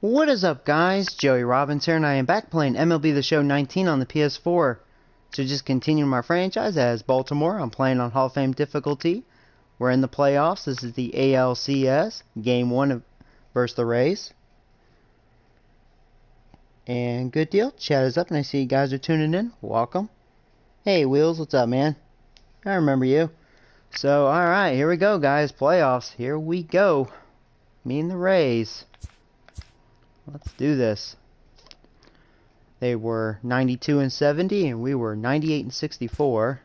What is up, guys? Joey Robbins here, and I am back playing MLB The Show 19 on the PS4. So just continuing my franchise as Baltimore. I'm playing on Hall of Fame difficulty. We're in the playoffs. This is the ALCS, Game 1 versus the Rays. And good deal. Chat is up, and I see you guys are tuning in. Welcome. Hey, Wheels, what's up, man? I remember you. So, alright, here we go, guys. Playoffs. Here we go. Me and the Rays. Let's do this. They were 92 and 70, and we were 98 and 64.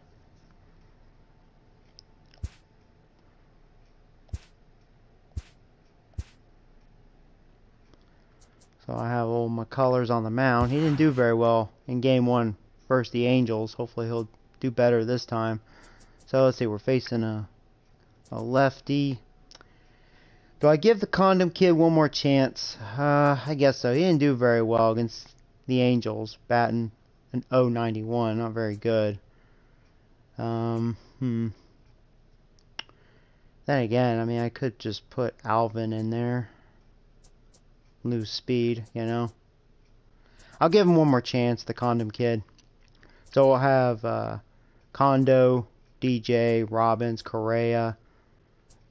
So I have all my colors on the mound. He didn't do very well in Game 1 versus the Angels. Hopefully he'll do better this time. So let's see, we're facing a lefty. Do I give the Condom Kid one more chance? I guess so. He didn't do very well against the Angels, batting an .091, not very good. Then again, I mean, I could just put Alvin in there. Lose speed, you know. I'll give him one more chance, the Condom Kid. So we'll have Condo, DJ, Robbins, Correa,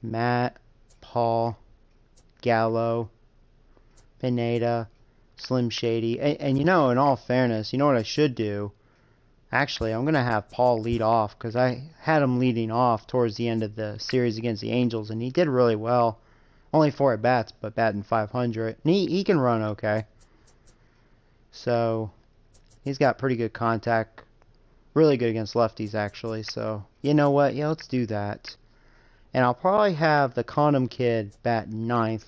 Matt, Paul, Gallo, Pineda, Slim Shady. And you know, in all fairness, you know what I should do? Actually, I'm going to have Paul lead off, because I had him leading off towards the end of the series against the Angels, and he did really well. Only 4 at-bats, but batting .500. And he can run okay. So, he's got pretty good contact. Really good against lefties, actually. So, you know what? Yeah, let's do that. And I'll probably have the Condom Kid bat 9th.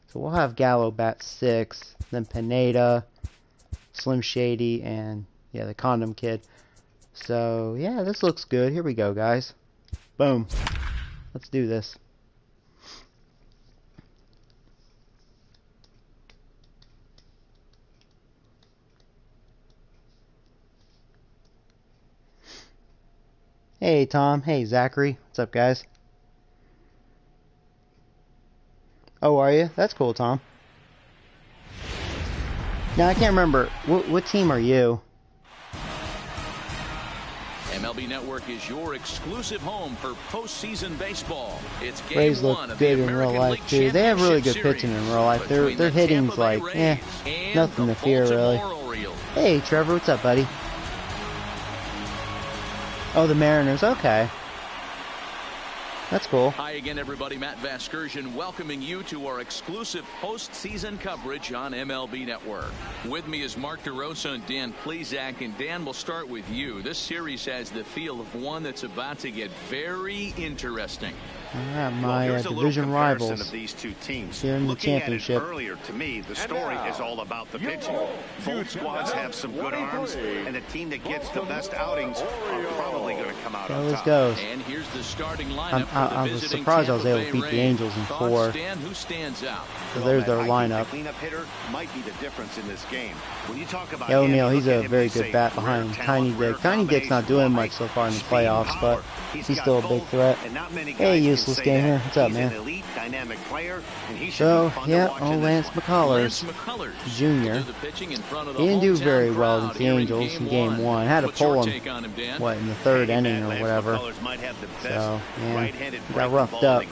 So we'll have Gallo bat 6th. Then Pineda, Slim Shady, and yeah, the Condom Kid. So yeah, this looks good. Here we go, guys. Boom. Let's do this. Hey Tom. Hey Zachary. What's up, guys? Oh, are you? That's cool, Tom. Now, I can't remember. What team are you? MLB Network is your exclusive home for postseason baseball. It's Game Rays 1 look of good the in real American life, League too. They have really good Championship pitching in real life. Their between the hitting's Tampa Bay like, Rays nothing and to fear, the really. Baltimore Orioles. Hey, Trevor, what's up, buddy? Oh, the Mariners. Okay. That's cool. Hi again, everybody. Matt Vasgersian welcoming you to our exclusive postseason coverage on MLB Network. With me is Mark DeRosa and Dan Plesac. And Dan, we'll start with you. This series has the feel of one that's about to get very interesting. All right, my division rivals of these two teams. Here in the Looking championship. At it earlier, to me, the story is all about the pitching. Both squads have some good arms, and the team that gets the best outings are probably going to come out on Let's top. go. And here's the starting lineup for the I was visiting surprised I was Tampa able to Bay beat the Rays. Angels in Thoughts, 4. Dan, who stands out? So there's their I think lineup. the cleanup hitter might be the difference in this game. When you talk about O'Neal, him, he's you look a at him very and good say, bat rare behind talent, Tiny rare Dick. Tiny Dick's not doing much so far in the playoffs, but he's still a big threat. Hey, useless gamer. What's up, man? So, yeah, old Lance McCullers Jr. He didn't do very well against the Angels in Game 1. Had to pull him, what, in the 3rd inning or whatever. So, yeah, he got roughed up.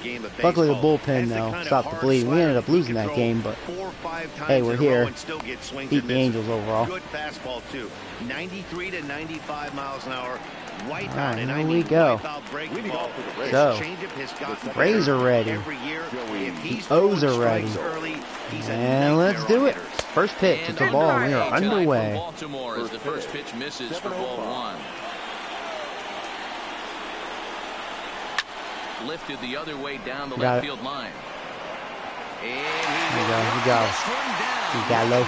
Luckily, the bullpen, though, stopped the bleeding. We ended up losing that game, but hey, we're here. Beat the Angels overall. Good fastball, too. 93 to 95 miles an hour. Alright, here we go. So, Rays are ready. The O's are ready. And let's do it. First pitch, it's a ball, and we are underway. Baltimore as the first pitch misses for ball 1. Lifted the other way down the left field line. And Here we go. You got low.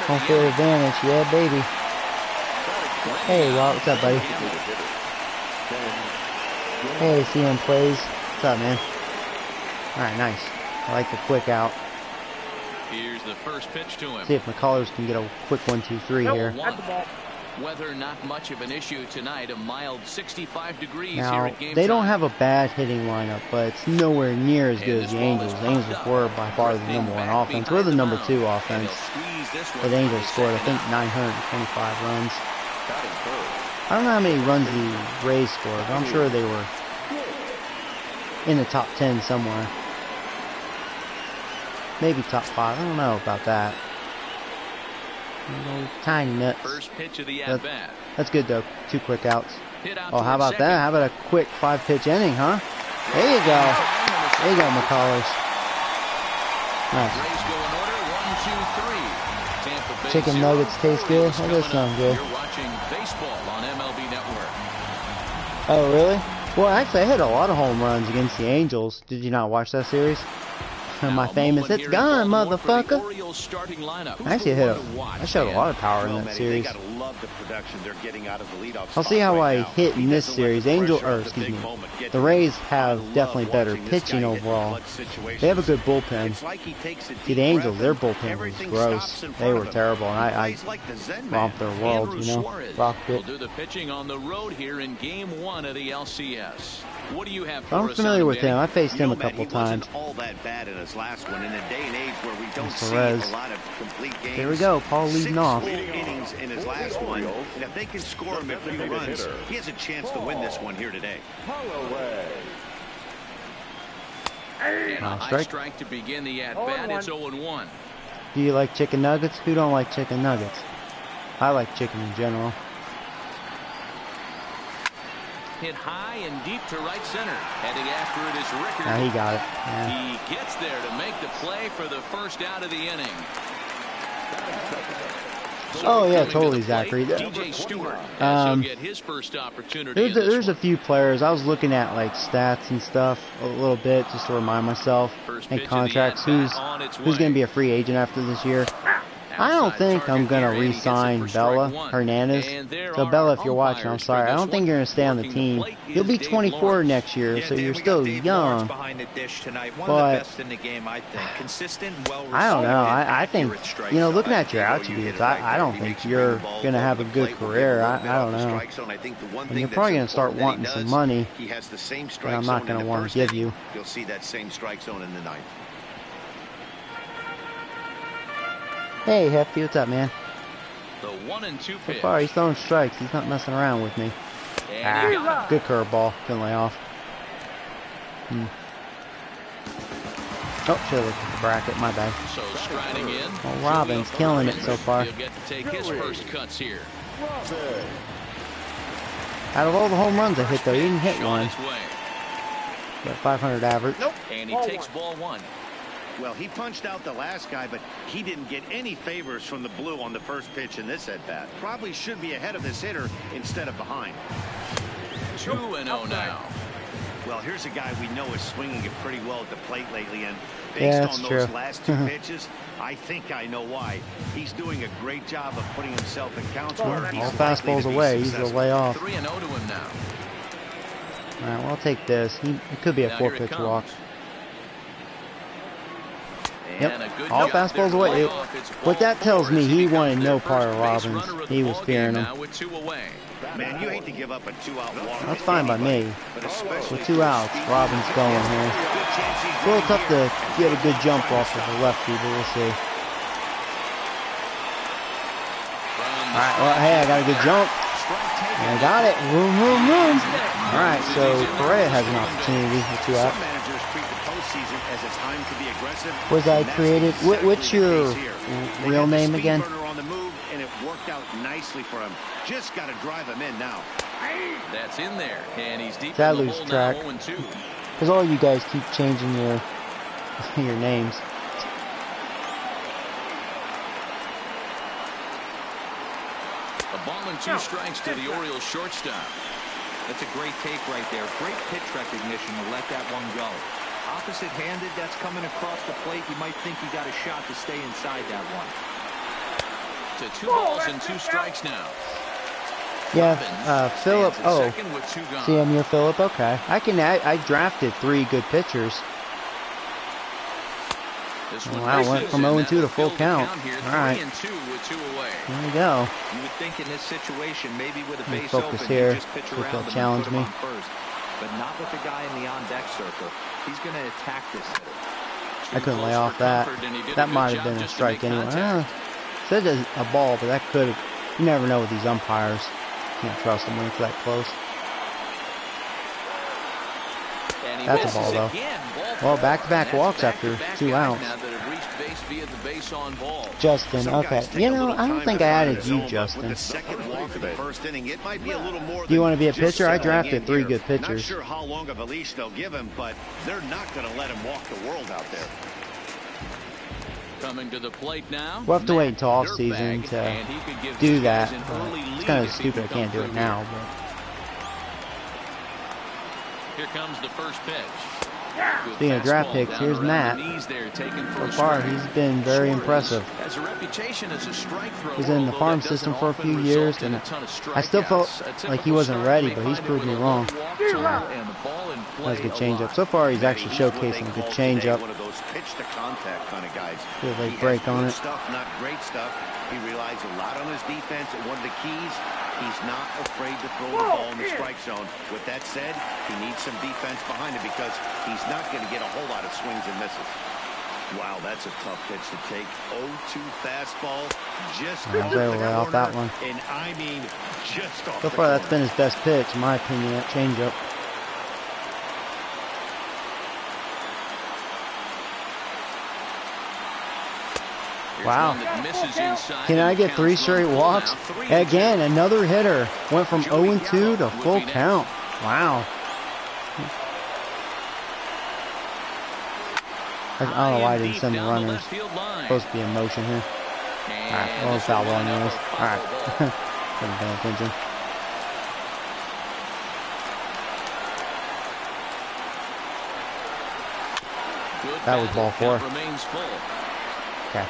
Home field advantage, yeah, baby. Hey, Walt, what's up, buddy? Hey, CM Plays. What's up, man? Alright, nice. I like the quick out. Here's the first pitch to him. See if McCullers can get a quick 1-2-3 here. Weather not much of an issue tonight. A mild 65 degrees here Now, at game they don't time. have a bad hitting lineup, but it's nowhere near as good as the Angels. The Angels were by far the number one offense. We're the number two offense. But the Angels scored, I think, 925 runs. I don't know how many runs the Rays scored, but I'm sure they were in the top 10 somewhere. Maybe top 5. I don't know about that. Little tiny nuts. First pitch of the at-bat. That's good, though. 2 quick outs. Oh, how about that? How about a quick 5-pitch inning, huh? There you go. There you go, McCullers. Nice. Rays go in order. 1, 2, 3. Tampa Bay Chicken 0. nuggets taste good? That does sound good. You're watching baseball on MLB Network. Oh, really? Well, actually, I hit a lot of home runs against the Angels. Did you not watch that series? My famous, it's gone, motherfucker. I actually I showed a lot of power in that series. I'll see how I hit in this series. The Rays have definitely better pitching overall. They have a good bullpen. See, the Angels, their bullpen was gross. They were terrible, and I romped their world, you know, rocked it. We'll do the pitching on the road here in Game 1 of the LCS. What do you have for I'm us familiar on with him. I faced him a Matt, couple he times. wasn't all that bad in his last one in a day and age where we don't see Perez. a lot of complete games. There we go, Paul leading 6 off. full innings in his last one, and if they can score him a few runs, he has a chance to win this one here today. And a high strike to begin the at-bat. It's 0-1. Do you like chicken nuggets? Who don't like chicken nuggets? I like chicken in general. Hit high and deep to right center. Heading after it is Rickard. Now he got it. Yeah. He gets there to make the play for the first out of the inning. Oh yeah, totally, Zachary. DJ Stewart, as he'll get his first opportunity. There's a few players. I was looking at like stats and stuff a little bit just to remind myself, and contracts. Who's going to be a free agent after this year? I don't think I'm going to re-sign Bella Hernandez. So Bella, if you're watching, I'm sorry. I don't think you're going to stay on the team. You'll be 24 next year, so you're still young. But I don't know. I think, you know, looking at your attributes, I don't think you're going to have a good career. I don't know. And you're probably going to start wanting some money that I'm not going to want to give you. You'll see that same strike zone in the ninth. Hey, Hefty, what's up, man? The 1-2 So pitch. far, he's throwing strikes. He's not messing around with me. Good curveball. Couldn't lay off. Oh, should have looked at the bracket. My bad. So striding in. Well, Robbins killing it so far. He'll get to take his first cuts here. Out of all the home runs I hit, though, he didn't hit On one. its way. But 500 average. And he takes ball 1. Well, he punched out the last guy, but he didn't get any favors from the blue on the first pitch in this at-bat. Probably should be ahead of this hitter instead of behind. 2-0 now. Well, here's a guy we know is swinging it pretty well at the plate lately, and based on those last 2 pitches, I think I know why. He's doing a great job of putting himself in counts where he's All fastballs away. He's a lay off. 3-0 to him now. All right, well, I'll take this. It could be a 4-pitch walk. Yep, all fastballs away. What that tells me, he wanted no part of Robbins. He was fearing him. Man, you hate to give up a 2-out walk. That's fine by me. With 2 outs, Robbins going here. It's a little tough to get a good jump off of the lefty, but we'll see. Alright, well, hey, I got a good jump. And I got it. Room, room, room. Alright, so Correa has an opportunity with 2 outs. Was I created? What's your real name again? And it worked out nicely for him. Just got to drive him in now. That's in there, and he's deep. I lose track because all you guys keep changing your names. A ball and 2 strikes to the Orioles shortstop. That's a great take right there. Great pitch recognition to let that one go. Opposite-handed, that's coming across the plate. You might think he got a shot to stay inside that one. To 2 balls and 2 strikes now. Yeah, Philip. Oh, see, I'm your Philip. Okay, I drafted 3 good pitchers. Wow, went from 0-2 to full count. All right. There we go. You would think in this situation, maybe with a base focus open, here. you just pitch See if around they'll him challenge and put him me. on first. But not with the guy in the on-deck circle. He's going to attack this hitter. I couldn't lay off that. That might have been a strike anyway. Said a ball, but that could have. You never know with these umpires. Can't trust them when it's that close. That's a ball, though. Well, back-to-back walks after 2 outs. Justin, okay. You know, I don't think I added you, Justin. Do you want to be a pitcher? I drafted 3 good pitchers. Not sure how long of a leash they'll give him, but they're not going to let him walk the world out there. Coming to the plate now. We'll have to wait until off season to do that. It's kind of stupid I can't do it now. But here comes the first pitch. Speaking of draft picks, here's Matt. So far, he's been very impressive. He's in the farm system for a few years, and I still felt like he wasn't ready, but he's proved me wrong. That's a good changeup. So far, he's actually showcasing a good changeup. Good late break on it. Not great stuff. He relies a lot on his defense, and one of the keys, he's not afraid to throw the ball in the strike zone. With that said, he needs some defense behind him because he's not going to get a whole lot of swings and misses. Wow, that's a tough pitch to take. 0-2 fastball, just I was able to lay off that one. And I mean, just off. So far, that's been his best pitch, in my opinion, that changeup. Wow. Can I get 3 straight walks? Again, another hitter. Went from 0-2 to full count. Wow. I don't know why I didn't send the runners. Supposed to be in motion here. Alright, well, foul ball anyways. Alright. Wasn't paying attention. That was ball 4. Okay.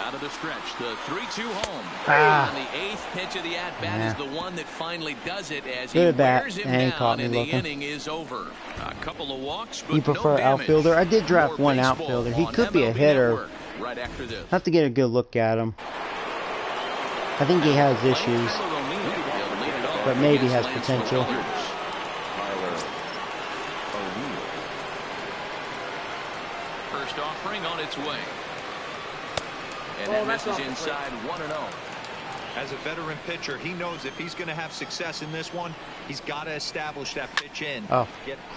Out of the stretch, the 3-2 home. And the 8th pitch of the at-bat is the one that finally does it as he wears him down and the inning is over. A couple of walks, but you prefer outfielder? I did draft one outfielder. He could be a hitter. Right after this. Have to get a good look at him. I think he has issues, but maybe has potential. First offering on its way. And that misses inside 1-0. As a veteran pitcher, he knows if he's going to have success in this one, he's got to establish that pitch in. Oh,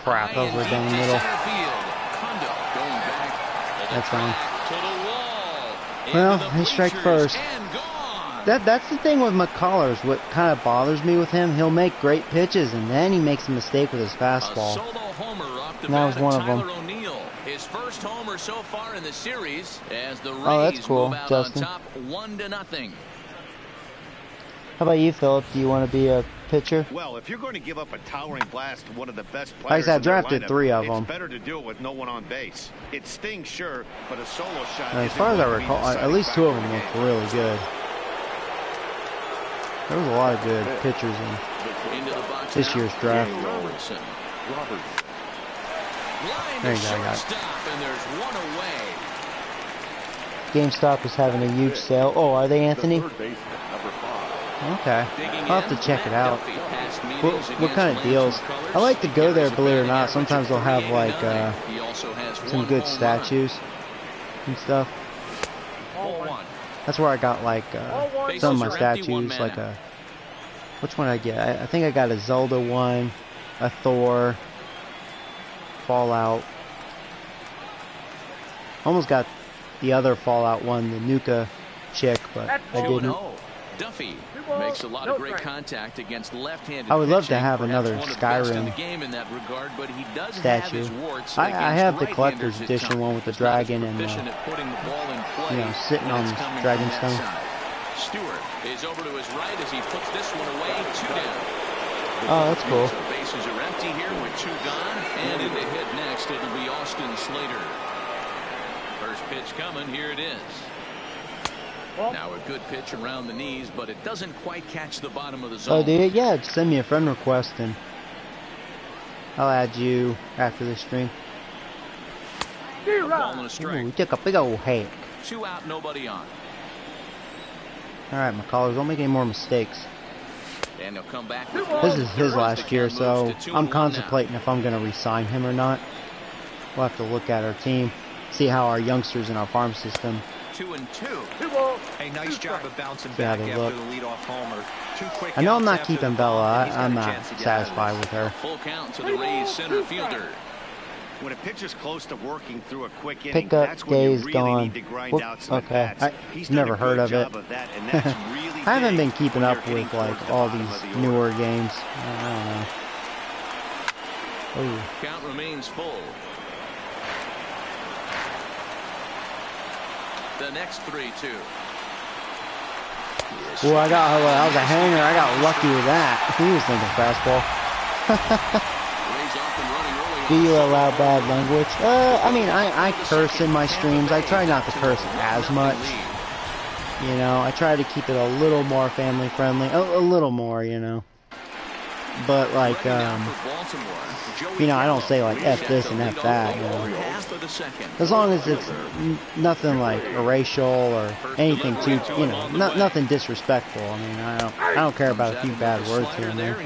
crap. Over down the middle. That's fine. Well, he strike first. That's the thing with McCullers. What kind of bothers me with him, he'll make great pitches, and then he makes a mistake with his fastball. And that was one of them. His first homer so far in the series as the Rays move out Justin. On top 1-0. How about you, Philip? Do you want to be a pitcher? Well, if you're going to give up a towering blast to one of the best players, like I said, I drafted lineup, 3 of them. It's better to do it with no one on base. It stings, sure, but a solo shot. As far as I recall, at least 2 of them looked really good. There was a lot of good pitchers in this year's draft. Robbins. There you go, I got it. GameStop is having a huge sale. Oh, are they, Anthony? Okay. I'll have to check it out. What kind of deals? I like to go there, believe it or not. Sometimes they'll have, like, some good statues and stuff. That's where I got, like, some of my statues. Like a... Which one did I get? I think I got a Zelda one, a Thor... Fallout. Almost got the other Fallout one, the Nuka chick, but I didn't. Duffy makes a lot of great contact against left-handed. I would love to have another Skyrim statue. I have the collector's edition one with the dragon and you know, sitting on the dragon stone. Stewart is over to his right as he puts this one away. 2 down. Oh, that's cool. So bases are empty here with 2 gone, and in the hit next, it'll be Austin Slater. First pitch coming, here it is. Now a good pitch around the knees, but it doesn't quite catch the bottom of the Oh, zone. dude, yeah, just send me a friend request and I'll add you after the stream. A ball and a Ooh, strike. we took a big old hack. 2 out, nobody on. Alright, McCullers, don't make any more mistakes. And he'll come back with This is his last year, so I'm contemplating if I'm going to re-sign him or not. We'll have to look at our team, see how our youngsters in our farm system. 2-2. A nice job of bouncing See how back they after look. the leadoff homer. 2 quick I know I'm outs not after keeping the Bella. ball, and he's got I'm a not chance to get out of satisfied this. with her. Full count to the Rays center fielder. When a pitcher's close to working through a quick inning, Pickup that's when you days really gone. need to grind Whoop, out some okay. at-bats. He's Never done a heard good of it. job of that, and that's really I haven't big been keeping when up you're hitting with like towards the all bottom these of the order. newer games. I don't know. Ooh. Count remains full. The next 3-2. Well, that was a hanger. I got lucky with that. He was thinking fastball. Rays off and running early. Do you allow bad language? I mean, I curse in my streams. I try not to curse as much. You know, I try to keep it a little more family friendly. A little more, you know. But like, you know, I don't say like F this and F that, you know. As long as it's nothing like racial or anything too, you know, nothing disrespectful. I mean, I don't care about a few bad words here and there.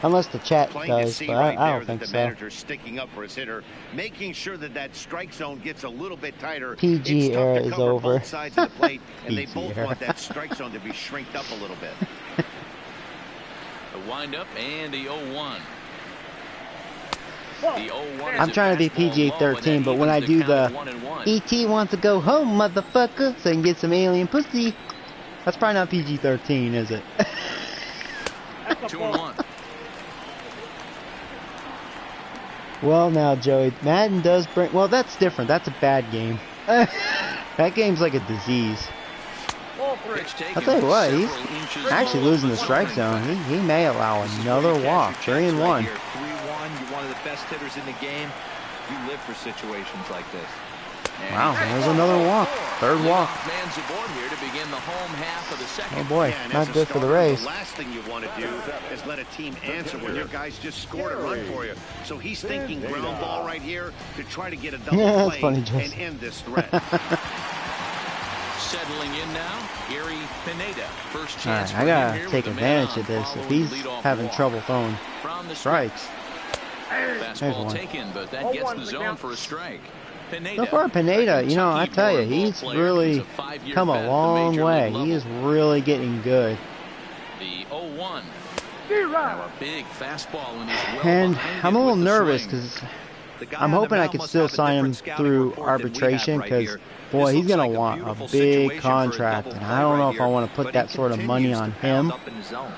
Unless the chat does, but I don't think the so. manager's sticking up for his hitter, making sure that that strike zone gets a little bit tighter. PG It's tough era to is cover over. both sides of the plate, and they PG both era. want that strike zone to be shrinked up a little bit. The windup and the 0-1. I'm trying to be PG-13, but when I do the ET wants to go home, motherfucker, so I can get some alien pussy, that's probably not PG-13, is it? 2-1. Well, now, Joey, Madden does bring... Well, that's different. That's a bad game. That game's like a disease. I'll tell you what, he's actually losing the strike zone. He may allow another walk. 3-1. 3-1. You're one of the best hitters in the game. You live for situations like this. Wow, there's another walk. Third walk. Man's aboard here to begin the home half of the second. Oh boy, And not as a good for the starter, Rays. The last thing you want to do is let a team answer when your guys just scored a run for you. So he's thinking ground ball right here to try to get a double Yeah, that's play funny, and Jess. end this threat. Settling in now, Gary Pineda. First All chance right, for I him gotta here take with a man advantage on of this. If following he's the leadoff having walk. trouble throwing From the strikes, fastball one. taken, but that gets the zone for a strike. Pineda, so far Pineda, a you know, I Kentucky tell you, born ball he's player. really He's a 5-year come vet a at the long major way. league He is level. really getting good. The 0-1. Now a big fastball and he's well And behind I'm it a little with the nervous swing. because The guy I'm on the hoping I mound could must still have a sign him different scouting through report than we have arbitration right because, here. boy, This he's looks going to like want a beautiful big situation for a contract. double And play I don't know right if I here, want to put but that he sort of money continues on to pound him. up in the zone.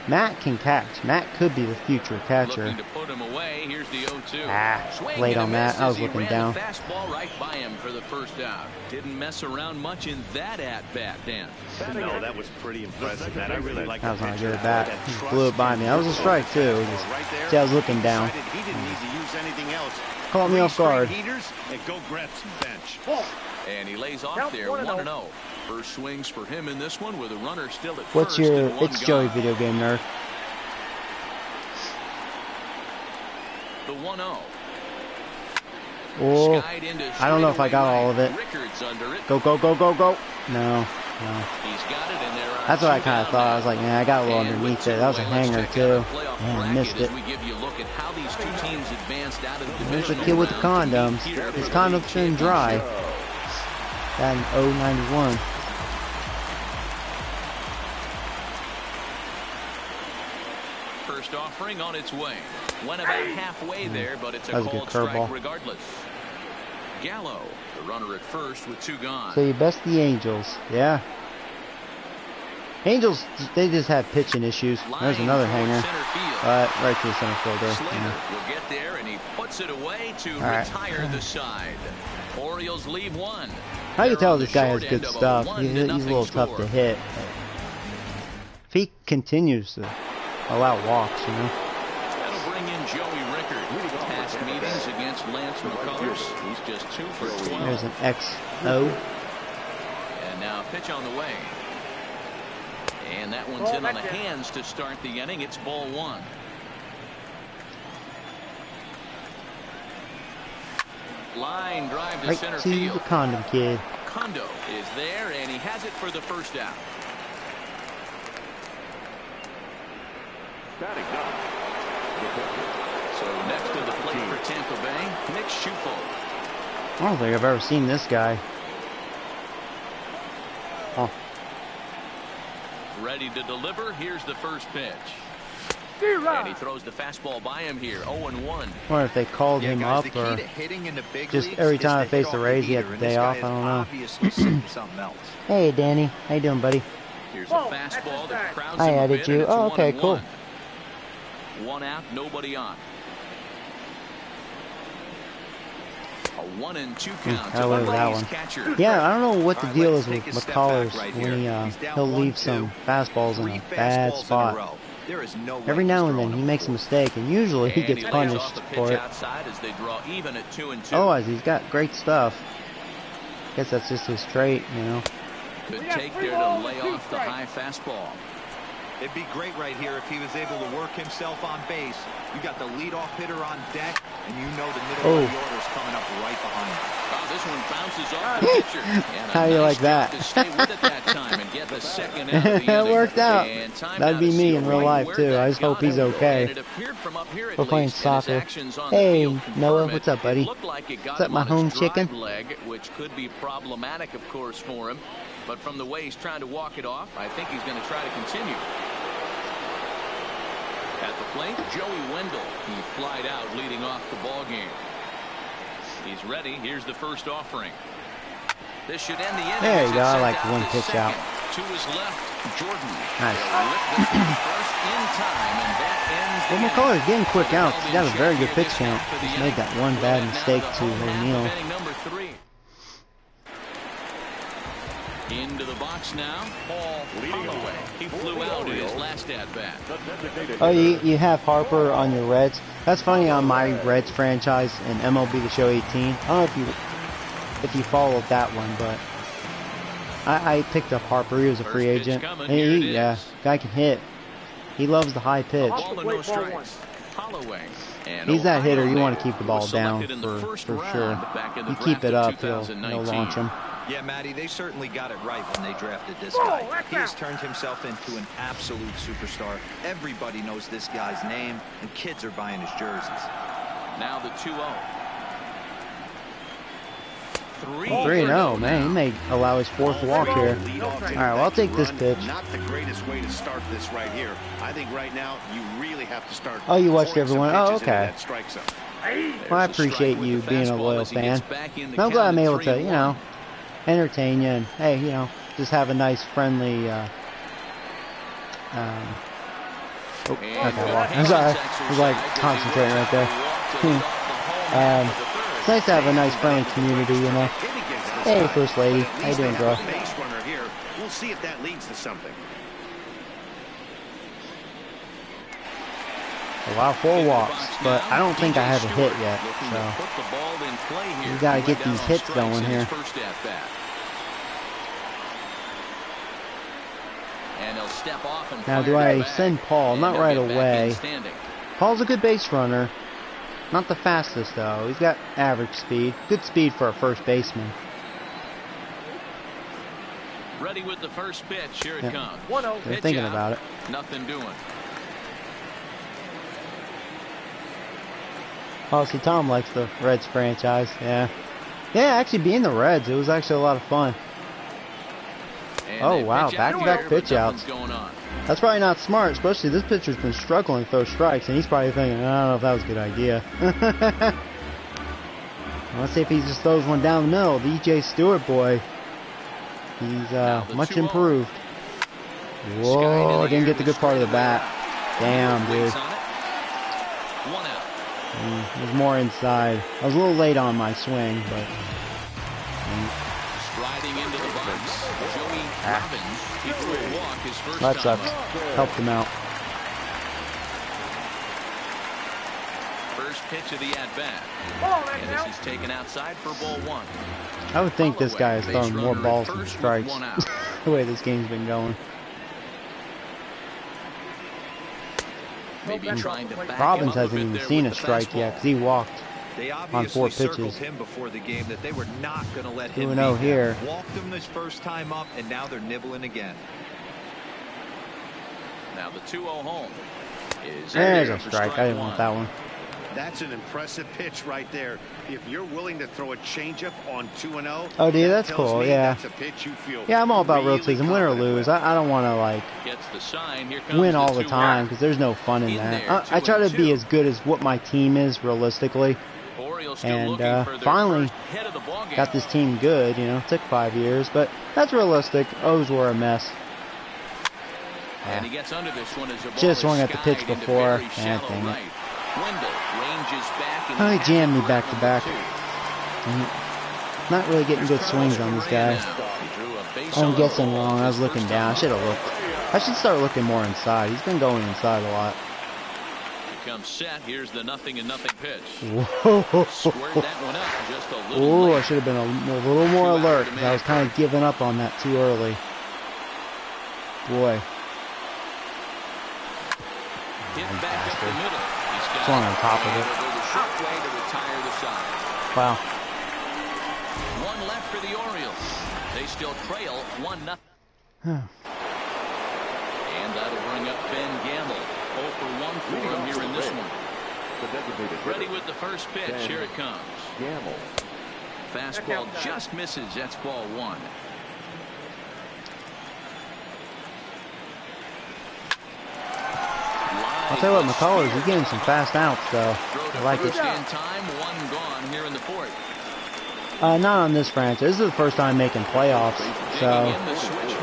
Matt can catch. Matt could be the future catcher. Looking to put him away. Here's the 0-2. Swing Late and a on that. miss I was as he looking ran down. the fastball right by him for the first out. Didn't mess around much in that at-bat, Dan. No, that was pretty impressive, man. I really like That was the not a pitcher. good bat. That He trust blew it by in me. That was a his strike, too. fastball Just- right there. see, I was looking He down. decided he didn't need to use anything else. Caught me off guard. Three straight heaters and go grab some bench. And he lays off there, 1-0. First swings for him in this one with a runner still at What's first your... and one It's Joey gone. Video Game Nerd. The 1-0. Oh, Skied into I don't know if I got straightaway all of it. right. Rickard's under it. Go, go, go, go, go. No, no. He's got it, and there are That's what I two kind of down thought. now. I was like, man, I got a little And with underneath two it. That was a away, let's hanger, check out too. our playoff Man, I bracket missed as it. we give you a look at how these two teams advanced out of the There's the divisional kid with the round to meet condoms. here His for the condoms league been dry. championship. That in 091. First offering on its way. Went about halfway there, but it's a That was a cold good strike curveball. regardless. Gallo, the runner at first with two gone. So you best the Angels. Yeah. Angels, they just have pitching issues. There's Line another toward hanger. center field. Right to the center fielder. Slater Yeah. will get there, and he puts it away to All right. retire the side. Orioles leave one. I can They're tell on the this guy has short good end of a stuff. He's a 1-0 little tough score. to hit. If he continues to allow walks, you know. That'll bring in Joey Rickard. Past meetings against Lance McCullers. He's just 2 for 12. There's an XO. And Now pitch on the way. And that one's in on the hands to start the inning. It's ball one. Line drive to Right center to field. the Condom Kid. Kondo is there, and he has it for the first out. So next to the plate for Tampa Bay, Nick Schufel. I don't think I've ever seen this guy. Oh. Ready to deliver. Here's the first pitch. And he throws the fastball by him here. 0-1. I wonder if they called him guys, up or just just every time I face the Rays, he had the day off. I don't know. Something else. Hey, Danny. How you doing, buddy? Here's a fastball that crowds I him a added bit, you. and it's Oh, okay, 1-1. cool. 1 out, nobody on. A 1-2 count. I love that one. Catcher. Yeah, I don't know what the All right, deal let's is with take a step McCullers back right when here. he He's down he'll leave 1-2. some fastballs in 3 a bad fastballs in a spot. row. There is no way Every now he's and then throwing he them makes a full. mistake, and usually he And gets he lays punished off the pitch for it. outside as they draw even at 2-2. Otherwise, he's got great stuff. Guess that's just his trait, you know. Could take there to lay off the high fastball. It'd be great right here if he was able to work himself on base. You got the leadoff hitter on deck, and you know the middle of the order is coming up right behind him. Oh, this one bounces off the pitcher. And a How you nice like that? job to stay with it that time and get the second out of the It inning. worked out. And timeout That'd be is me sealed in real right life, where too. that I just hope got he's it. okay. And it appeared from up here at We're playing least, and his soccer. actions on the Hey, field confirm Noah, it. what's up, buddy? It looked like it got What's up, him my on home his drive chicken? leg, which could be problematic, of course, for him. But from the way he's trying to walk it off, I think he's going to try to continue. At the plate, Joey Wendell. He flied out leading off the ball game. He's ready. Here's the first offering. This should end the inning. There you as go. it's I sent like out one to pitch second. out. To his left, Jordan. Nice. They'll lift this one first in time, and that ends the Well, inning. McCullers getting quick The outs. He's got a Melvin very check good here pitch this count. half of the Just made inning. that one bad Now mistake the to home half of O'Neal. inning number 3. Into the box now, Paul Holloway. He flew out in his last at-bat. Oh, you have Harper on your Reds. That's funny on my Reds franchise in MLB The Show 18. I don't know if you followed that one, but I picked up Harper. He was a free First pitch agent. coming. And Here it yeah, is. guy can hit. He loves the high pitch. Ball and no strikes. Holloway. And He's that hitter. You Ohio want to keep the ball was down selected in the first for round sure. back in the You keep draft it of up, he'll 2019. launch him. Yeah, Matty, they certainly got it right when they drafted this guy. He has turned himself into an absolute superstar. Everybody knows this guy's name, and kids are buying his jerseys. Now the 2-0. 3-0, man. He may allow his fourth walk here. All right, well, I'll take this pitch. Not the greatest way to start this right here. I think right now you really have to start. Oh, you watched throwing some everyone? Oh, pitches into okay. that strike zone. Well, I appreciate you being a loyal fan. I'm glad I'm able to, you know, entertain you and, hey, you know, just have a nice, friendly, oh, okay, well, I'm sorry. I was, like, concentrating right there. It's nice to have a nice, friendly community, you know. Hey, First Lady. How you doing, bro? Base runner here. We'll see if that leads to something. A lot of 4 walks, but I don't think I have a hit yet, so we got to get these hits going here. Now, do I send Paul? Not right away. Paul's a good base runner. Not the fastest, though. He's got average speed. Good speed for a first baseman. Ready with the first pitch. Here it comes. They're thinking about it. Nothing doing. Oh, see, Tom likes the Reds franchise. Yeah. Yeah, actually being the Reds, it was actually a lot of fun. And oh, wow. Back-to-back pitch outs. That's probably not smart, especially this pitcher's been struggling to throw strikes, and he's probably thinking, I don't know if that was a good idea. Let's see if he just throws one down the middle. The E.J. Stewart boy. He's much improved. Whoa, didn't get the good part of the bat. Damn, dude. It was more inside. I was a little late on my swing, but... Striding into the box, Joey Robbins. He threw a walk his first that time sucks. up. Helped him out. First pitch of the at-bat. And this is taken outside for ball 1. I would think this guy is throwing more balls than strikes. The way this game's been going. Maybe trying to back Robbins him up hasn't bit even there seen with a the strike fastball. yet because he walked They on obviously 4 circled pitches. him before the game that they were not going to let him 2-0 beat here. them. Walked him his first time up, and now they're nibbling again. Now the 2-0 home is There's in a for strike. I didn't want that one. That's an impressive pitch right there. If you're willing to throw a changeup on 2-0, Oh, dude, that that's tells cool. me Yeah. that's a pitch you feel Yeah, I'm all about road really season, win or confident lose. with. I don't want to like Gets the sign. Here comes win all the 2-1. time because there's no fun in In that. there, I try to 2-2. be as good as what my team is realistically, Orioles still and looking for their finally first hit of the ball game. got this team good. You know, it took 5 years, but that's realistic. O's were a mess. And he gets under this one as the ball Just is swung at the pitch skied into before. very Ah, shallow dang it. right. Wendell ranges back and Oh, he has jammed it me for back to number back. 2. Not really getting good swings on this guy. He drew a base Oh, I'm on the guessing ball. wrong. I was His looking first down. I time should have looked. I should start looking more inside. He's been going inside a lot. Here comes set. Here's the 0-0 pitch. Whoa. Squared that one up just a little Oh, I late. should have been a little more alert because I was kind of giving up on that too early. Boy. Hit back up the middle. He's got Swung on top of it. It'll go the short way to retire the side. Wow. One left for the Orioles. They still trail 1-0. And that'll bring up Ben Gamble. 0 for 1 for him here in this one. Ready with the first pitch. Here it comes. Fastball just misses. That's ball 1. I'll tell you what, McCullers, he's getting some fast outs, though. I like it. First in time, 1 gone here in the 4th. Not on this franchise. This is the first time making playoffs, so Digging in the switch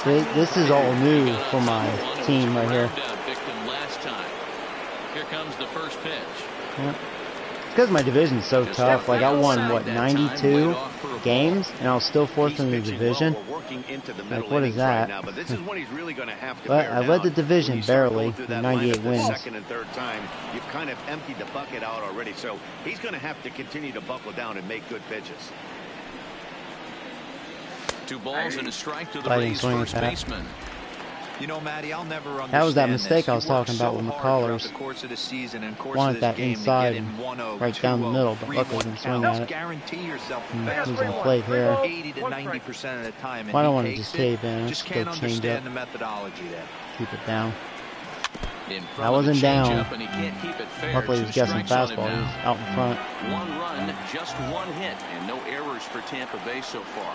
hitter. this is all new for my team right here. Victim last time. Here comes the first pitch. Yeah. It's because my division's so tough. Like, I won, what, 92 games, and I was still 4th in the division. Like, what is that? But I led the division barely with 98 wins. Second and third time, you've kind of emptied the bucket out already, so he's going to have to continue to buckle down and make good pitches. 2 balls and a strike to the I didn't Rays swing at first that. baseman. You know, Matty, I'll never understand That was that this. mistake I was You work talking about so with hard throughout McCullers. the course of the season and course Wanted of that this game to inside get in and 1-0, right down the 2-0, middle, but luckily 3-1 didn't swing counts. at it. Guarantee yourself the He's best gonna play here. 80 to 90% of the time. And Well, I don't he want to takes just it. cave in. Just Just go can't change understand up. the methodology there. Keep it down. In front I of the wasn't down. changeup, and he can't keep it fair. Luckily, he 2 was guessing strikes on him fastball. He was now. out in front. 1 run, just 1 hit, and no errors for Tampa Bay so far.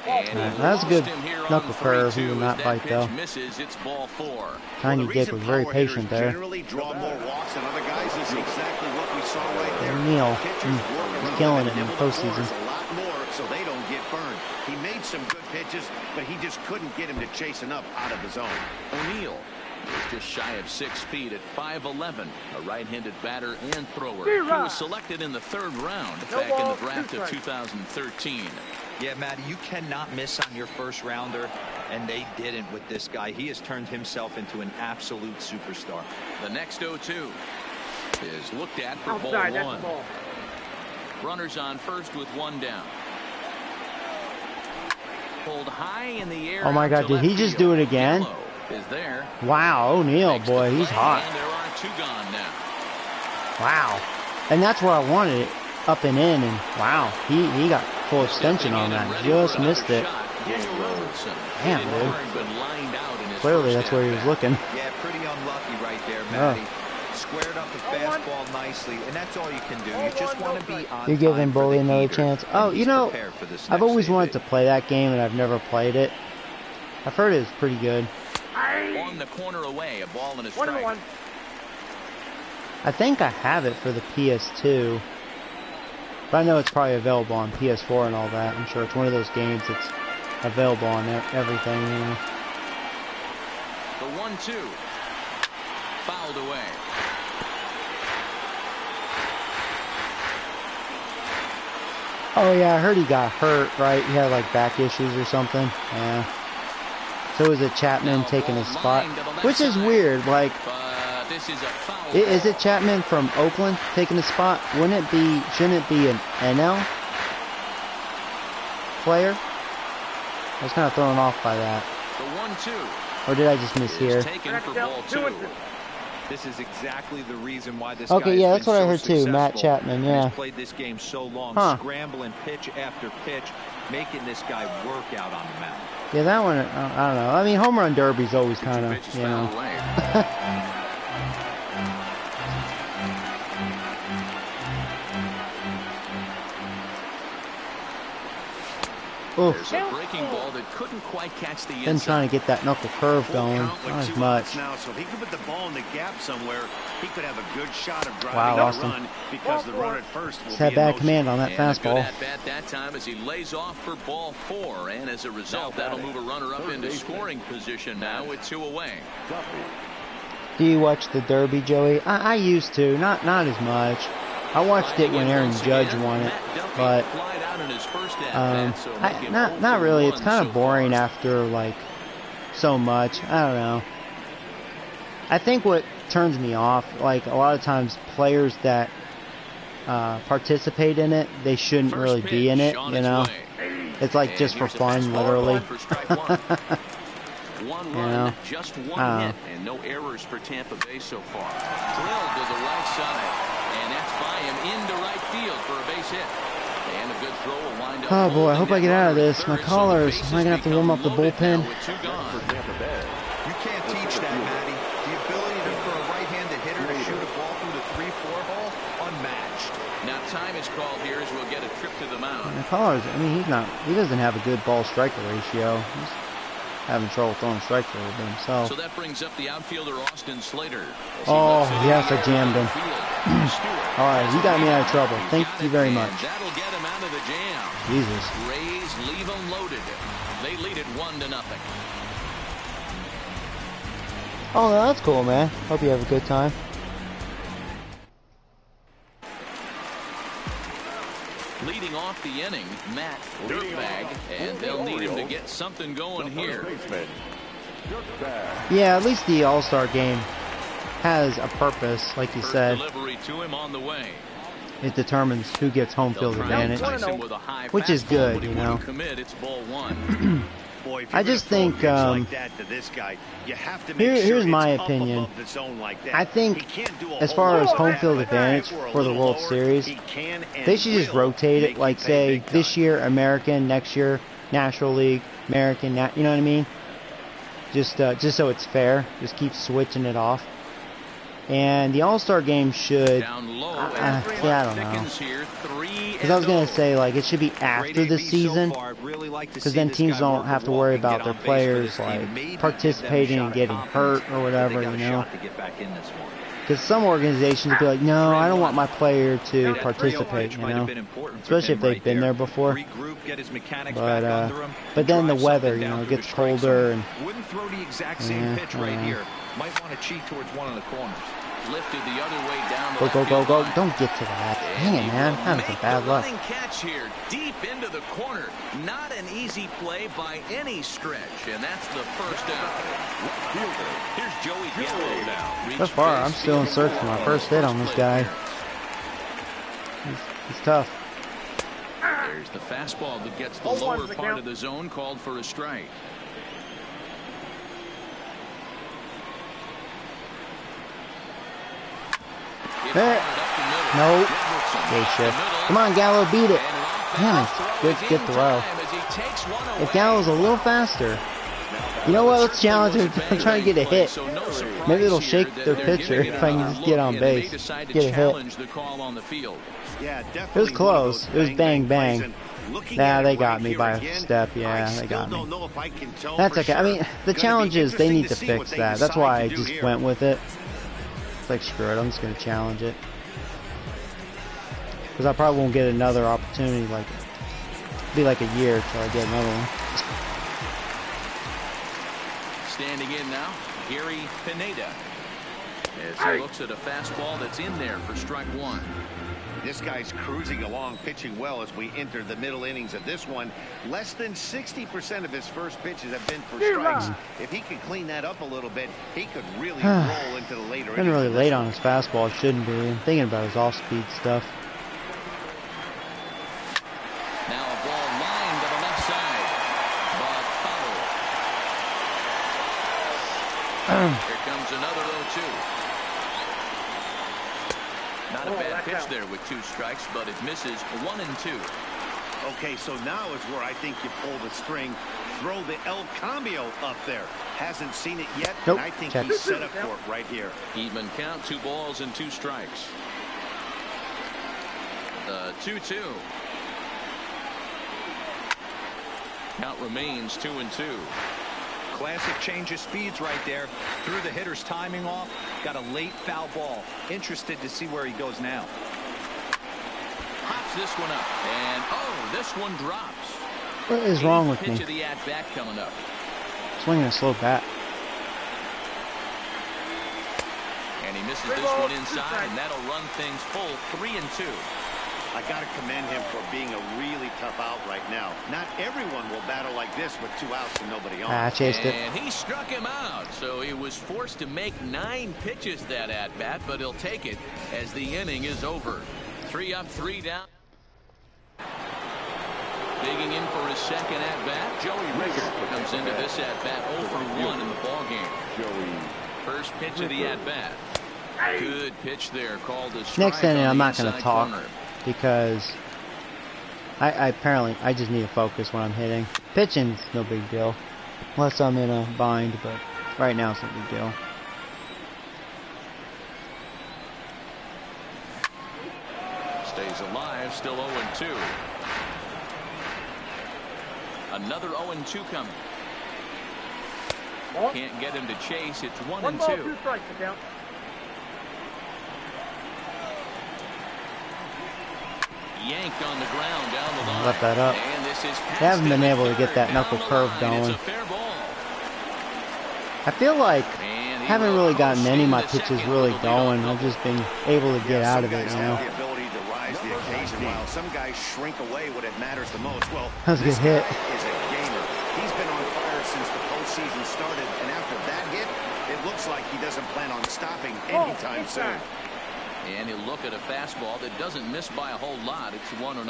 And he That was a lost good him here on knuckle curve. 3-2 He did as not that bite, pitch though. misses. It's ball 4. Tiny Dick was very patient there. Generally draw more walks than other guys. Is exactly what we saw right there. O'Neal, Pitchers work he's around killing them it in and the nibble the postseason. corners a lot more so they don't get burned. He made some good pitches, but he just couldn't get him to chase enough out of the zone. O'Neal is just shy of 6 feet at 5'11", a right-handed batter and thrower. He was selected in the 3rd round back in the draft of 2013. Yeah, Matty, you cannot miss on your first rounder, and they didn't with this guy. He has turned himself into an absolute superstar. The next 0-2 is looked at for ball 1. Runners on first with 1 down. Pulled high in the air. Oh my God, did he just do it again? Yellow is there. Wow, O'Neal, Makes the boy, he's play, hot. and there are 2 gone now. Wow. And that's where I wanted it, up and in, and wow, he got full extension on that. Just missed it. Damn, dude. Clearly, that's where he was looking. Yeah, pretty unlucky right there, Matty. Squared up the fastball nicely, and that's all you can do. You just want to be on You're giving time for Bully the another heater, chance. and Oh, he's you know, prepared for this I've next always save. wanted to play that game, and I've never played it. I've heard it's pretty good. On the corner away, a ball and a strike. I think I have it for the PS2. But I know it's probably available on PS4 and all that. I'm sure it's one of those games that's available on everything. You know. The 1-2 fouled away. Oh yeah, I heard he got hurt, right? He had like back issues or something. Yeah. So is it Chapman taking his spot? Which is weird, like, This is a foul. is it Chapman from Oakland taking his spot? Shouldn't it be an NL? player? I was kind of thrown off by that. The 1-2. Or did I just miss here? Taken for ball 2. This is exactly the reason why this Okay, guy yeah, has that's been what I so heard too. successful. Matt Chapman, And yeah. he's played this game so long, Huh. scrambling pitch after pitch, making this guy work out on the mound. Yeah, that one, I don't know. I mean, home run derby's always kind of, Pitches you fouled know. away. Oof. There's a breaking ball that couldn't quite catch the Been inside. trying to get that knuckle curve going. Full count with Not as 2 much. outs now, so if he could put the ball in the gap somewhere, he could have a good shot of driving Wow, the Austin. run because the run at first will Just be had in bad motion. command on that And a good fastball. at-bat that time as he lays off for ball 4. And as a result, that'll move a runner up into scoring position now with 2 away. Do you watch the Derby, Joey? I used to, not as much. I watched it when Aaron Judge won it, but not really. It's kind of boring after like so much. I don't know. I think what turns me off, like a lot of times, players that participate in it, they shouldn't really be in it. You know, it's like just for fun, literally. One You run, know? just one hit, and no errors for Tampa Bay so far. Drilled to the right side, and that's by him into right field for a base hit. And a good throw will wind up. Oh boy, I hope I get out of holding this. that My runner at collars. third, so Am I gonna have to warm up the bases become bullpen? loaded now with 2 gone. You can't teach that, Matty. The ability for a right-handed hitter to shoot a ball through the 3-4 hole, unmatched. Now time is called here as we'll get a trip to the mound. My collars. I mean, he doesn't have a good ball striker ratio. He's having trouble throwing strikes over himself. So that brings up the outfielder Austin Slater. Oh, yes, I jammed him. All right, you got me out of trouble. Thank you very much. That'll get him out of the jam. Jesus. Rays leave them loaded. They lead it 1-0. Oh, no, that's cool, man. Hope you have a good time. Leading off the inning, Matt Dirtbag, and they'll need him to get something going here. Yeah, at least the All-Star game has a purpose, like you First said. delivery to him on the way. It determines who gets home They'll field try and advantage, entice him with a high which is fastball, good, but he you wouldn't know. commit. It's ball 1. Boy, if I you're just gonna throw a think, pitch like that to this guy, you have to make here's sure my it's up opinion. above the zone like that. I think, He can't do a as whole far lot as with home that, field but advantage if we're a for the little World lower, Series, he can and they should just will rotate it. make Like, you pay say, big this time. year American, next year National League, American, you know what I mean? Just so it's fair. Just keep switching it off. And the All-Star game should, Down low, see, I don't know. thickens here, 3-0. Because I was going to say, like, it should be after the season. Because then teams don't have to worry about their players, like, participating and getting hurt or whatever, you know? Because some organizations will be like, no, I don't want my player to participate, you know? Especially if they've been there before. But then the weather, you know, it gets colder and... Wouldn't throw the exact same pitch right here. Might want to cheat towards one of the corners. Lifted the other way down the Go, left go, go, field go. line. Don't get to that. Dang it, man. That was a bad luck. Running catch here, deep into the corner. Not an easy play by any stretch, and that's the first out. Here's Joey Gallo now. So far, I'm still in search for my first hit on this guy. He's tough. There's the fastball that gets the lower part of the zone, called for a strike. Hey. Nope. Day shift. Come on, Gallo, beat it. Damn it. Good throw. If Gallo's a little faster. You know what? Let's challenge him. I'm trying to get a hit. Maybe it'll shake their pitcher if I can just get on base. Get a hit. It was close. It was bang, bang. Nah, they got me by a step. Yeah, they got me. That's okay. I mean, the challenge is they need to fix that. That's why I just went with it. It's like, screw it, I'm just going to challenge it. Because I probably won't get another opportunity, like, it'll be like a year till I get another one. Standing in now, Gary Pineda. As he looks at a fastball that's in there for strike 1. This guy's cruising along, pitching well as we enter the middle innings of this one. Less than 60% of his first pitches have been for strikes. If he could clean that up a little bit, he could really roll into the later innings. Been really late on his fastball. Shouldn't be. I'm thinking about his off-speed stuff. Now a ball lined to the left Here comes another 0-2. Not a bad pitch there with 2 strikes, but it misses 1 and 2. Okay, so now is where I think you pull the string. Throw the El Cambio up there. Hasn't seen it yet, Nope. and I think Check. he's set up for it right here. Even count, 2 balls and 2 strikes. The 2-2. Count remains 2 and 2. Classic change of speeds right there. Threw the hitter's timing off. Got a late foul ball. Interested to see where he goes now. Pops this one up, and this one drops. What is wrong with Pitch me? of the at-bat coming up. Swinging a slow bat. And he misses this one inside, and that'll run things full 3 and 2. I got to commend him for being a really tough out right now. Not everyone will battle like this with 2 outs and nobody on. I chased it. And he struck him out, so he was forced to make 9 pitches that at-bat, but he'll take it as the inning is over. 3 up, 3 down. Digging in for his second at-bat, Joey Ricker comes into this at-bat 0 for 1 in the ballgame. First pitch of the at-bat. Good pitch there, called a strike. Next inning, on I'm the not going to inside talk corner. because I just need to focus when I'm hitting. Pitching's no big deal, unless I'm in a bind. But right now, it's no big deal. Stays alive, still 0 and 2. Another 0 and 2 coming. Can't get him to chase. It's 1 and 2. 2 strikes to count. Yanked on the ground down the line. Left that up. And this is They haven't been able to get that knuckle curve going. going. I feel like I haven't really gotten any of my pitches really going. I've just been able to get out of it now. The ability to rise the occasion while some guys shrink away when it matters the most. Well, That was a good hit. is a gamer. He's been on fire since the postseason started, and after that hit, it looks like he doesn't plan on stopping anytime soon. And he'll look at a fastball that doesn't miss by a whole lot. It's 1-0.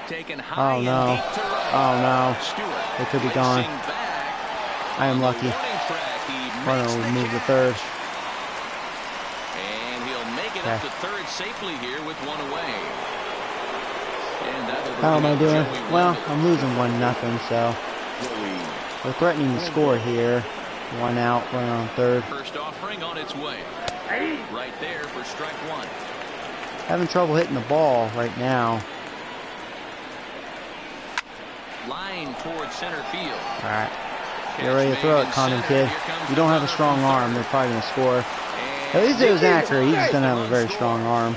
Taken high Oh no. and deep to right. Oh no. Stewart It could be gone. racing back. I am On the lucky. warning track, he Runner makes will the move to catch. third. And he'll make it up Okay. to third safely here with 1 away. And that'll How am I bring doing? Joey Well, Wendell. I'm losing 1-0, so we're threatening to score here. 1 out, runner on third. First offering on its way. Right there for strike 1. Having trouble hitting the ball right now. Line towards center field. All right, get ready to throw it, Condon kid. You don't have a strong arm. They're probably gonna score. At least it was accurate. He just doesn't have a very strong arm.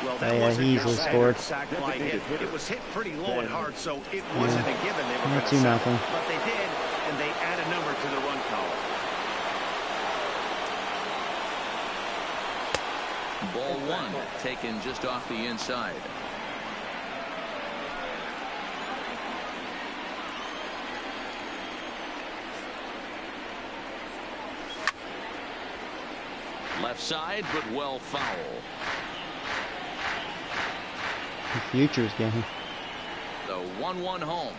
Well, Yeah, he easily scored. Sac fly hit. It was hit pretty low and hard, so it wasn't a given they were Not going to 2-0. But they did, and they add a number to the run column. Ball 1 taken just off the inside. Left side, but well foul. The future's game. The 1-1 home.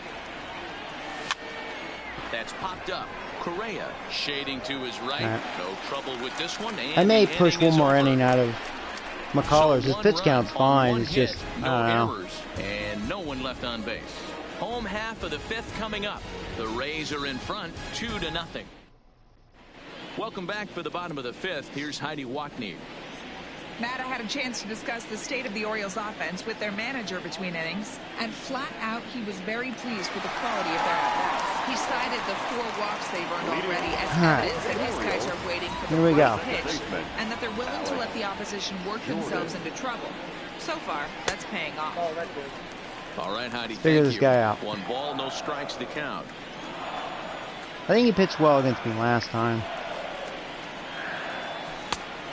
That's popped up. Correa shading to his right. Right. No trouble with this one. And I may the push inning one is more over. inning out of McCullers. His So pitch 1 count's run on fine. 1 It's hit, just, no I don't know. errors, and no one left on base. Home half of the 5th coming up. The Rays are in front, 2-0. Welcome back for the bottom of the 5th. Here's Heidi Watney. Matt, I had a chance to discuss the state of the Orioles offense with their manager between innings, and flat out he was very pleased with the quality of their at-bats. He cited the 4 walks they've earned already as evidence that his guys are waiting for Here the we right go. pitch, and that they're willing to let the opposition work themselves into trouble. So far, that's paying off. Oh, that's good. All right, Heidi, Figure thank this you. guy out. 1 ball, no strikes to count. I think he pitched well against me last time.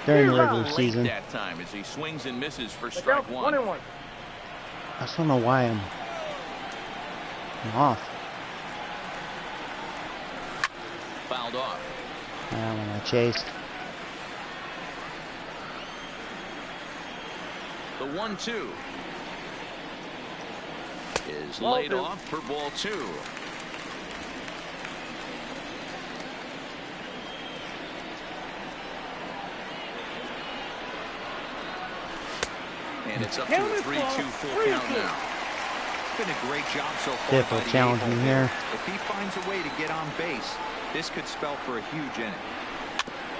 During the regular Late season. that time as he swings and misses for Look strike out, 1. 1-1. I just don't know why I'm off. Fouled off. When I chased. The 1-2 is Ball laid 2. off for ball 2. And it's up to a 3-2 full count now. It's been a great job so far. Diff will challenge me here. If he finds a way to get on base, this could spell for a huge inning.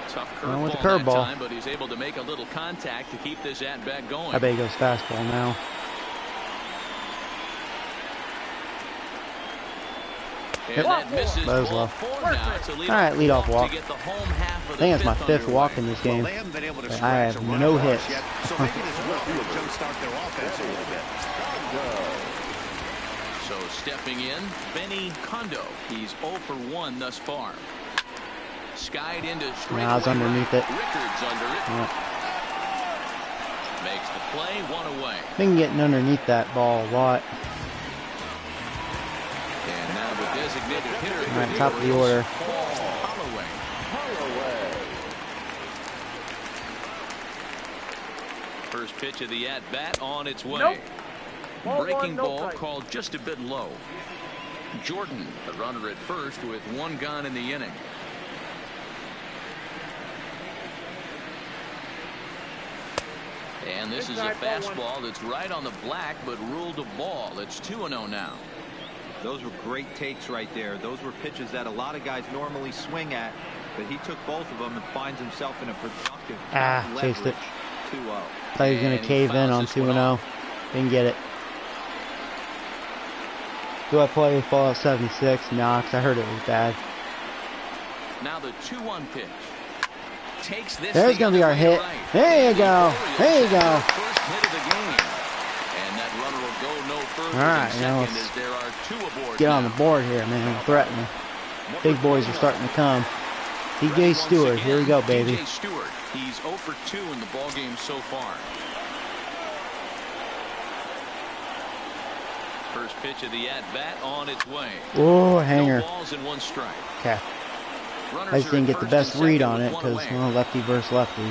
Tough With the curveball curveball, time, but he's able to make a little contact to keep this at-bat going. I bet he goes fastball now. And that misses. That was low. Alright, leadoff walk. I think that's my 5th walk in this game. Well, they haven't been able to I scratch have a run no across hits. yet, so maybe this will jumpstart their offense a little bit. So stepping in, Benny Kondo. He's 0 for 1 thus far. Skied into straight. Nah, I was underneath it. Rickard's under it. Yeah. Makes the play, 1 away. Been getting underneath that ball a lot. And now the designated hitter. All right, top of the order. Holloway. First pitch of the at-bat on its way. Breaking ball called just a bit low. Jordan, the runner at first with 1 gone in the inning. And this is a fastball that's right on the black, but ruled a ball. It's 2-0 now. Those were great takes right there. Those were pitches that a lot of guys normally swing at, but he took both of them and finds himself in a productive chased it. 2-0. Thought he was going to cave in on 2-0. Didn't get it. Do I play Fallout 76? Nah, because I heard it was bad. Now the 2-1 pitch. Takes this. There's going to be our hit. Right. There you go. There you go. First hit of the game. And that runner will go no further. All right, now let's there are 2 aboard. get on the board here, man. Threatening. Big boys are starting to come. DJ Stewart, here we go, baby. DJ Stewart, he's 0 for 2 in the ball game so far. First pitch of the at-bat on its way. Oh, hanger. No balls and 1 strike. Okay. I just didn't get the best read on it because, well, lefty versus lefty.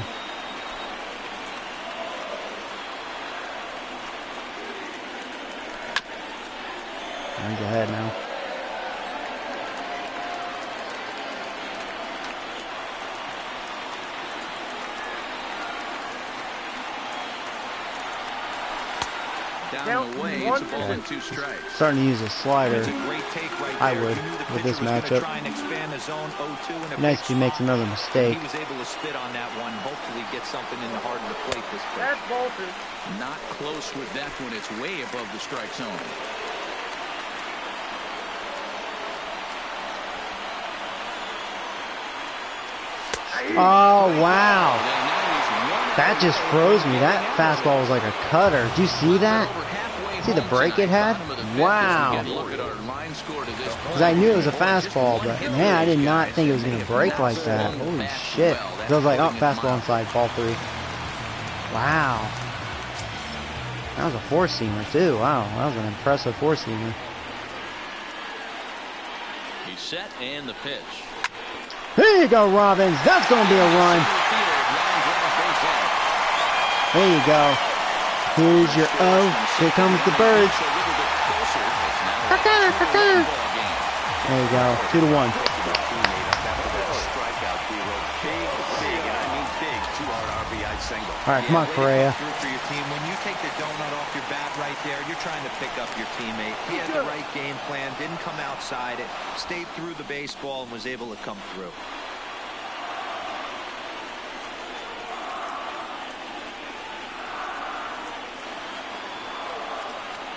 He's ahead now. Down and away, it's a ball and 2 strikes. Starting to use a slider. It's a great take right I there. would He knew the with this pitcher was gonna matchup. try and expand the zone 0-2 in a Nice big if he makes spot. another mistake. He was able to spit on that one. Hopefully get something in the heart of the plate this pitch. That's Bolton. Not close with that one. It's way above the strike zone. Oh, wow. That just froze me. That fastball was like a cutter. Did you see that? See the break it had? Wow. Because I knew it was a fastball, but man, I did not think it was going to break like that. Holy shit. I was like, oh, fastball inside, ball 3. Wow. That was a 4-seamer too. Wow, that was an impressive 4-seamer. He's set and the pitch. There you go, Robbins. That's going to be a run. There you go. Here's your O. Here comes the birds. There you go. 2-1. All right, come on, Correa. For your team, when you take the donut off your bat right there, you're trying to pick up your teammate. He had the right game plan, didn't come outside it, stayed through the baseball, and was able to come through.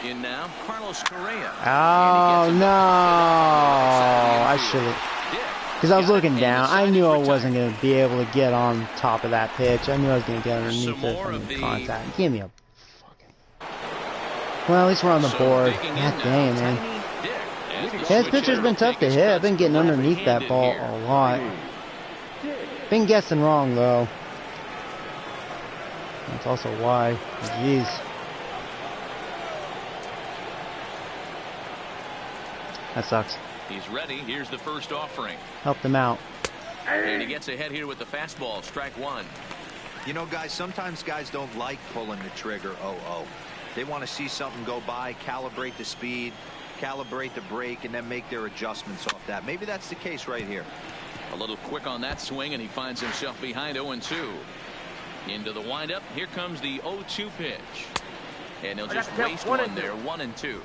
In now, Carlos Correa. Oh, no. I should have. Because I was looking down. I knew I wasn't going to be able to get on top of that pitch. I knew I was going to get underneath it from the contact. Give me a fucking... Well, at least we're on the board. God damn, man. Yeah, this pitcher's been tough to hit. I've been getting underneath that ball a lot. Been guessing wrong, though. That's also why. Jeez. That sucks. He's ready. Here's the first offering. Help them out. And he gets ahead here with the fastball. Strike 1. You know, guys, sometimes guys don't like pulling the trigger 0-0. They want to see something go by, calibrate the speed, calibrate the break, and then make their adjustments off that. Maybe that's the case right here. A little quick on that swing, and he finds himself behind 0-2. Into the windup. Here comes the 0-2 pitch. And he'll just waste one there. 1-2.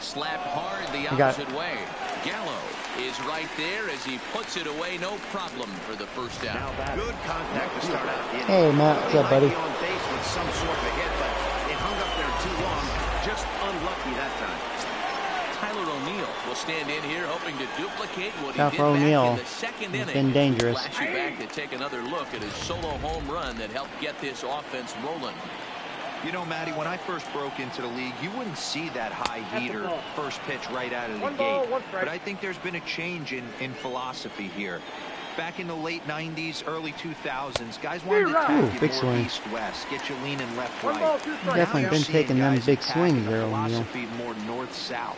Slapped hard the opposite way. Gallo is right there as he puts it away. No problem for the first out. Good contact to start out. Hey, Matt. What's up, buddy? On base with some sort of a hit, but it hung up there too long. Just unlucky that time. Tyler O'Neill will stand in here hoping to duplicate what he Tough did O'Neal. back in the second inning. Been dangerous. Flash you back to take another look at his solo home run that helped get this offense rolling. You know, Matty, when I first broke into the league, you wouldn't see that high heater first pitch right out of the gate. But I think there's been a change in philosophy here. Back in the late 90s, early 2000s, guys wanted to attack you more east-west, get you leaning left-right. Definitely been taking them big swings there, O'Neal. Philosophy more north-south.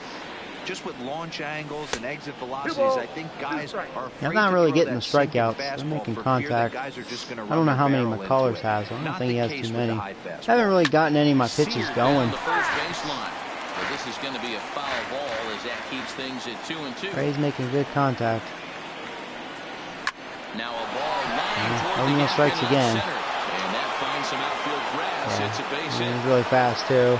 Just with launch angles and exit velocities, I think guys are afraid I'm not really to throw getting the that sinking strikeouts. They're fastball making for fear that contact. guys are just gonna I don't know run how their many barrel McCullers into it. has. I don't Not think he the has case too with the many. high fastball. Haven't really gotten any of my pitches Seared going. down the first baseline. But this is going to be a foul ball as that keeps things at 2-2. Ray's making good contact. Now a ball lined toward O'Neal the strikes gap in again. left center. And that finds some outfield grass. It's a base hit. He's really fast too.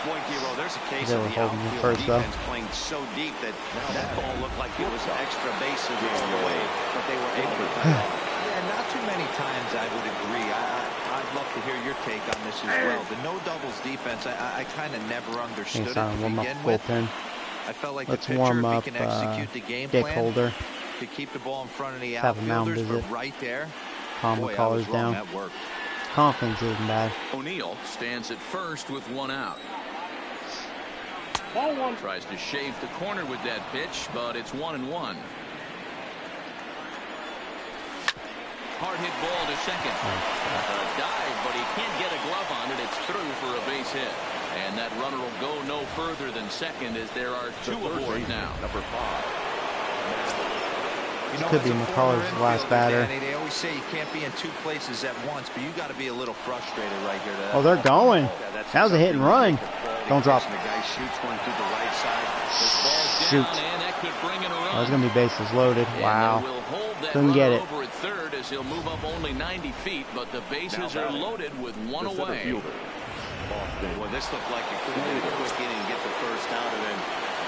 Boy, Giro, there's a case They of were the holding him outfield first, though. defense playing so deep that that ball looked like it was extra bases along the way, but they were able to cut it off. Yeah, not too many times I would agree. I'd love to hear your take on this as well. The no doubles defense, I kind of never understood it to warm up begin with. bullpen. I felt like Let's the pitcher, warm if up he can execute the game Dick plan, Holder. to keep the ball in front of the Have a mound outfielders, visit. but right there, Calm boy, the I callers was wrong. down. That worked. Confidence isn't bad. O'Neal stands at first with one out. Tries to shave the corner with that pitch, but it's 1-1. Hard hit ball to second. A dive, but he can't get a glove on it. It's through for a base hit. And that runner will go no further than second as there are two aboard now. Number 5. You know, Could be as a McCullers' former last infielder, batter. Danny, they always say you can't be in two places at once, but you got to be a little frustrated right here. Oh, they're going. That was a hit and run. Don't drop. The guy shoots one through the right side. This ball's Shoot. down, and that could bring in a run. Oh, it's going to be bases loaded. And Wow. they will hold that Couldn't get runner it. over at third as he'll move up only 90 feet, but the bases are loaded with one away. Well, this looked like it could have been a quick inning and get the first out, and then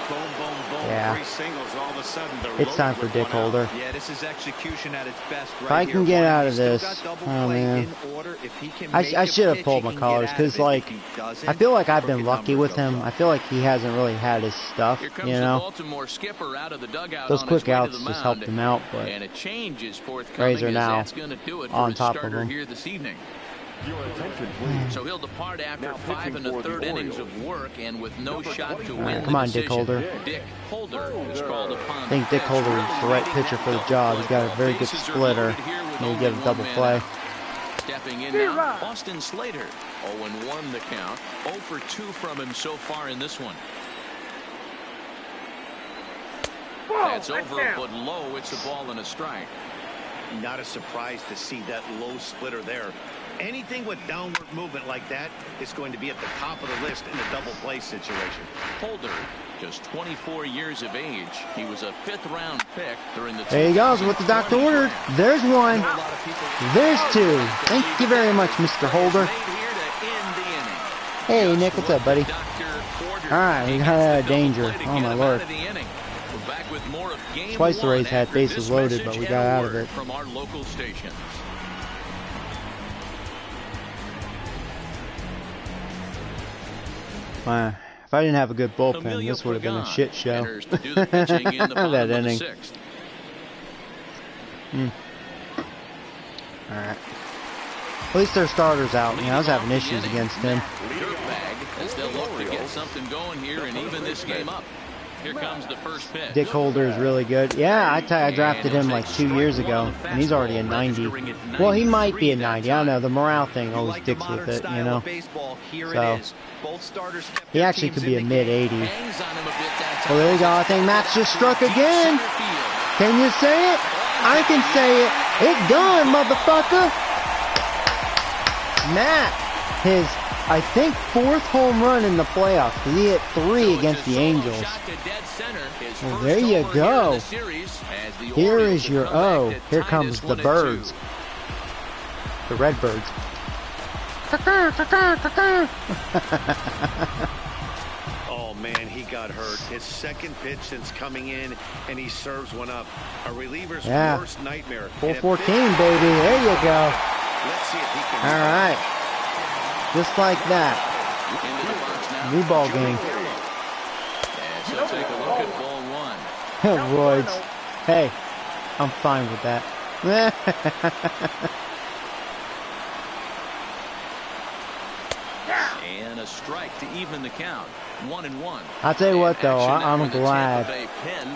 boom, boom, boom. Yeah. 3 singles. All of a sudden, they're It's time for Dick Holder. Yeah, this is execution at its best right If I here. can get out of He's still this, got double oh play man. in order. If he can I make I a should have pitch, pulled he can McCullers get out because, of it. like, If he doesn't, I feel like I've been crooked lucky number with him. goes I up. feel like he hasn't really had his stuff, Here comes you the know. Baltimore skipper out of the dugout Those on quick his way to outs the just mound. helped him out, but And a change is forthcoming Rays are as now that's going to do it for on his top of starter him. here this evening. Your attention, please. So he'll depart after Now 5 pitching1/3 for the innings Orioles. of work and with no shot to All win right, the come on, decision. Dick Holder. Dick Holder is called upon. I think Dick Holder is the right pitcher for the job. He's got a very good splitter. Maybe get a double play. Stepping in now, Austin Slater. 0-1 the count. 0 for 2 from him so far in this one. That's over, but low. It's a ball and a strike. Not a surprise to see that low splitter there. Anything with downward movement like that is going to be at the top of the list in a double play situation. Holder, just 24 years of age. He was a 5th-round pick during the. There he goes, what the doctor ordered. There's one. There's 2. Thank you very much, Mr. Holder. Hey, Nick, what's up, buddy? All right, we got danger. Oh my lord. Twice the Rays had bases loaded, but we got out of it. From our local stations. If I didn't have a good bullpen, this would have been a shit show. That inning. Alright. At least their starter's out. You know, I was having issues against him. Dirtbag as they'll look to get something going here and even this game up. Here comes the first pitch. Dick Holder is really good. Yeah, I drafted him like 2 years ago, and he's already a 90. Well, he might be a 90. I don't know. The morale thing always sticks with it, you know. So, he actually could be a mid-80s. Well, there you go. I think Max just struck again. Can you say it? I can say it. It's done, motherfucker. Matt, his I think 4th home run in the playoffs. He hit 3 against the Angels. Well, there you go. Here is your O. Here comes the birds. The Redbirds. Oh man, he got hurt. His second pitch since coming in, and he serves one up. A reliever's worst nightmare. 414, baby. There you go. Let's see if he can. All right. Just like that. New ball game. So take a look at ball 1. Roids. Hey, I'm fine with that. And a strike to even the count. 1-1. I'll tell you what, though, I'm glad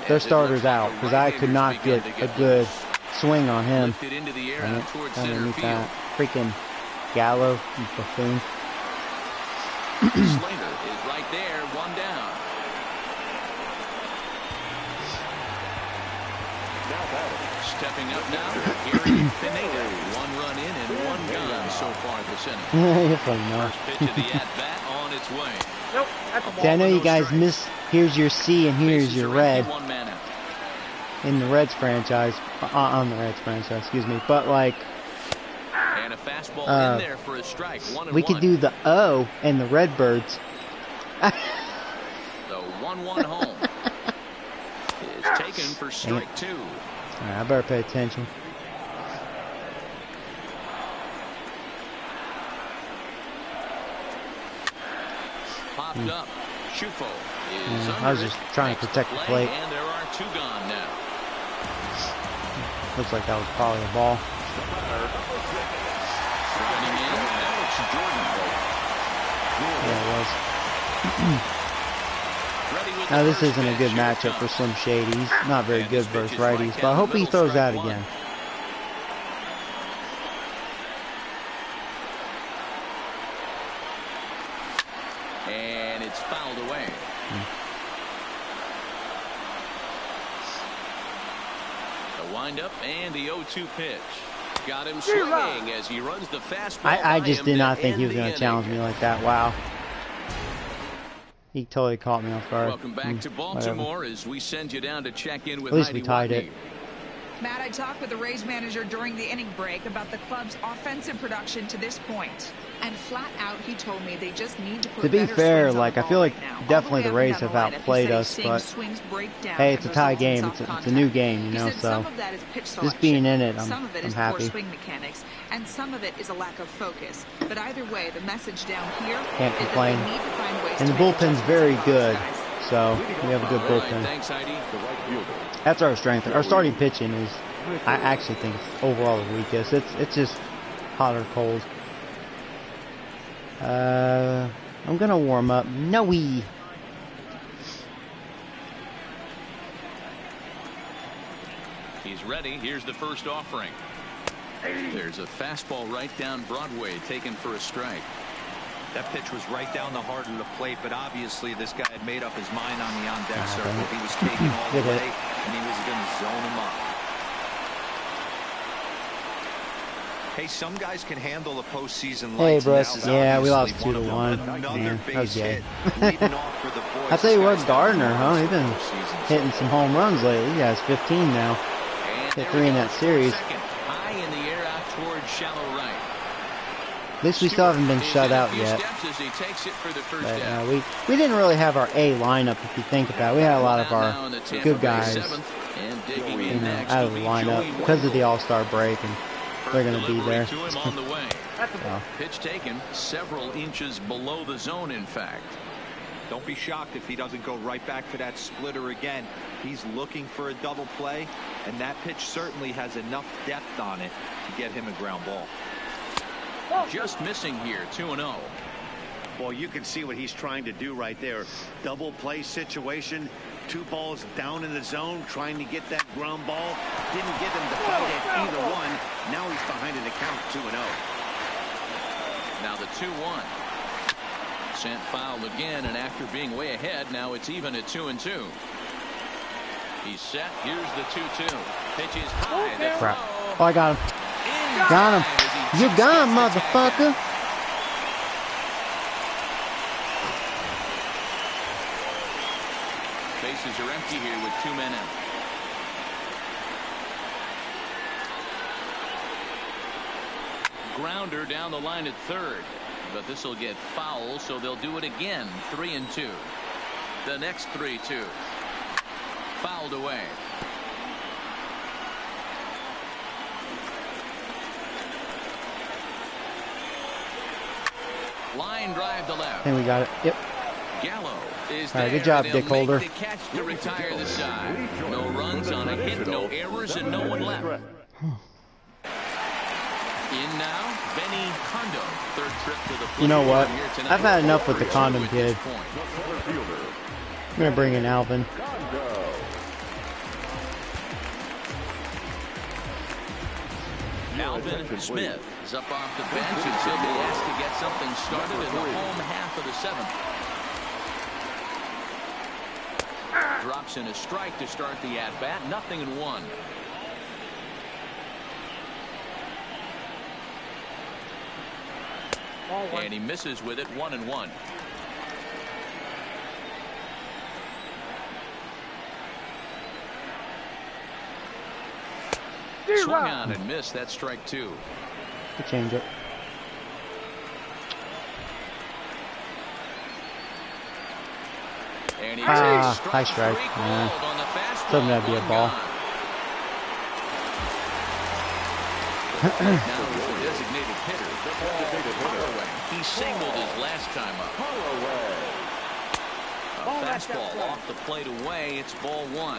their starter's out because I could not get a good swing on him. Underneath that freaking Gallo and buffoon. Slater is right there, 1 down. Stepping up now, Gary Pineda. 1 run in and 1 gone so far this inning. You're funny, no. First pitch of the at-bat on its way. Nope, that's a See, I know you guys strikes. miss. Here's your C and here's your red 1 man out. in the Reds franchise. On the Reds franchise, excuse me. But like, And a fastball in there for a strike. 1-1. we could do the O and the Redbirds. The 1-1 home is taken for strike 2. All right, I better pay attention. Popped up. Shufo is I was just trying to protect the plate. And there are 2 gone now. Looks like that was probably a ball. Running in, Alex Jordan. Yeah, it was. Now, this isn't a good matchup for Slim Shady. He's not very good versus righties, but I hope he throws out again. And it's fouled away. The windup and the 0-2 pitch. Got him swinging as he runs the fastball. I just did not think he was going to challenge me like that. Wow. He totally caught me off guard. Welcome back to Baltimore as we send you down to check in with At least we tied it. Matt, I talked with the Rays manager during the inning break about the club's offensive production to this point. And flat out, he told me they just need to put To be better fair, swings on like, the I feel ball like right now. definitely All the way Rays up and have down the lineup, outplayed he us, said but he's seeing swings break down hey, it's a and tie results in game. soft It's a contact. new game, you He know, said so some of that is pitch just selection, being in it, some of it I'm is poor happy. swing mechanics, and some of it is a lack of focus. But either way, the message down here Can't is complain. that they need to find ways And the to make bullpen's adjustments very on good, those guys. so we have a good All right, bullpen. thanks, Heidi. That's our strength. Our starting pitching is, I actually think, it's overall the weakest. It's just hot or cold. I'm gonna warm up. No-wee. He's ready. Here's the first offering. There's a fastball right down Broadway taken for a strike. That pitch was right down the heart of the plate, but obviously this guy had made up his mind on the on-deck circle. He was taking all the Good hit. way, and he was going to zone him up. Hey, some guys can handle the postseason Hey, lights. bros. and now Yeah, we lost obviously 2-1. one of them. Another Man, that was base gay. hit, leading off for the boys. I'll tell you This what, guy's Gardner, done huh? He's been postseason. hitting some home runs lately. He has 15 now. And Hit there 3 he in that goes. series. Second, high in the air out towards shallow right. At least we still haven't been shut out yet. As he takes it for the first But, down. we didn't really have our A lineup, if you think about it. We had a lot of our Now in the Tampa good Bay guys, seventh, and digging you in know, next out will of the be lineup Joey because of the Wendell. All-Star break, and they're going to be Delivery there. to him on the way. So, Pitch taken several inches below the zone, in fact. Don't be shocked if he doesn't go right back to that splitter again. He's looking for a double play, and that pitch certainly has enough depth on it to get him a ground ball. Just missing here, 2-0. Well, you can see what he's trying to do right there. Double play situation. 2 balls down in the zone, trying to get that ground ball. Didn't get him to bite at either one. Now he's behind in the count, 2-0. Now the 2-1. Sent foul again, and after being way ahead, now it's even at 2-2. He's set. Here's the 2-2. Pitch is high. The crap. throw. Oh, I got him. Got him. You got him, motherfucker. Bases are empty here with 2 men out. Grounder down the line at third, but this will get foul, so they'll do it again. 3-2. The next 3-2. Fouled away. Line drive to left. And we got it. Yep. Gallo is All right, there. good job, They'll Dick make Holder. the catch to retire the side. No runs on a hit, no errors, and no one left. In now, Benny Kondo. Third trip to the plate. You know what? Here tonight. I've had enough with the condom At this kid. point. I'm gonna bring in Alvin. Alvin Smith is up off the bench, and he'll be asked to get something started in the home half of the seventh. Drops in a strike to start the at-bat. 0-1. And he misses with it. 1-1. Swung on and missed. That's strike 2. Good change it. And he Ah, takes high strike. three Yeah. called on the fastball. Something that'd be a One ball. gone. Now the designated hitter. Holloway. He singled his last time up. A fastball off the plate away. It's ball 1.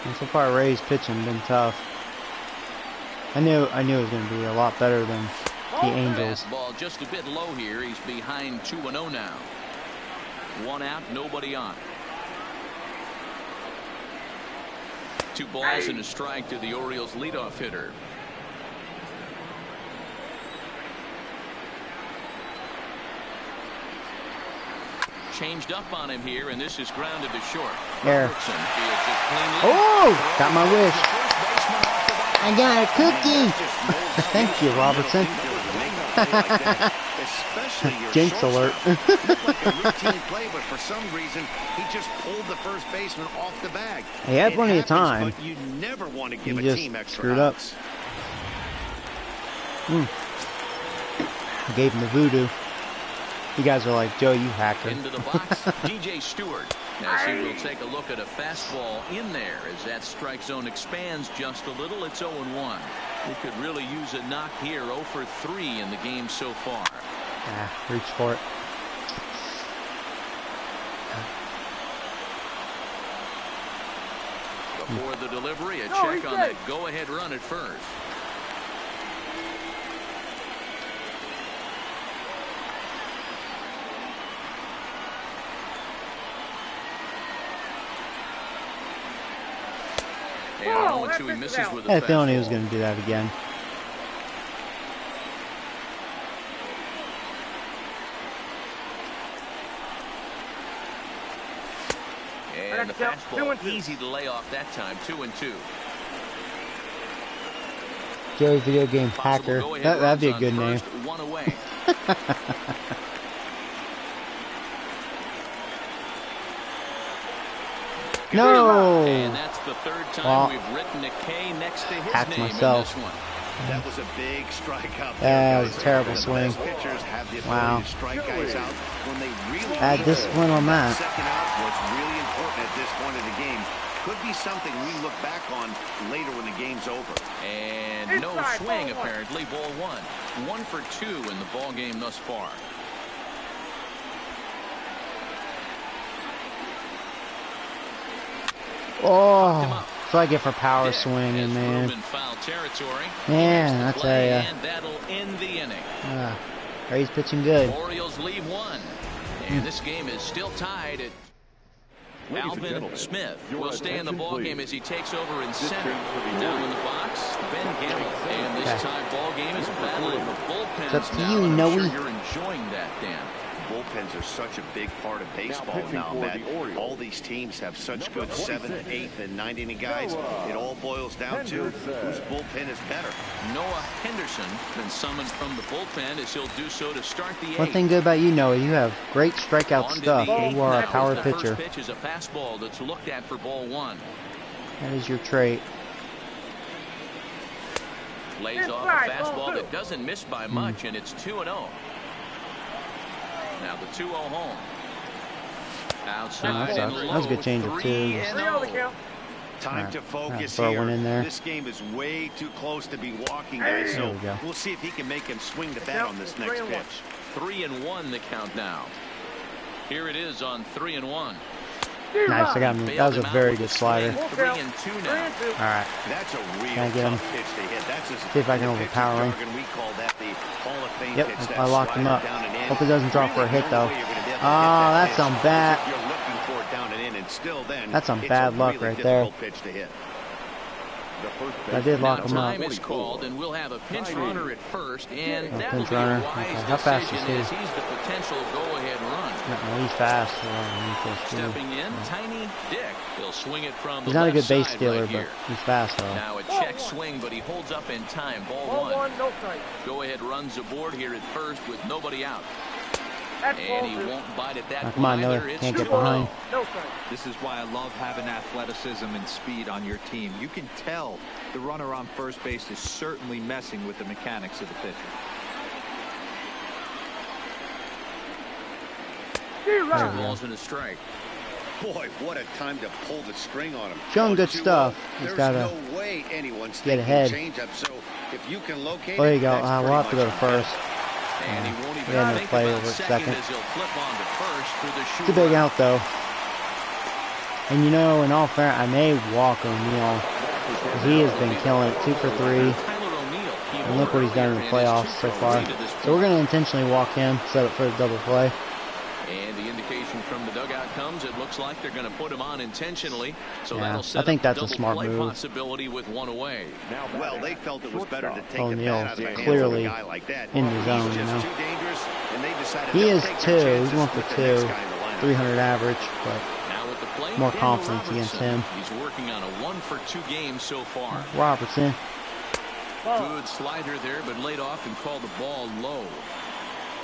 And so far, Ray's pitching been tough. I knew it was going to be a lot better than the Angels. Fastball just a bit low here. He's behind 2-0 now. 1 out, nobody on. 2 balls and a strike to the Orioles leadoff hitter. Changed up on him here, and this is grounded to short. There. Robertson fields it cleanly. Oh, got my wish. First baseman off the bat. I got a cookie. Thank you, Robertson. Jinx alert. Looked like a routine play, but for some reason, he just pulled the first baseman off the bag. He had It plenty of happens, time. but you never want to He give a just team extra screwed up. outs. I gave him the voodoo. You guys are like, Joe, you hacker. Into the box, DJ Stewart, as he will take a look at a fastball in there as that strike zone expands just a little. It's 0-1. He could really use a knock here. 0 for 3 in the game so far. Reach for it. Before the delivery, a check on that go-ahead run at first. And 0-2, he misses with I a had a feeling he was fastball. going to do that again. And the fastball easy to lay off that time. 2-2. Joey Video Game Hacker. Possible go-ahead That'd be a runs good on name. first, 1 away. No! And that's the third time Well, we've written a K next to his hacked name myself. in this one. That was a big strikeout. That there, was a guys. terrible The swing. best pitchers have the ability Wow. to strike guys out when they really Bad need discipline on that. Second out was really important at this point of the game. Could be something we look back on later when the game's over. And no swing, apparently. Ball 1. 1 for 2 in the ball game thus far. Oh, so I get for power swinging, man. Foul territory. Man, I tell ya. And that'll end the inning. Ray's pitching good. Orioles leave 1. And this game is still tied at Ladies and Alvin gentlemen, Smith your will stay in the attention, ball game please. as he takes over in center. game for the Now in Orioles. the box, Ben Gamble. And this Okay. tie ball game is battling the bullpens. It's up to now, you, and I'm Noe. sure you're enjoying that, Dan. Bullpen bullpens are such a big part of baseball now, Matt. All these teams have such good 7th, 8th, and 9th inning guys. It all boils down to whose bullpen is better. Noah Henderson been summoned from the bullpen as he'll do so to start the 8th. One thing good about you, Noah, you have great strikeout stuff. You are a power pitcher. First pitch is a fastball that's looked at for ball 1. That is your trait. Lays off a fastball that doesn't miss by much, and it's 2-0. Now the 2-0 home. Outside and low. That was a good changeup too. Time to focus throw here. one in there. This game is way too close to be walking, guys. So we'll see if he can make him swing the bat on this next pitch. 3-1 the count now. Here it is on 3-1. Nice, I got him. That was a very good slider. 3-2 now. Alright. That's a real Can I get him? tough pitch to hit. That's See if I can overpower him. We call that the Hall of Fame Yep, pitch. I locked him up. Hope it doesn't drop for a hit though. Oh, that's some bad. That's some bad luck right there. I did lock him up. Time is called, and we'll have a pinch runner at first, and that will pinch be a runner. wise Okay. How fast is decision he? as he's the potential go-ahead run. No, he's fast. Stepping in, Tiny Dick. He'll swing it from He's the not a left good base side stealer, right but here. he's fast though. Now a check swing, but he holds up in time. Ball 1. Go-ahead runs aboard here at first with nobody out. And he won't bite at that. Come on, Noah. Can't get behind. This is why I love having athleticism and speed on your team. You can tell the runner on first base is certainly messing with the mechanics of the pitcher. Balls in a strike. Boy, what a time to pull the string on him. Showing good stuff. He's There's got to no way anyone's get ahead. Change-up, so if you can locate There you it, go. that's We'll have to go to pretty much first. And he won't even We had no think play about over at second second. as he'll flip on to first through the It's a shoot. big out though. And you know, in all fairness, I may walk O'Neal. He has been killing it. 2 for 3. And look what he's done in the playoffs so far. So we're going to intentionally walk him, set up for a double play. And the indication from the dugout comes, it looks like they're going to put him on intentionally. So Yeah, that'll set I think up that's a double smart play move. possibility with one away. Well, they felt it was better to take the O'Neal bat out of the hands of clearly a guy like that. in the He's zone, just you know. too dangerous, and they decided He they'll is take 2. their He's chances 1 for with the 2. next guy in the lineup. 300 average, but Now at the plate, more Daniel confidence against Robertson. him. He's working on a 1 for 2 game so far. Robertson. Good slider there, but laid off and called the ball low.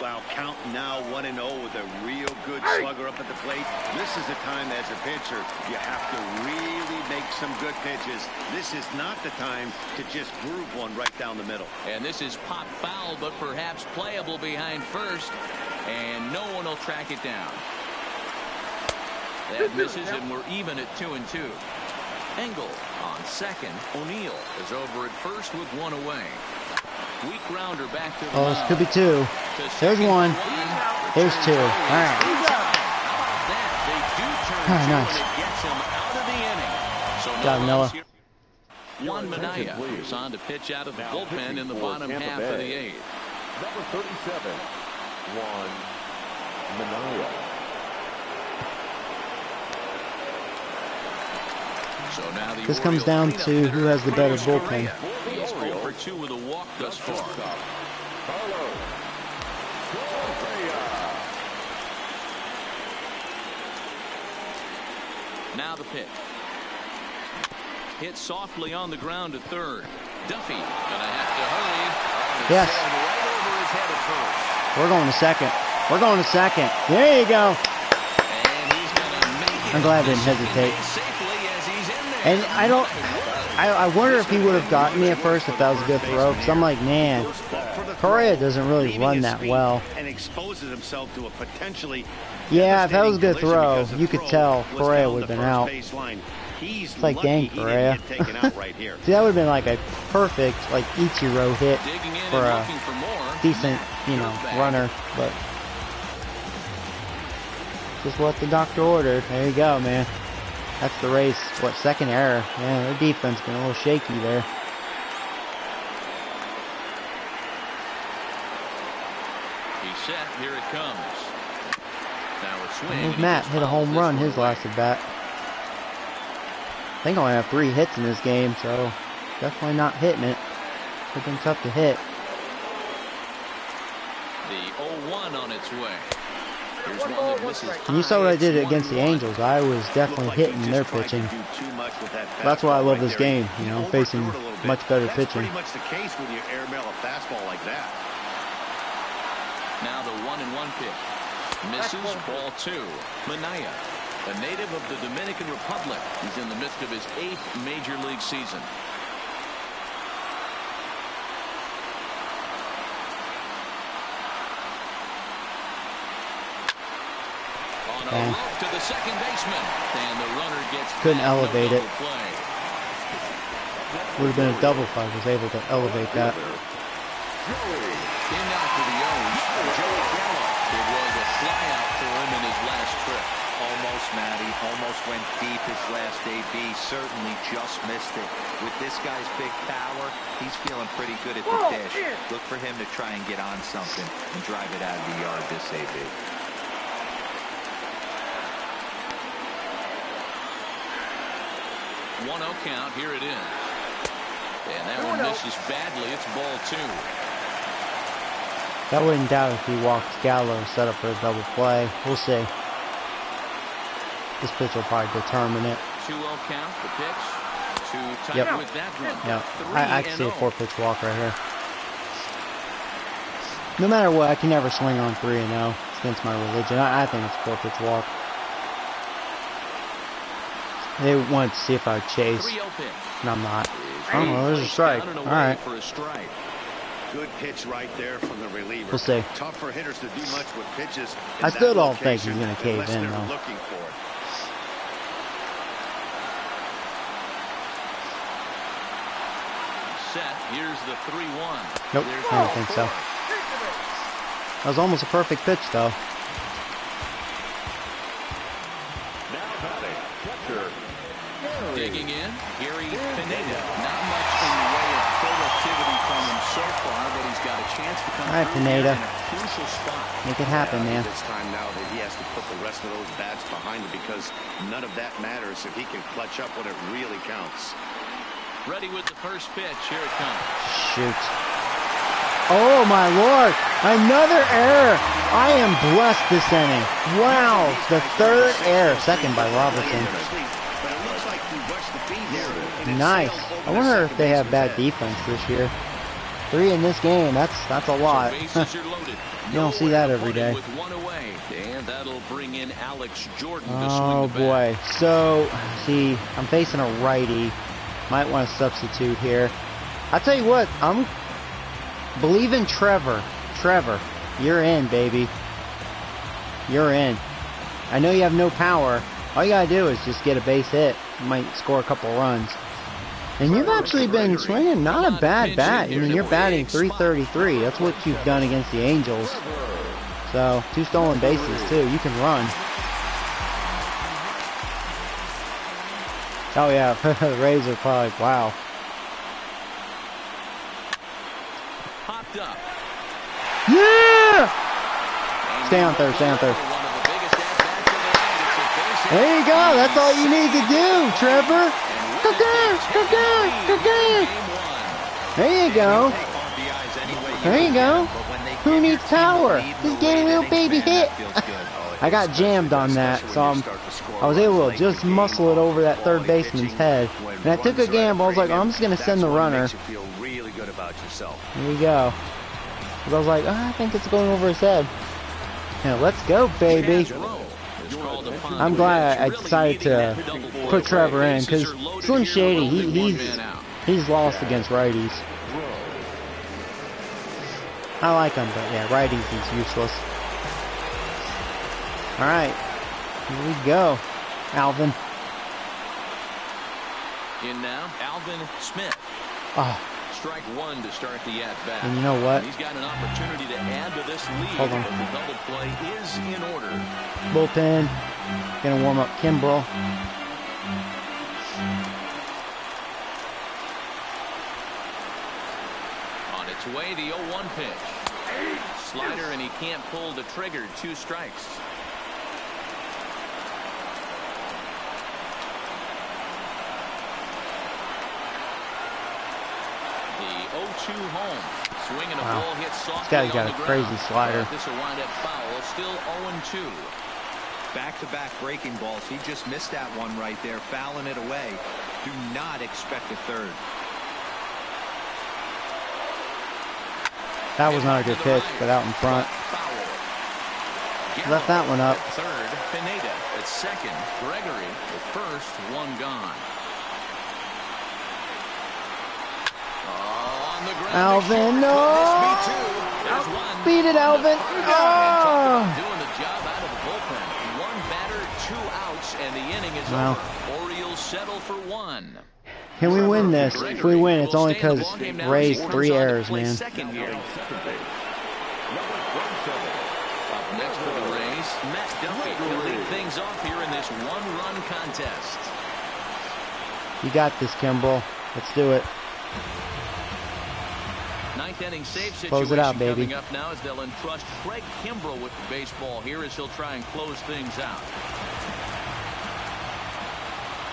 Wow, count now 1-0 with a real good slugger up at the plate. This is a time as a pitcher you have to really make some good pitches. This is not the time to just groove one right down the middle. And this is pop foul, but perhaps playable behind first, and no one will track it down. That misses, and we're even at 2-2. Engel on second. O'Neal is over at first with 1 away. Weak grounder back to the Oh, this could be 2. There's 1. There's 2. All right. Nice. Got him, Noah. Juan Minaya is on to pitch out of the bullpen in the bottom half of the 8th. Number 37, Juan Minaya. So now the This comes Orioles down cleanup to hitter, who has the better Carlos bullpen. Correa. He's 0 for 2 with a walk thus far. Now the pitch. Hit softly on the ground to third. Duffy gonna have to hurry. Yes. Right over his head at first. We're going to second. We're going to second. There you go. And he's gonna make it. I'm glad I didn't hesitate. Safely as he's in there. And I wonder if he would have gotten me at first if that was a good throw. Because I'm like, man, Correa doesn't really run that well. And exposes himself to a potentially Yeah, if that was a good devastating throw, collision you because could the tell throw was Correa down would have the been first out. baseline. He's It's like, lucky dang, he didn't Correa. get taken out right here. See, that would have been like a perfect, like, Ichiro hit Digging in for and a looking for more. decent, you know, runner. But just what the doctor ordered. There you go, man. That's the race. What, second error? Yeah, their defense been a little shaky there. He's set. Here it comes. Now a swing. There's Matt hit a home run his last at bat. I think I only have 3 hits in this game, so definitely not hitting it. It's been tough to hit. The The 0-1 on its way. Here's one that misses. And you saw what I did against the Angels. I was definitely hitting their pitching. That's why I love this game. You know, facing much better pitching. Pretty much the case when you airmail a fastball like that. Now the 1-1 pitch. Misses, ball 2. Minaya, a native of the Dominican Republic. He's in the midst of his 8th major league season. On a look to the second baseman, and the runner gets couldn't elevate it. Play. Would have been a double if I was able to elevate that. In now for the O's, Joey Gallo. It was a flyout for him in his last trip. Almost, Matty. Almost went deep his last AB. Certainly just missed it. With this guy's big power, he's feeling pretty good at the dish. Look for him to try and get on something and drive it out of the yard this AB. 1-0 count. Here it is. And that one misses badly. It's ball 2. That wouldn't doubt if he walked Gallo, set up for a double play. We'll see. This pitch will probably determine it. 2-0 count. The pitch. To tight Yep. with that one. Yeah, I can see a 4-pitch walk right here. No matter what, I can never swing on 3-0. It's against my religion. I think it's a 4-pitch walk. They wanted to see if I would chase. 3-0 pitch. And I'm not. Oh, well, there's a strike. All right. For a strike. Good pitch right there from the reliever. We'll see. Tough for hitters to do much with pitches. I still don't think he's going to cave in, though. Looking for it. Set. Here's the 3-1. Nope, I don't think so. That was almost a perfect pitch, though. Digging in, Gary Pineda. Not much in the way of productivity from him so far, but he's got a chance to come All right, through Pineda. in a crucial spot. Make it happen, man. It's time now that he has to put the rest of those bats behind him because none of that matters if he can clutch up when it really counts. Ready with the first pitch. Here it comes. Shoot. Oh, my Lord. Another error. I am blessed this inning. Wow. The third error. Second by Robertson. Nice. I wonder if they have bad defense this year. 3 in this game. That's a lot. You don't see that every day. Oh boy. So, see, I'm facing a righty. Might want to substitute here. I tell you what, I'm believing Trevor. Trevor, you're in, baby. You're in. I know you have no power. All you gotta do is just get a base hit. You might score a couple runs. And you've actually been swinging not a bad bat. I mean, you're batting .333. That's what you've done against the Angels. So, 2 stolen bases, too. You can run. Oh, yeah. The Rays are probably like, wow. Popped up. Yeah! Stay on third, stay on third. There you go. That's all you need to do, Trevor. There you go. There you go. Who needs power? Just get a little baby hit. I got jammed on that, so I was able to just muscle it over that third baseman's head. And I took a gamble. I was like, oh, I'm just going to send the runner. Here we go. But I was like, oh, I think it's going over his head. Yeah, let's go, baby. I'm glad I decided to put Trevor in, because Slim Shady, he's lost against righties. I like him, but yeah, righties is useless. Alright, here we go, Alvin. In now, Alvin Smith. Oh. Strike 1 to start the at-bat. And you know what? He's got an opportunity to add to this lead. Hold on. But the double play is in order. Bullpen. Gonna warm up Kimbrel. On its way, the 0-1 pitch. Slider, and he can't pull the trigger. 2 strikes. 2 home. Swinging a Wow. ball hit softly. This guy's got a crazy slider. This will wind up foul. Still 0-2. Back-to-back breaking balls. He just missed that one right there, fouling it away. Do not expect a third. That was not a good pitch, but out in front. Left that one up. At third, Pineda. At second, Gregory. At first, 1 gone. On the ground. Alvin, no! Beat it, Alvin! Oh! Doing the job out of the bullpen. 1 batter, 2 outs, and the inning is Wow. over. Orioles settle for 1. Can we win this? If we win, it's only because Ray's 3 errors, man. Second here. Up next for the Rays, Matt Duffy will lead things off here in this 1-run contest. You got this, Kimbrel. Let's do it. 9th inning save situation Close it out, baby. coming up now as they'll entrust Craig Kimbrel with the baseball here as he'll try and close things out.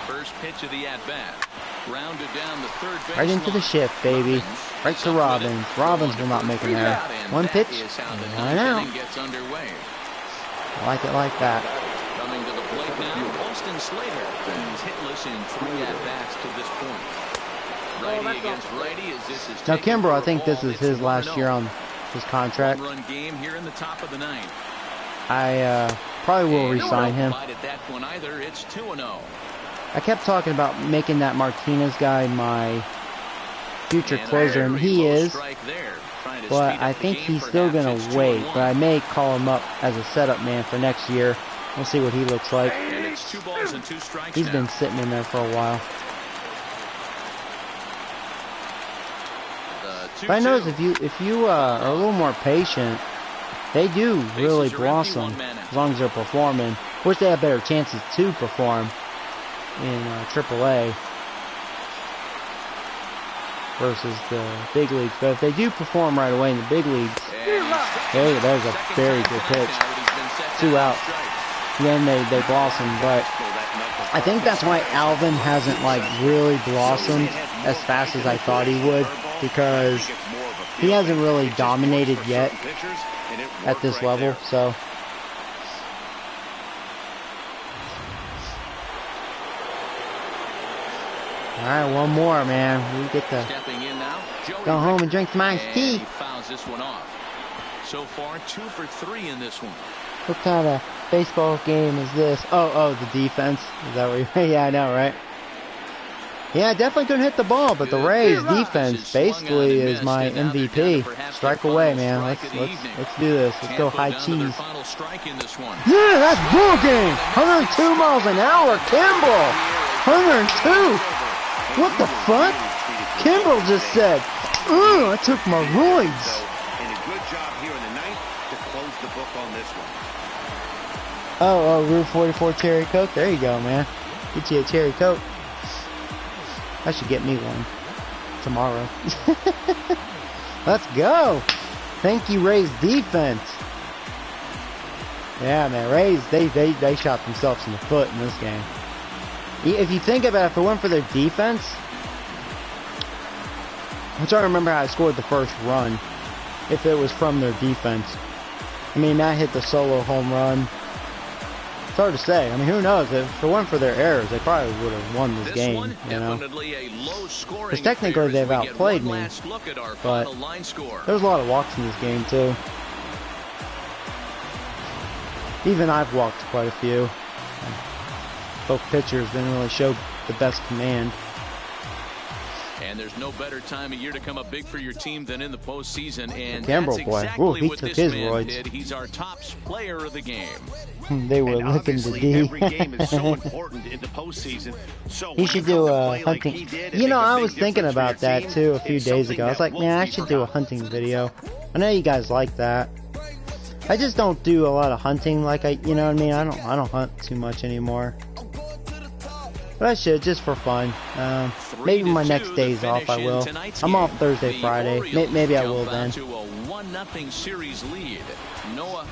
First pitch of the at-bat. Rounded down the third base Right into the shift, baby. Right to Robbins. Robbins will not make an error. 1 pitch. Line out. Gets underway. I like it like that. Coming to the plate now, Austin Slater. He's hitless in 3 at-bats to this point. Righty against righty as this is Now, Kimbrel, I think this is his last year on his contract. 1-run game here in the top of the 9th. I probably will re-sign him. At that one either. It's 2-0. I kept talking about making that Martinez guy my future closer, and he is. But I think he's still going to wait. But I may call him up as a setup man for next year. We'll see what he looks like. And it's 2 balls and 2 strikes. He's been sitting in there for a while. But I notice if you are a little more patient, they do really blossom as long as they're performing. Of course, they have better chances to perform in AAA versus the big leagues. But if they do perform right away in the big leagues, hey, there's a very good pitch. 2 out. Then they blossom. But I think that's why Alvin hasn't like really blossomed as fast as I thought he would, because he hasn't really dominated yet at this level. So all right, 1 more, man. We get to go home and drink some iced tea. He fouls this one off. So far, 2 for 3 in this one. What kind of baseball game is this? Oh, the defense. Is that what you... Yeah, I know, right? Yeah, definitely couldn't hit the ball, but the Rays defense basically is my MVP. Strike away, man. Let's do this. Let's go high cheese. Yeah, that's ball game. 102 miles an hour. Kimbrel. 102. What the fuck? Kimbrel just said, "Ooh, I took my roids." And a good job here in the 9th to close the book on this one. Oh, Route 44 Cherry Coke. There you go, man. Get you a Cherry Coke. I should get me one tomorrow. Let's go. Thank you, Rays defense. Yeah, man, Rays, they shot themselves in the foot in this game. If you think about it, if it weren't for their defense, I'm trying to remember how I scored the first run. If it was from their defense. I mean, Matt hit the solo home run. It's hard to say. I mean, who knows? If it weren't for their errors, they probably would have won this game, you know. Because technically they've outplayed me, but there's a lot of walks in this game, too. Even I've walked quite a few. Both pitchers didn't really show the best command. And there's no better time of year to come up big for your team than in the postseason. And Kimbrel, that's boy. exactly Ooh, he what took this his man roids. did. He's our top player of the game. They were And looking to obviously, D. every game is so important in the postseason. So He should do a hunting. You know, I was thinking about that too a few days ago. I was like, man, I should do a hunting video. I know you guys like that. I just don't do a lot of hunting like you know what I mean? I don't hunt too much anymore. But I should, just for fun. Maybe my next days off I will. I'm off Thursday, Friday. Maybe I will then.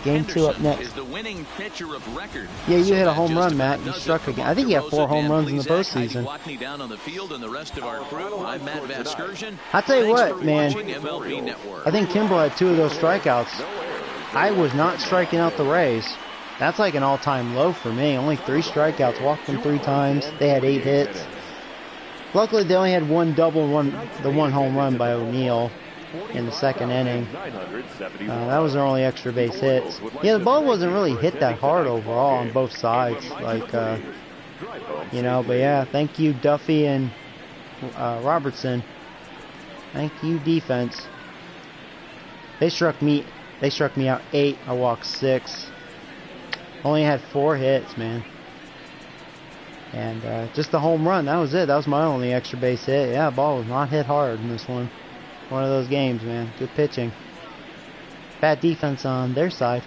Game 2 up next. Yeah, you hit a home run, Matt. You struck again. I think you have 4 home runs in the postseason. I'll tell you what, man. I think Kimbrel had 2 of those strikeouts. I was not striking out the Rays. That's like an all-time low for me. Only 3 strikeouts. Walked them 3 times. They had 8 hits. Luckily, they only had 1 double, the 1 home run by O'Neill in the 2nd inning. That was their only extra base hits. Yeah, the ball wasn't really hit that hard overall on both sides. Like, you know, but yeah, thank you, Duffy and Robertson. Thank you, defense. They struck me out 8. I walked 6. Only had 4 hits, man. And just the home run. That was it. That was my only extra base hit. Yeah, the ball was not hit hard in this one. One of those games, man. Good pitching. Bad defense on their side.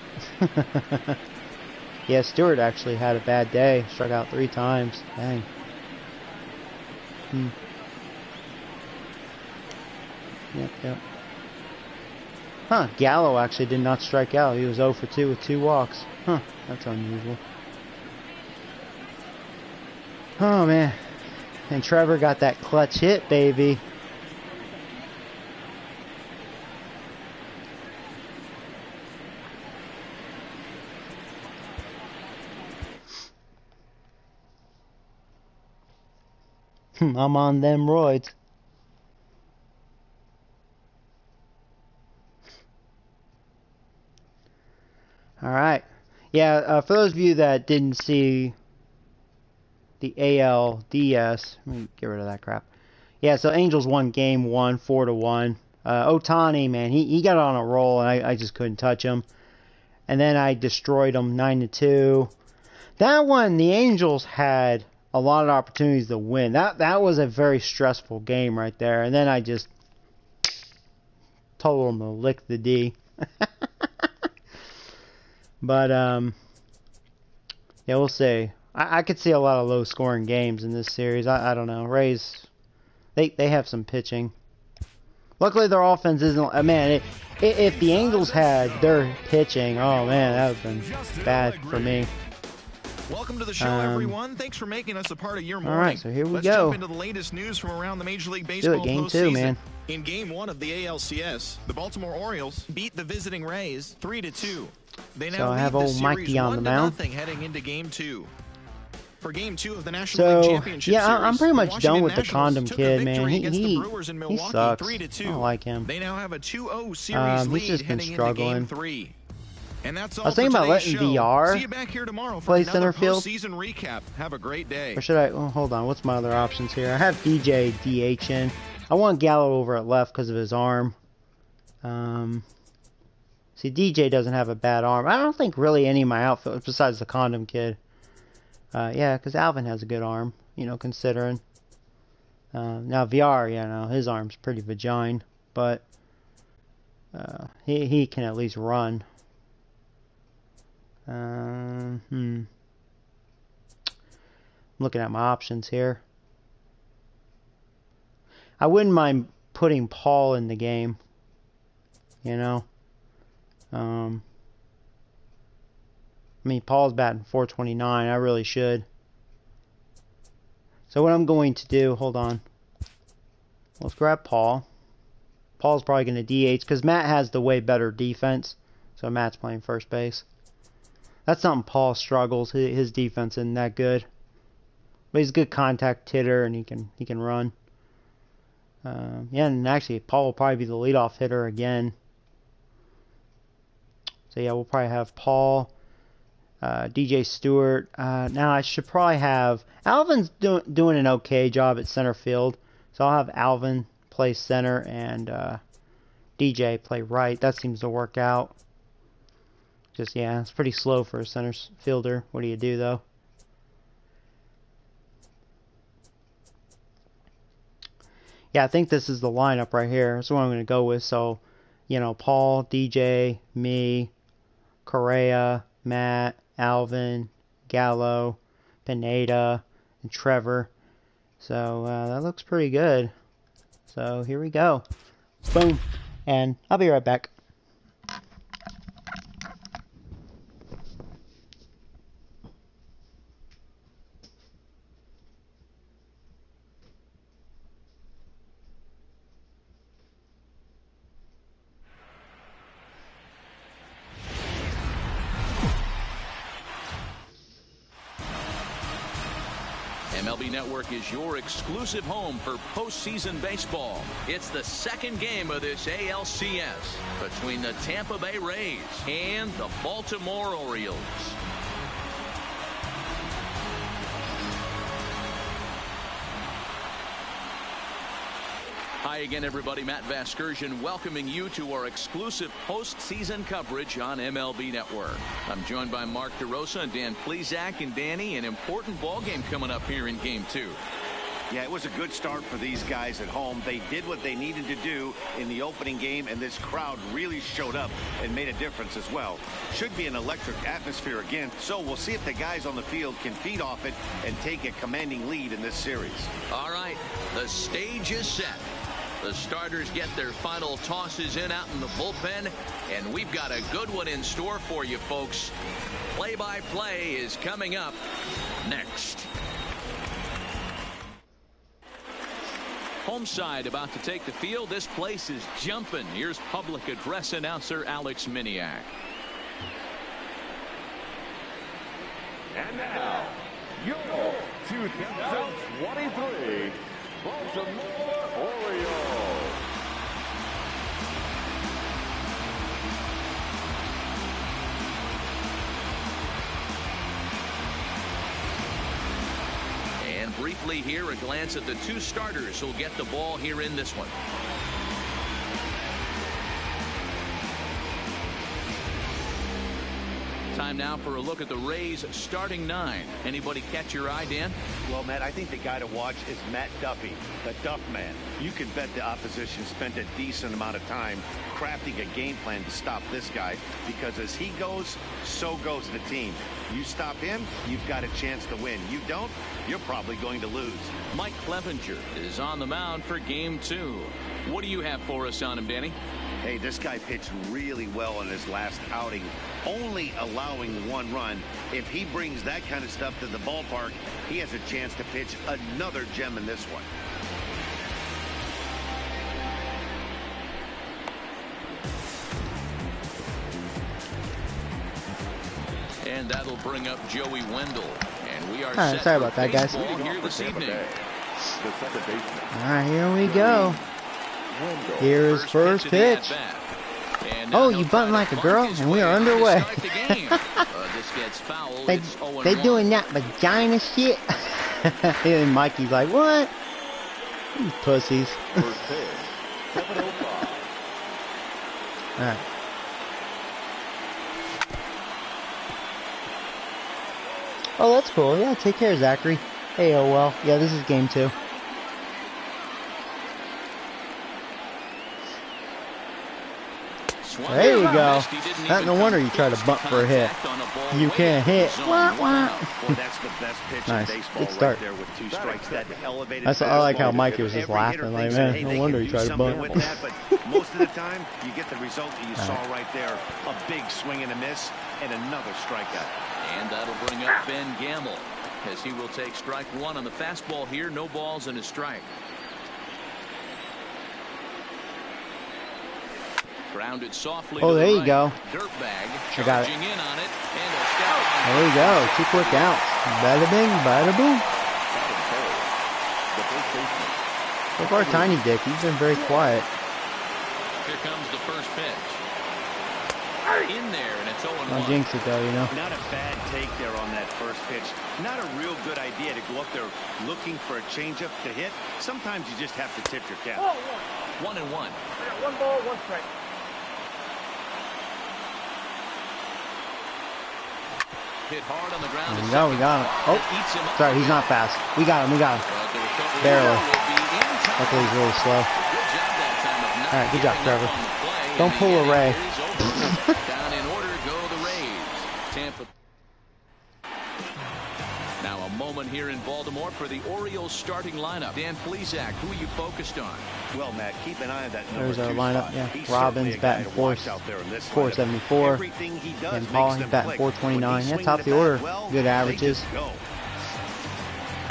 Yeah, Stewart actually had a bad day. Struck out 3 times. Dang. Yep. Huh, Gallo actually did not strike out. He was 0 for 2 with 2 walks. Huh, that's unusual. Oh, man. And Trevor got that clutch hit, baby. I'm on them roids. Alright. Yeah, for those of you that didn't see the ALDS, let me get rid of that crap. Yeah, so Angels won game 1, 4-1. Ohtani, man, he got on a roll, and I just couldn't touch him. And then I destroyed him 9-2. That one, the Angels had a lot of opportunities to win. That was a very stressful game right there. And then I just told them to lick the D. But, yeah, we'll see. I could see a lot of low-scoring games in this series. I don't know. Rays, they have some pitching. Luckily, their offense isn't... Man, if the Angels had their pitching, oh, man, that would have been bad for me. Welcome to the show, everyone. Thanks for making us a part of your morning. All right, so here we Let's go. jump into the latest news from around the Major League Baseball Game postseason. 2, man. In Game 1 of the ALCS, the Baltimore Orioles beat the visiting Rays 3-2. They now I have lead the old Mikey series on the mound. 1-0 heading into Game 2. For Game 2 of the National League Championship yeah, Series, I'm pretty much done with the Nationals Condom took Kid, a man. victory against the He Brewers in Milwaukee, sucks. 3-2. I don't like him. They now have a 2-0 series lead he's just been heading struggling. into Game 3. And that's all I was thinking about letting show. VR See you back here tomorrow for play another center field. Postseason recap. Have a great day. Or should I? Oh, hold on. What's my other options here? I have DJ DHing. I want Gallo over at left because of his arm. See, DJ doesn't have a bad arm. I don't think really any of my outfielders, besides the Condom Kid. Yeah, because Alvin has a good arm, you know, considering. Now, VR, you know, his arm's pretty vagine, but he can at least run. I'm looking at my options here. I wouldn't mind putting Paul in the game, you know. I mean, Paul's batting .429. I really should. So what I'm going to do, hold on. Let's grab Paul. Paul's probably going to DH because Matt has the way better defense. So Matt's playing first base. That's something Paul struggles. His defense isn't that good. But he's a good contact hitter and he can run. Yeah, and actually Paul will probably be the leadoff hitter again. So yeah, we'll probably have Paul, DJ Stewart. Now I should probably have Alvin's doing an okay job at center field. So I'll have Alvin play center and DJ play right. That seems to work out. Just, yeah, it's pretty slow for a center fielder. What do you do, though? Yeah, I think this is the lineup right here. That's what I'm going to go with. So, you know, Paul, DJ, me, Correa, Matt, Alvin, Gallo, Pineda, and Trevor. So that looks pretty good. So here we go. Boom. And I'll be right back. MLB Network is your exclusive home for postseason baseball. It's the second game of this ALCS between the Tampa Bay Rays and the Baltimore Orioles. Hi again, everybody. Matt Vasgersian welcoming you to our exclusive postseason coverage on MLB Network. I'm joined by Mark DeRosa and Dan Plesac. And Danny, an important ball game coming up here in Game 2. Yeah, it was a good start for these guys at home. They did what they needed to do in the opening game, and this crowd really showed up and made a difference as well. Should be an electric atmosphere again, so we'll see if the guys on the field can feed off it and take a commanding lead in this series. All right, the stage is set. The starters get their final tosses in out in the bullpen, and we've got a good one in store for you folks. Play-by-play is coming up next. Home side about to take the field. This place is jumping. Here's public address announcer Alex Miniak. And now, your 2023 Baltimore Orioles. And briefly here, a glance at the two starters who'll get the ball here in this one. Time now for a look at the Rays starting 9. Anybody catch your eye, Dan? Well, Matt, I think the guy to watch is Matt Duffy, the Duff Man. You can bet the opposition spent a decent amount of time crafting a game plan to stop this guy, because as he goes, so goes the team. You stop him, you've got a chance to win. You don't, you're probably going to lose. Mike Clevenger is on the mound for Game 2. What do you have for us on him, Danny? Hey, this guy pitched really well in his last outing, only allowing 1 run. If he brings that kind of stuff to the ballpark, he has a chance to pitch another gem in this one. And that'll bring up Joey Wendell. And we are set sorry about that, guys. Here this evening. Alright, here we go. Here's first pitch. Oh, you bunting like a girl, and we are underway. they doing that vagina shit. And Mikey's like, what? You pussies. Alright. Oh, that's cool. Yeah, take care, Zachary. Hey, oh well. Yeah, this is Game 2. There you go. No wonder you try to bunt for a hit. You can't hit. Wah, wah. Nice. Good start. I like how Mikey was just laughing. Like, man, no wonder you tried to bunt. Most of the time, you get the result that you saw right there. A big swing and a miss, and another strikeout. And that'll bring up Ben Gamble, as he will take strike 1 on the fastball here. No balls and a strike. Grounded softly. Oh, there you go. Dirtbag I got it. In on it, and there you go. 2 quick outs. Bada bing, bada boom. So far, Tiny Dick, he's been very quiet. Here comes the first pitch. In there, and it's 0-1. Don't jinx it, though, you know. Not a bad take there on that first pitch. Not a real good idea to go up there looking for a changeup to hit. Sometimes you just have to tip your cap. 1-1. 1 ball, 1 strike. Hit hard on the ground. There we go, we got him. Oh, sorry, he's not fast. We got him, we got him. Barely. Luckily, he's really slow. Alright, good job, Trevor. Don't pull a Ray. Down in order go the Rays. Tampa. Now a moment moment here in Baltimore for the Orioles starting lineup. Dan Plesac, who are you focused on? Well, Matt, keep an eye on that number There's our 2 lineup. spot. Yeah, He's Robbins certainly a guy batting to fourth, watch out there in this lineup. 474. Everything he does And makes Paul, he's them batting click. 429. When he's Yeah, swinging top of the bat order. well, Good they averages. just go.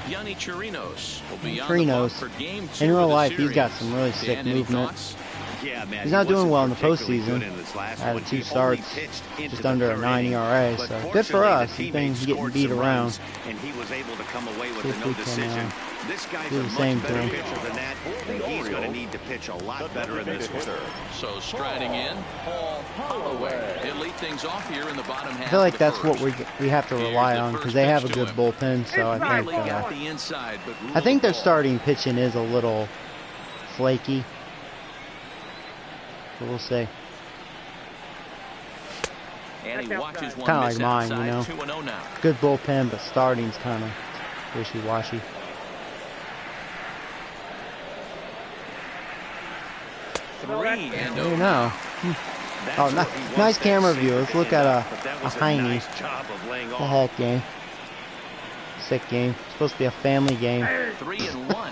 Yanni Chirinos will be on the Chirinos. bump for game 2 In real of the life, he's series. got some really sick Dan, any movement. thoughts? Yeah, man, He's not doing well in the postseason. Had Had 2 starts, just under a 9 ERA, so good for us. He's been getting beat around. And he was able to come away with See a if no we can, decision. This guy's do a the much same better thing. pitcher than that, and he's going to need to pitch a lot better in this one. So striding in, Paul Holloway. He'll lead things off here in the bottom half. I feel like of the that's what first. we have to rely on because they have a good bullpen. So I think Barely got the inside, but ruled their the ball. starting pitching is a little flaky. But we'll see. And he watches one Kind of miss like mine, you outside, know. 2-0 now. Good bullpen, but starting's kind of wishy-washy. Three and You know. Oh, nice camera view. Let's look at a Heine. The heck game. Sick game. Supposed to be a family game. 3-1.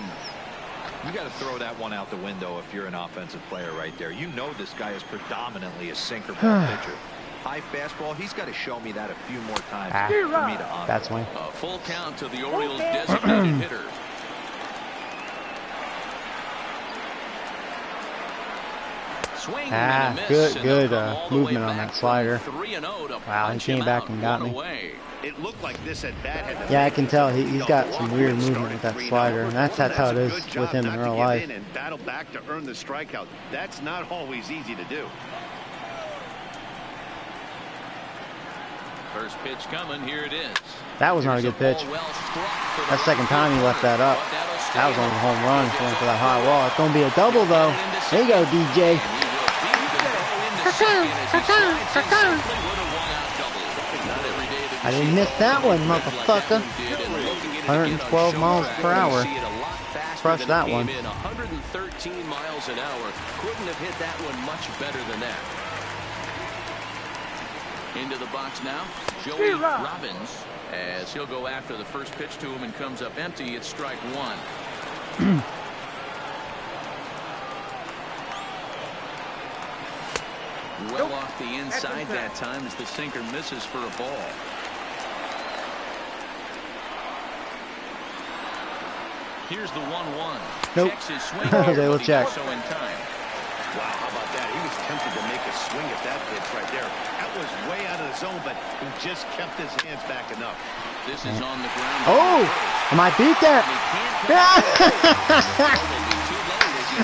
You got to throw that one out the window if you're an offensive player right there. You know this guy is predominantly a sinker ball pitcher. High fastball, he's got to show me that a few more times for me to honor. That's one. A full count to the Orioles' designated hitter. Swing and a miss, good and all the way movement on back that slider. from 3-0 to Wow, he punch came him back out, and got one me. away. It looked like this at bat had Yeah, I can tell he's got some weird movement with that slider, and that's how it is with him in real life. And battle back to earn the strikeout. That's not always easy to do. First pitch coming, here it is. That was not a good pitch. That second time he left that up. That was only a home run. He's going for that high wall. It's going to be a double, though. There you go, DJ. I didn't miss that one, motherfucker. 112 miles per hour. Crushed that one. 113 miles an hour. Couldn't have hit that one much better than that. Into the box now, Joey Robbins, as he'll go after the first pitch to him and comes up empty. It's strike one. Well off the inside that time as the sinker misses for a ball. Here's the 1-1. Nope. Checks his swing. They will check. So in time. Wow, how about that? He was tempted to make a swing at that pitch right there. That was way out of the zone, but he just kept his hands back enough. This is on the ground. Oh, I might beat that.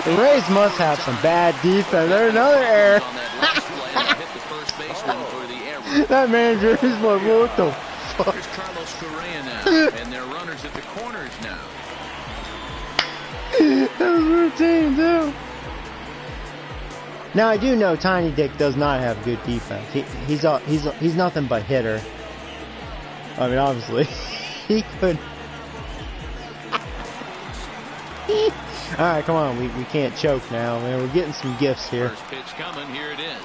The Rays must have some bad defense. There's another error. That manager is like, what the fuck? Here's Carlos Correa now, and they're runners at the corners now. That was routine too. Now I do know Tiny Dick does not have good defense. He's nothing but hitter. I mean, obviously, he could. All right, come on, we can't choke now, man. We're getting some gifts here. First pitch coming, here it is.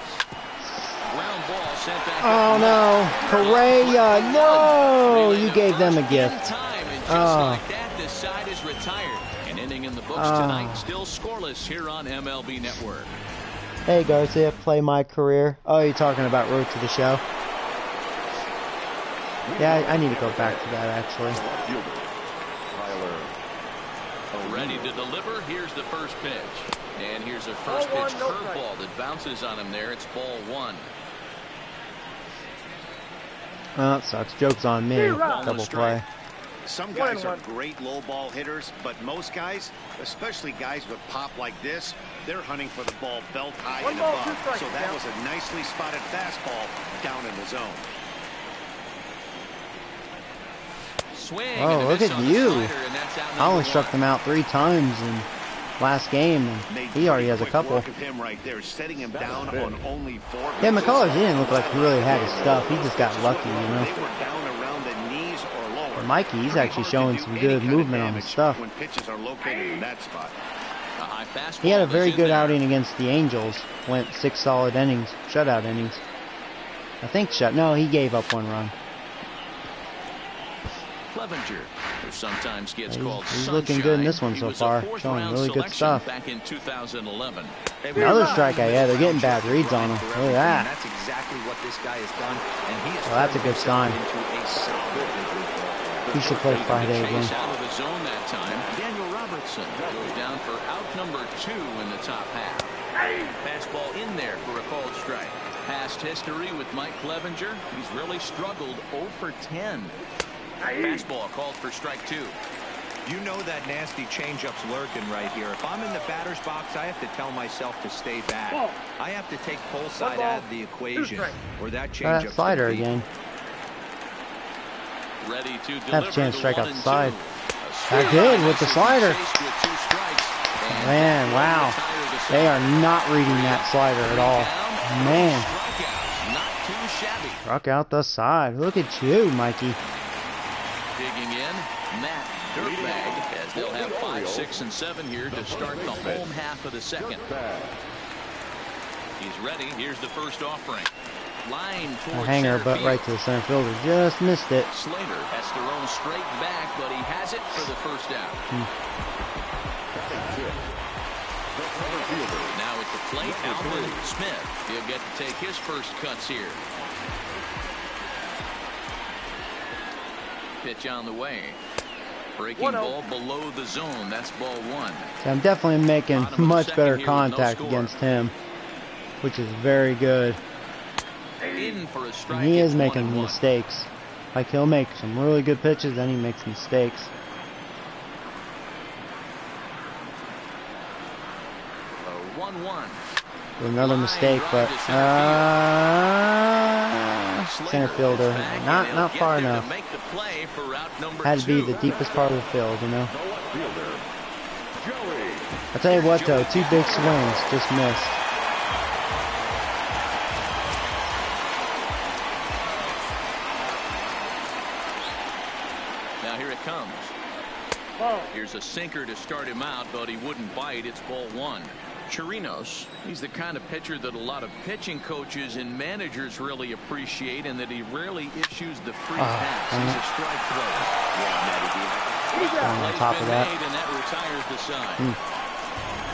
Ground ball sent back. Oh no, Correa! No, you gave them a gift. Oh. Like that, this side is retired. An inning in the books tonight, still scoreless here on MLB Network. Hey Garcia, play my career. Oh, you're talking about Road to the Show? Yeah, I need to go back to that actually. Ready to deliver. Here's the first pitch. And here's a first pitch curveball that bounces on him there. It's ball one. Oh, that sucks. Joke's on me. Double play. Some guys are great low ball hitters, but most guys, especially guys with pop like this, they're hunting for the ball belt high and above. So that was a nicely spotted fastball down in the zone. Swing, oh, look at you. I only struck them out 3 times in last game, and he already has a couple. Right there, setting him down on only 4 yeah, McCullers, he didn't look like he really had his stuff. He just got lucky, you know. They were down around the knees or lower. Mikey, he's actually showing some good movement on his stuff. When pitches are located in that spot. He had a very good outing against the Angels. Went 6 solid innings, shutout innings. I think no, he gave up 1 run. Clevenger, who sometimes gets called He's looking good in this one so far. Showing really good stuff. Back in 2011. Another strikeout. Yeah, they're getting bad reads on him. Look at that. That's exactly what this guy has done, and he has Well, that's a good sign. He should play Friday again. Out of the zone that time. Daniel Robertson goes down for out number 2 in the top half. Fastball in there for a called strike. Past history with Mike Clevenger. He's really struggled 0 for 10. Fastball called for strike 2. You know that nasty changeup's lurking right here. If I'm in the batter's box, I have to tell myself to stay back. I have to take pull side out of the equation, or that changeup's slider again. Ready to Have a chance to strike out the side. I did with the slider. Man, wow. They are not reading that slider at all. Man. Struck out the side. Look at you, Mikey. Digging in, Matt Dirtbag, as they'll have 5, 6, and 7 here to start the home half of the second. He's ready. Here's the first offering. Line towards A hanger, but right to the center fielder. Just missed it. Slater has to roll straight back, but he has it for the first out. Now at the plate, Alvin Smith. He'll get to take his first cuts here. Pitch on the way. Breaking ball below the zone. That's ball 1. So I'm definitely making much better contact against him, which is very good. In for a strike. And he is making mistakes. Like, he'll make some really good pitches, then he makes mistakes. A 1-1. Another mistake, but center fielder, not far enough. Had to be the deepest part of the field, you know. I'll tell you what though, 2 big swings, just missed. Now here it comes. Here's a sinker to start him out, but he wouldn't bite. It's ball 1. Chirinos, he's the kind of pitcher that a lot of pitching coaches and managers really appreciate, and that he rarely issues the free pass. He's a strike thrower. On top of that. And that retires the side.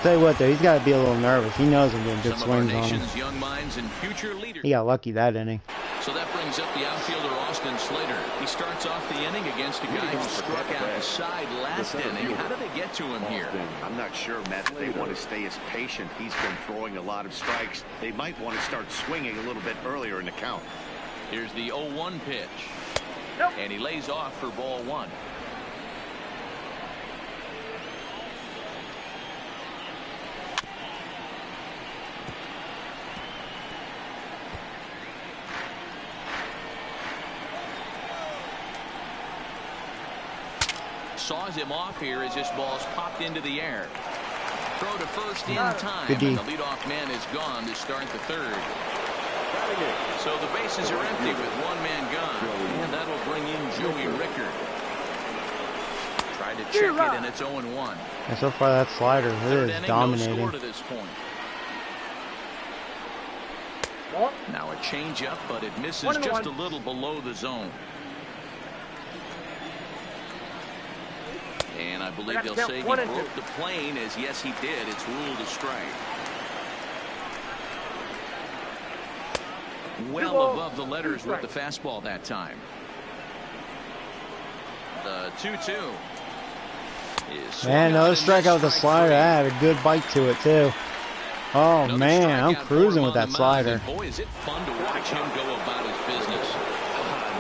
Tell you what though, he's got to be a little nervous. He knows I'm getting good swings on him. Young minds and future leaders. He got lucky that inning. So that brings up the outfielder Austin Slater. He starts off the inning against a guy who struck out the side last inning. How do they get to him here? I'm not sure, Matt, if they want to stay as patient. He's been throwing a lot of strikes. They might want to start swinging a little bit earlier in the count. Here's the 0-1 pitch. And he lays off for ball 1. Saws him off here as this ball's popped into the air. Throw to first in time, and the leadoff man is gone to start the 3rd. So the bases are empty with 1 man gone, and that'll bring in Joey Rickard. Tried to check it, and it's 0-1. And so far that slider is dominating. No score to this point. Now a changeup, but it misses just a little below the zone. And I believe they'll say he broke the plane, as yes he did. It's ruled a strike. Well above the letters with the fastball that time. The 2-2. Man, another strikeout with the slider. That had a good bite to it too. Oh man, I'm cruising with that slider. Boy, is it fun to watch him go about his business.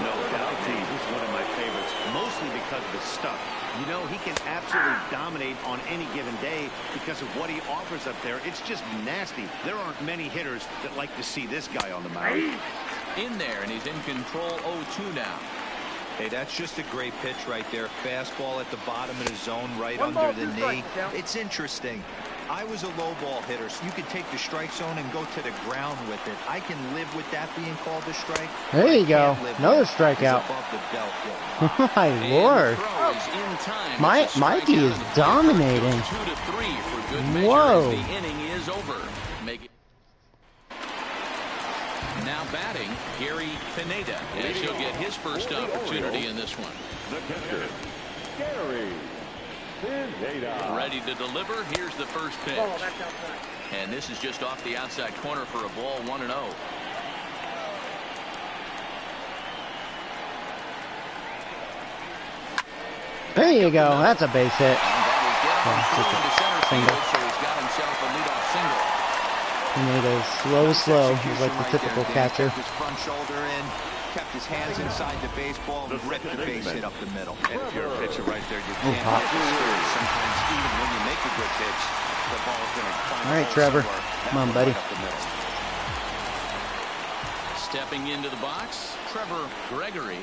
No doubt, He's one of my favorites, mostly because of his stuff. You know, he can absolutely dominate on any given day because of what he offers up there. It's just nasty. There aren't many hitters that like to see this guy on the mound. In there, and he's in control 0-2 now. Hey, that's just a great pitch right there. Fastball at the bottom of the zone, right under the knee. It's interesting. I was a low ball hitter, so you could take the strike zone and go to the ground with it. I can live with that being called a strike. There you go. Another strikeout. My lord. Mikey is dominating. Whoa. The inning is over. Now batting, Gary Pineda, as he'll get his first opportunity in this one. The catcher, Gary Pineda. Ready to deliver. Here's the first pitch. Oh, that's outside. And this is just off the outside corner for a ball, 1-0. There you go. That's a base hit. Single. So he's got himself a leadoff single. Pineda's slow. He's like the typical catcher. Kept his front shoulder in, kept his hands inside the baseball, and ripped the base hit up the middle. And if you're a pitcher right there, you can't get discouraged. Sometimes even when you make a good pitch, the ball's going to find. All right, Trevor. Come on, buddy. Stepping into the box, Trevor Gregory.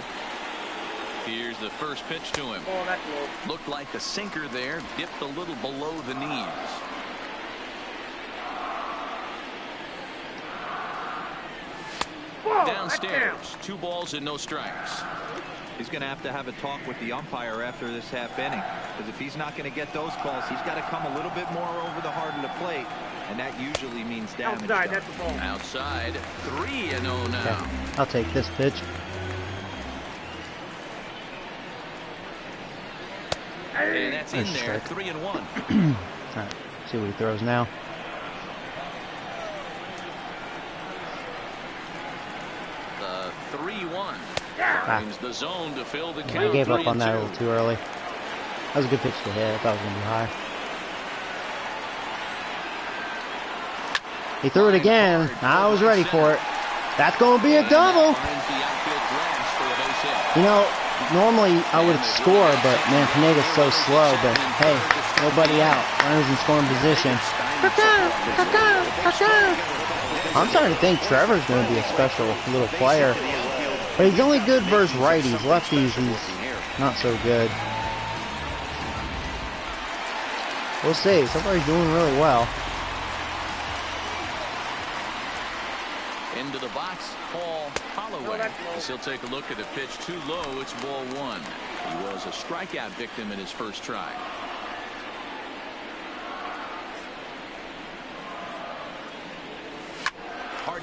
Here's the first pitch to him. Oh, that's low. Looked like the sinker there, dipped a little below the knees. Whoa, Downstairs, 2 balls and no strikes. He's going to have a talk with the umpire after this half inning, because if he's not going to get those calls, he's got to come a little bit more over the heart of the plate, and that usually means damage. Outside, that's the ball. Outside, 3-0 now. Okay. I'll take this pitch. And that's in Nice there, strike. 3-1. All right. See what he throws now. The 3-1. Finds the zone to fill the I count. gave up on that a 3-2. little too early. That was a good pitch to hit. I thought it was going to be high. He threw it again. I was ready for it. That's going to be a double. Finds the outfield grass for a base hit. You know, normally I would score, but man, Pineda's so slow. But hey, nobody out. Runners in scoring position. I'm starting to think Trevor's going to be a special little player. But he's only good versus righties. Lefties, he's not so good. We'll see. So far he's doing really well. Into the box, Paul Holloway. As he'll take a look at a pitch too low, it's ball 1. He was a strikeout victim in his first try.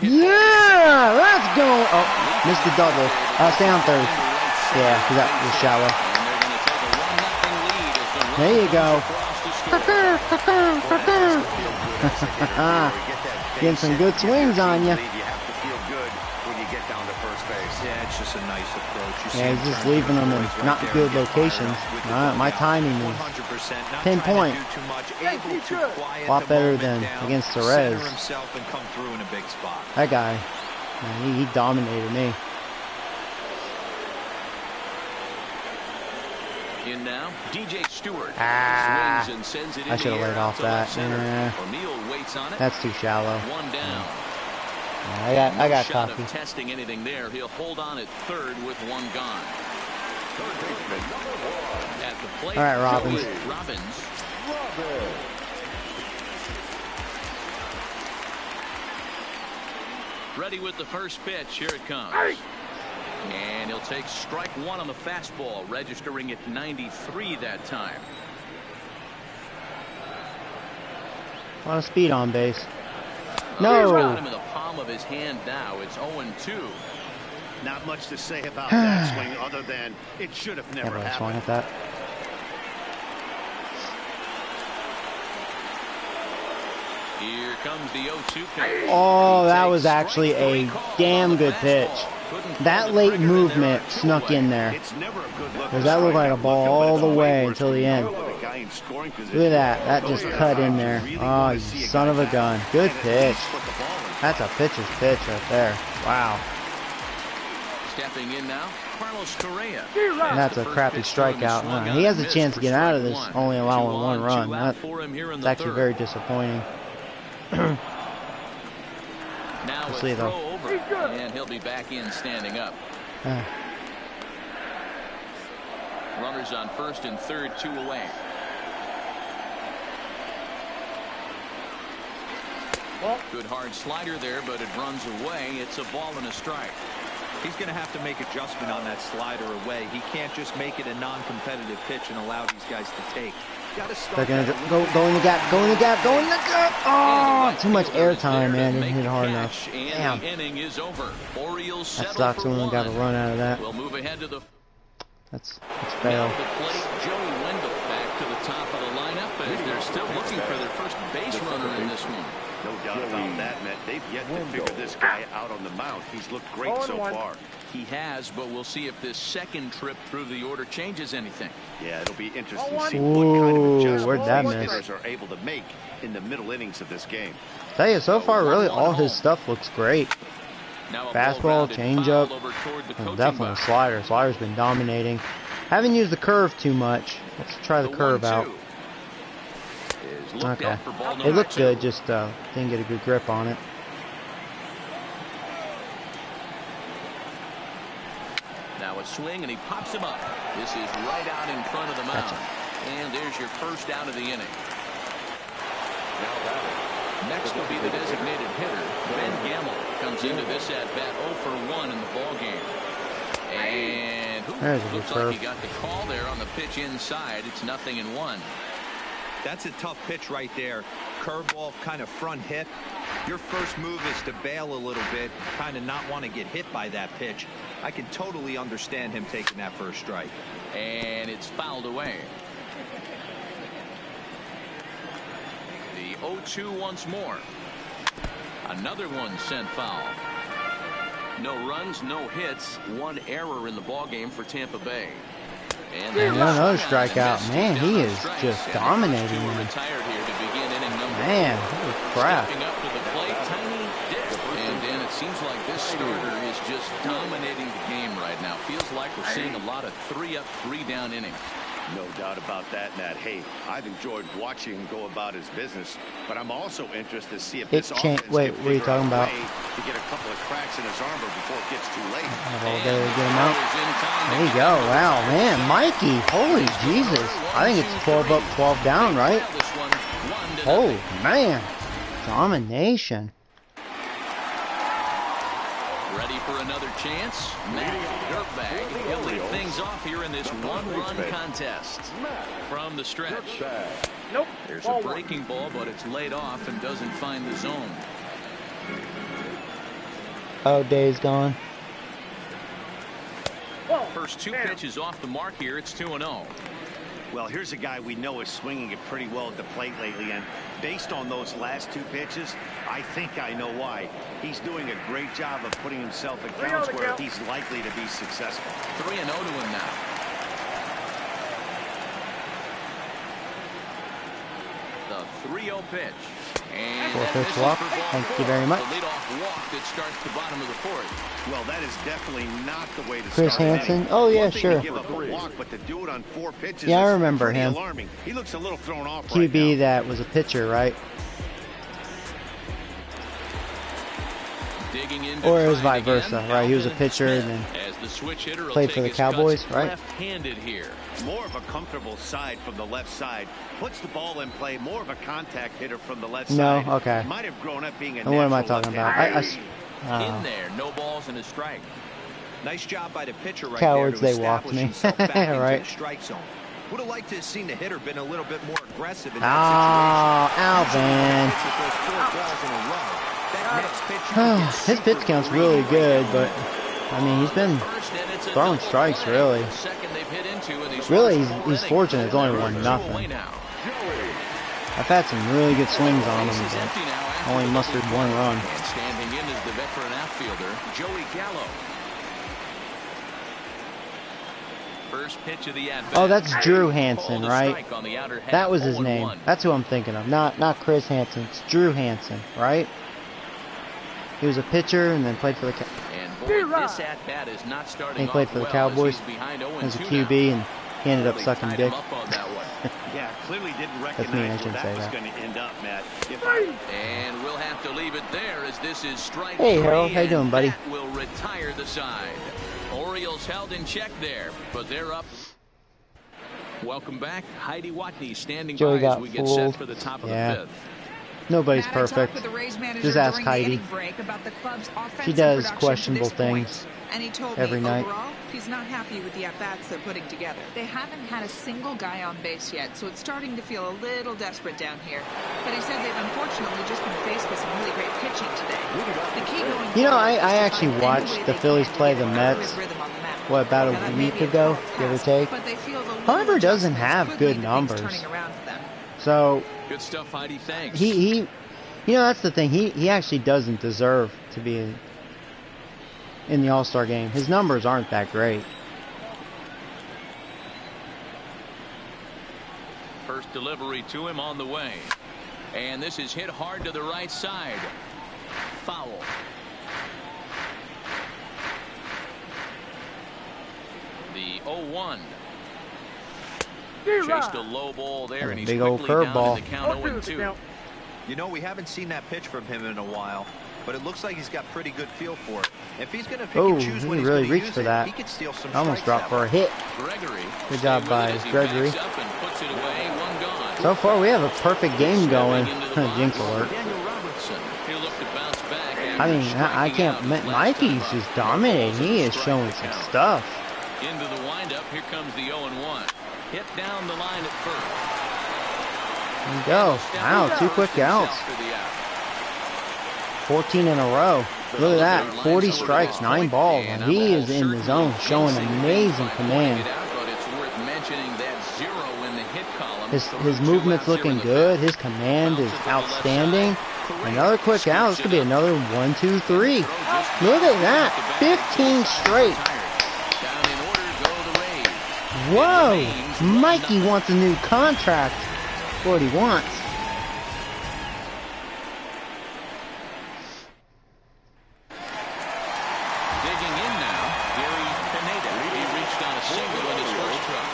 Yeah, let's go. Oh, missed the double. Stay on third. Yeah, that was shallow. There you go. Getting some good swings on you. You have to feel good when you get down to first base. Yeah, it's just a nice approach. Yeah, he's just leaving them in not good locations. My timing is 100%, pinpoint. A A lot better than against Perez. himself and come through in a big spot. That guy, man, he dominated me. In now, DJ Stewart. Ah, Swings and sends it I should have laid off that. O'Neal waits on it. That's too shallow. 1 down. Yeah, I got shot cocky. of testing anything there. He'll hold on at third with 1 gone. At the plate, All right, Robbins. Joey Robbins. Ready with the first pitch. Here it comes. And he'll take strike 1 on the fastball, registering at 93 that time. A lot of speed on base. He's got No. him in the palm of his hand now. It's 0-2. Not much to say about that swing other than it should have never Never swung happened. at that. Here comes the 0-2 pitch. Oh, that was actually a damn good pitch. That late movement snuck in there. It's never a good look. Because that looked like a ball all the way until the end. Look at that. That just cut in there. Oh, you son of a gun. Good pitch. That's a pitcher's pitch right there. Wow. Stepping in now, Carlos Correa. And that's a crappy strikeout. He has a chance to get out of this, only allowing 1 run. That's actually very disappointing. Now We'll see, a throw though. over, and he'll be back in standing up. Runners on first and third, 2 away. Good hard slider there, but it runs away. It's a ball and a strike. He's going to have to make adjustment on that slider away. He can't just make it a non-competitive pitch and allow these guys to take. They're gonna go in the gap, go in the gap, go in the gap. Oh, too much airtime, man. Didn't hit it hard enough. Damn. That sucks. We only got a run out of that. We'll move ahead to the. That's fail. Joey Wendell back to the top of the lineup as they're still looking for their first base runner in this one. No doubt about that, Matt. They've yet to figure this guy out on the mound. He's looked great so far. He has, but we'll see if this second trip through the order changes anything. Yeah, it'll be interesting to see what kind of where'd that adjustments miss? hitters are able to make in the middle innings of this game. Tell you, so far, really, all his stuff looks great. Now Fastball, changeup, and definitely a slider. Slider's been dominating. Haven't used the curve too much. Let's try the curve out. Okay. It looked good, just didn't get a good grip on it. Now a swing, and he pops him up. This is right out in front of the mound. Gotcha. And there's your first out of the inning. Next will be the designated hitter. Ben Gamble comes into this at-bat 0 for 1 in the ball game. And looks like he got the call there on the pitch inside. It's 0-1. That's a tough pitch right there. Curveball, kind of front hip. Your first move is to bail a little bit, kind of not want to get hit by that pitch. I can totally understand him taking that first strike. And it's fouled away. The 0-2 once more. Another one sent foul. No runs, no hits, one error in the ball game for Tampa Bay. And another strikeout. Man, he is just dominating me. Man, holy crap. Stepping up to the plate, tiny dip. And then it seems like this starter is just dominating the game right now. Feels like we're seeing a lot of 3-up, 3-down innings. No doubt about that, Matt. Hey, I've enjoyed watching him go about his business, but I'm also interested to see if this offense wait, what are you talking about? To get a couple of cracks in his armor before it gets too late. All day to get him out. There you go. Wow, man, Mikey. Holy Jesus. I think it's 12 up, 12 down, right? Oh, man. Domination. Ready for another chance? Matt Dirtbag. He'll lead things off here in this one-run contest. From the stretch. Nope. There's a breaking ball, but it's laid off and doesn't find the zone. Oh, day's gone. First two pitches off the mark here. It's 2-0. Well, here's a guy we know is swinging it pretty well at the plate lately, and based on those last two pitches, I think I know why. He's doing a great job of putting himself in counts where he's likely to be successful. 3-0 to him now. The 3-0 pitch. And 4-pitch walk. Thank you very much. The leadoff walk that starts the bottom of the fourth. Well, that is definitely not the way to Chris start Hansen. Oh yeah, sure. Give up a walk, but to do it on 4 pitches Yeah, I is remember pretty him. alarming. He looks a little thrown off QB right now. that was a pitcher, right? Or it was vice versa, right? He was a pitcher and then played for the Cowboys, right? Left-handed here. More of a comfortable side from the left side. Puts the ball in play. More of a contact hitter from the left side. No, okay. Might have grown up being a And what am I natural talking about? left-hander. In there, no balls and a strike. Nice job by the pitcher right Cowards, there to they walked establish me. himself back into Right. the strike zone. Would have liked to have seen the hitter been a little bit more aggressive in Oh, that Alvin. His pitch count's really good, but I mean, he's been throwing strikes, really. Really, he's fortunate it's only 1-0. I've had some really good swings on him, but only mustered 1 run. And standing in is the veteran outfielder, Joey Gallo. First pitch of the at-bat. Oh, that's Drew Hansen, right? That was his name. 0-1. That's who I'm thinking of. Not Chris Hansen. It's Drew Hansen, right? He was a pitcher and then played for the And boy, this at-bat is not starting he played for the off Cowboys well as he's behind 0-2 as a QB, and he ended up sucking tied dick. him up on that one. Yeah, clearly didn't That's me, I recognize where shouldn't that say was that. going to end up, Matt. And we'll have to leave it there as this is strike Hey, 3, Harold, how you doing, and buddy? that will retire the side. Orioles held in check there, but they're up. Welcome back. Heidi Watney standing Joey by as got we get fooled. set for the top of Yeah. the 5th. Nobody's Matt, perfect. I talked with the Rays manager Just ask during the Heidi. inning break about the club's offensive She does production questionable to this point. things And he told every me, night. overall, he's not happy with the at-bats they're putting together. They haven't had a single guy on base yet, so it's starting to feel a little desperate down here. But he said they've unfortunately just been faced with some really great pitching today. The key going You know, forward is to I actually find any way watched they the Phillies can to play get the him out of Mets, his rhythm on the mound. what, about Now, that a may week be a ago, tough give or task, take. but they feel the little Harper doesn't adjustments have could good lead to things numbers. turning around for them. So, Good stuff, Heidi. Thanks. he you know, that's the thing. He actually doesn't deserve to be in the All-Star game. His numbers aren't that great. First delivery to him on the way. And this is hit hard to the right side. Foul. The 0-1. Chased a low ball there, and he's big old quickly down curveball. in the count 0-2. You know, we haven't seen that pitch from him in a while, but it looks like he's got pretty good feel for it. If he's going to pick and choose he when he's really going to reached use for it, that. he could steal some Almost strikes dropped that for way. a hit. Gregory. Good job stayed by with it as he Gregory. backs up and puts it away. One gone. So far, we have a perfect game going. Jinx alert. Daniel Robertson. He'll look to bounce back I mean, after I striking can't. out his last Mikey's time just up. dominating. He is Strike showing the some count. stuff. Into the windup. Here comes the 0-1. Hit down the line at first. There you go. Wow, 2 quick outs. 14 in a row. Look at that. 40 strikes, 9 balls. And he is in the zone, showing amazing command. His movement's looking good. His command is outstanding. Another quick out. This could be another 1, 2, 3. Look at that. 15 straight. Whoa. Mikey wants a new contract. What he wants. Digging in now, Gary Pineda. He reached on a single in his first try.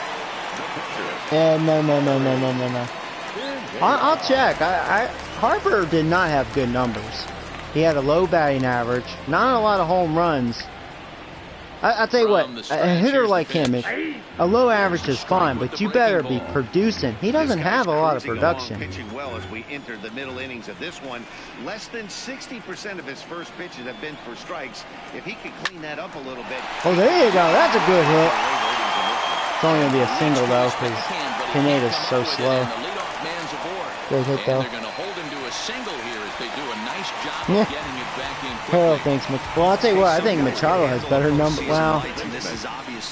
No. I'll check. Harper did not have good numbers. He had a low batting average, not a lot of home runs. I'll tell you what, a hitter like him, a low average is fine, but you better be producing. He doesn't have a lot of production. Pitching well as we enter the middle innings of this one. Less than 60% of his first pitches have been for strikes. If he could clean that up a little bit. Oh, there you go. That's a good hit. It's only going to be a single, though, because Pineda's so slow. Good hit, though. They're going to hold him to a single here as they do a nice job of getting it back in quickly. Harold thinks, well, I'll tell you what, I think Machado has better numbers. Well,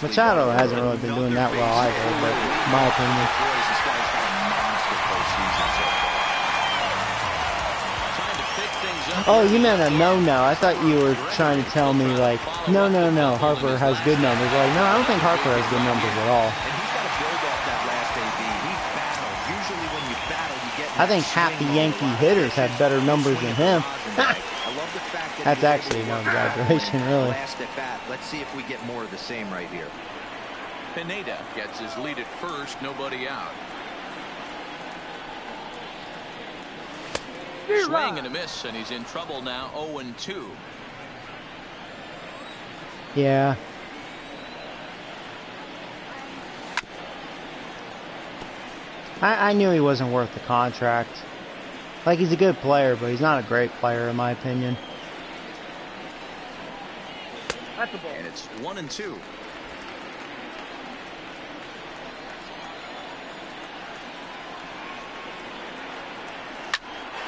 Machado hasn't really been doing that well either, but in my opinion. Oh, you meant a no-no. I thought you were trying to tell me, like, no, Harper has good numbers. Like, no, I don't think Harper has good numbers at all. I think half the Yankee hitters have better numbers than him. That's actually no exaggeration, really. Let's see if we get more of the same right here. Pineda gets his lead at first, nobody out. Swing and a miss, and he's in trouble now. 0-2. Yeah. I knew he wasn't worth the contract. Like, he's a good player, but he's not a great player, in my opinion. And it's 1-2.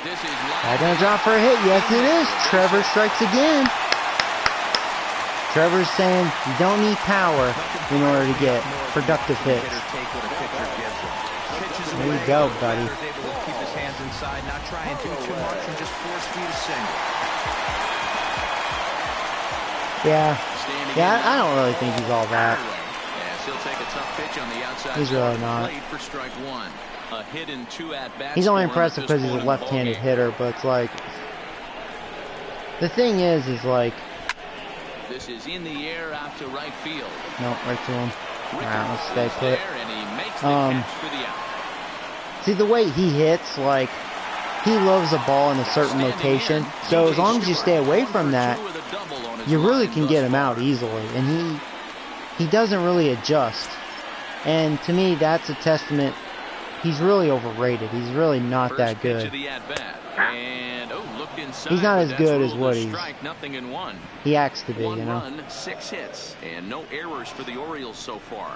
This is Not gonna drop for a hit. Yes, it is. Trevor strikes again. Trevor's saying you don't need power in order to get productive hits. There you go, buddy. Keep his hands inside, not try and do too much, and just force feed a single. Yeah, I don't really think he's all that. Yes, he'll take a tough pitch on the outside. He's really not. For strike one. A hit in 2 at-bats. He's only impressive because he's a left-handed hitter, but it's like, the thing is like, this is in the air out to right field. No, right to him. Alright, let's stay put. And he makes the catch for the out. See, the way he hits, like, he loves a ball in a certain location, so as long as you stay away from that, you really can get him out easily, and he doesn't really adjust. And to me, that's a testament he's really overrated. He's really not that good. He's not as good as what he acts to be, you know. 1 run, 6 hits, and no errors for the Orioles so far.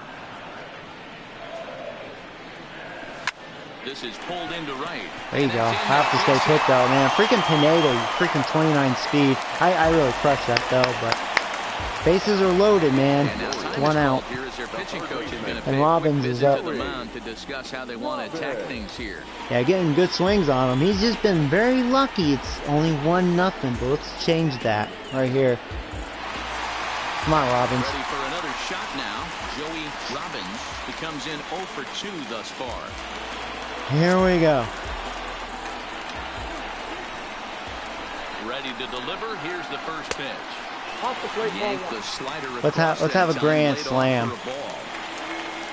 This is pulled into right. There you go. I have to stay put though, man. Freaking Pineda, freaking 29 speed. I really crushed that though, but bases are loaded, man. It's 1 out. And Robbins is up. To discuss how they want to attack things here. Yeah, getting good swings on him. He's just been very lucky. It's only 1-0, but let's change that right here. Come on, Robbins. Ready for another shot now. Joey Robbins becomes in 0 for 2 thus far. Here we go. Ready to deliver. Here's the first pitch. Off the plate, The slider let's have a grand slam.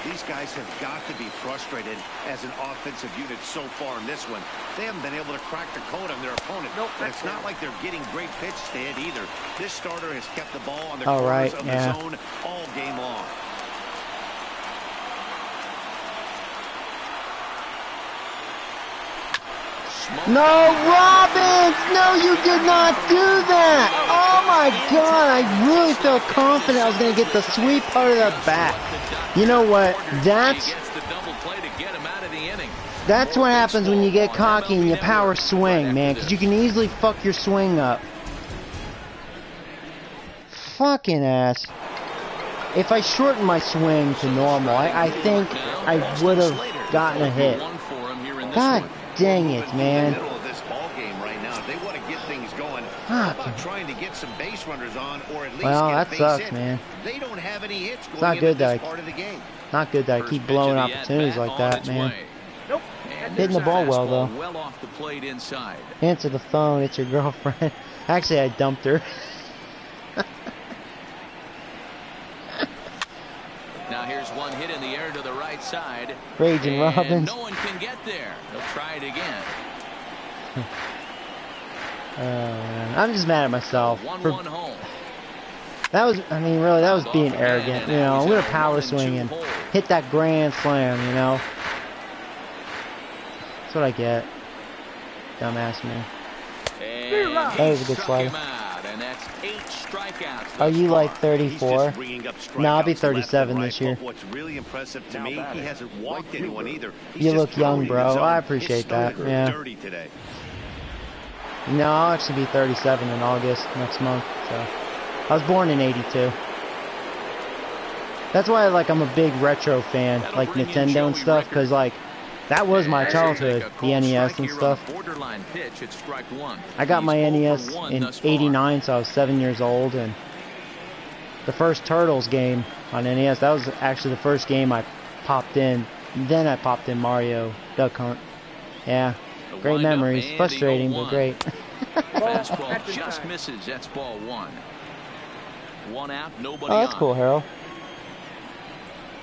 These guys have got to be frustrated as an offensive unit so far in this one. They haven't been able to crack the code on their opponent. And it's not like they're getting great pitches to hit either. This starter has kept the ball on the corners of the zone all game long. No, Robbins! No, you did not do that! Oh my god, I really felt confident I was going to get the sweet part of that bat. You know what? That's what happens when you get cocky and you power swing, man, because you can easily fuck your swing up. Fucking ass. If I shortened my swing to normal, I think I would have gotten a hit. God dang it, man. Trying to get some base runners on, or at least well, that sucks, man. They don't have any hits going it's not good that part of the game. Not good that I keep blowing opportunities like that, man. Nope. Hitting the ball well though. Well off the plate inside. Answer the phone. It's your girlfriend. Actually, I dumped her. Now here's one hit in the air to the right side. Raging Robbins. No one can get there. They'll try it again. I'm just mad at myself. 1-1 home. That was, I mean, really, that was being arrogant. You know, I'm gonna power swing and hit that grand slam. You know, that's what I get. Dumbass man. That was a good slider. And that's 8 strikeouts. Are you like 34? No, I'll be 37 this year. What's really impressive to me, he hasn't walked anyone either. You look young, bro. I appreciate that. Yeah. No, I'll actually be 37 in August next month. So, I was born in '82. That's why, like, I'm a big retro fan, like Nintendo and stuff, because like that was my childhood, the NES and stuff. I got my NES in '89, so I was 7 years old, and the first Turtles game on NES, that was actually the first game I popped in. Then I popped in Mario Duck Hunt. Yeah. Great memories. Frustrating, but great. Fastball just misses. That's ball 1. 1 out, nobody Oh, that's cool, Harold.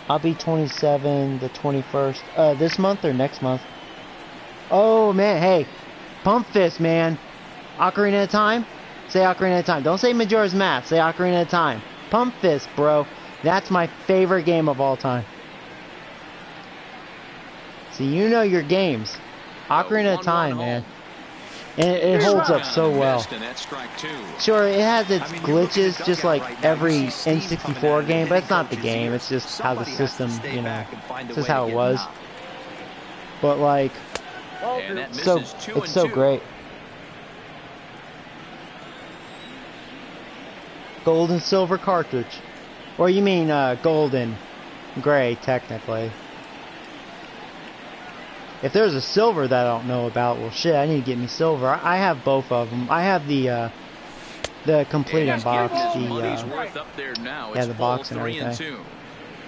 I'll be 27 the 21st. This month or next month? Oh, man. Hey. Pump fist, man. Ocarina of Time? Say Ocarina of Time. Don't say Majora's Mask. Say Ocarina of Time. Pump fist, bro. That's my favorite game of all time. See, you know your games. Ocarina of Time, man. And it holds up so well. Sure, it has its glitches, just like every N64 game, but it's not the game. It's just how the system, you know, it's just how it was. But like, it's so great. Gold and silver cartridge. Or you mean gold and gray, technically. If there's a silver that I don't know about, well, shit, I need to get me silver. I have both of them. I have the complete box, yeah, the box and everything.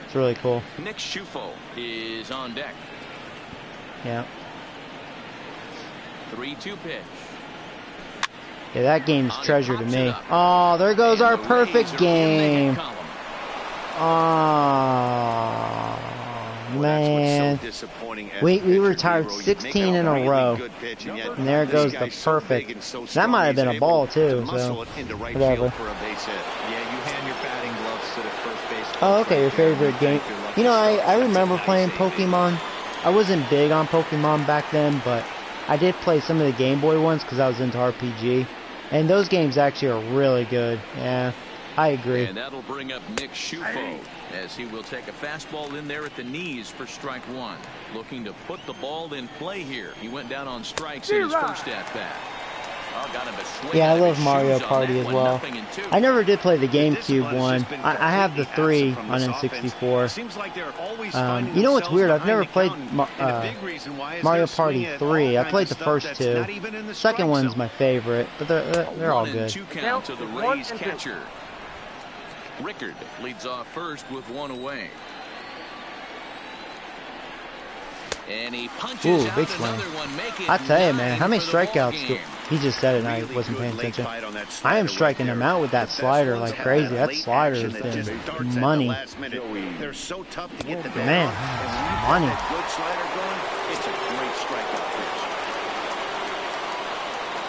It's really cool. Nick Schufo is on deck. Yeah. 3-2 pitch. Yeah, that game's treasure to me. Oh, there goes our perfect game. Oh. Man, we retired 16 in a row, and there goes the perfect. That might have been a ball too, so whatever. Oh, okay, your favorite game. You know, I remember playing Pokemon I wasn't big on Pokemon back then, but I did play some of the Game Boy ones because I was into RPG. And those games actually are really good. Yeah, I agree. And that'll bring up Nick Schufo as he will take a fastball in there at the knees for strike one. Looking to put the ball in play here. He went down on strikes in his first at-bat. Oh, got him a swing. Yeah, I love Mario Party as well. I never did play the GameCube one. I have the 3 on N64. You know what's weird? I've never played Mario Party 3. I played the first 2. Second one's my favorite, but they're all good. 1-2 count to the Rays catcher. Rickard leads off first with 1 away. And he punches out big swing. another one, making I tell you, man, how many for the strikeouts do... He just said it and I wasn't paying attention. I am striking him out with that slider like crazy. That slider has been money. They're so tough to get the Man, money. good slider going. It's a great strikeout pitch.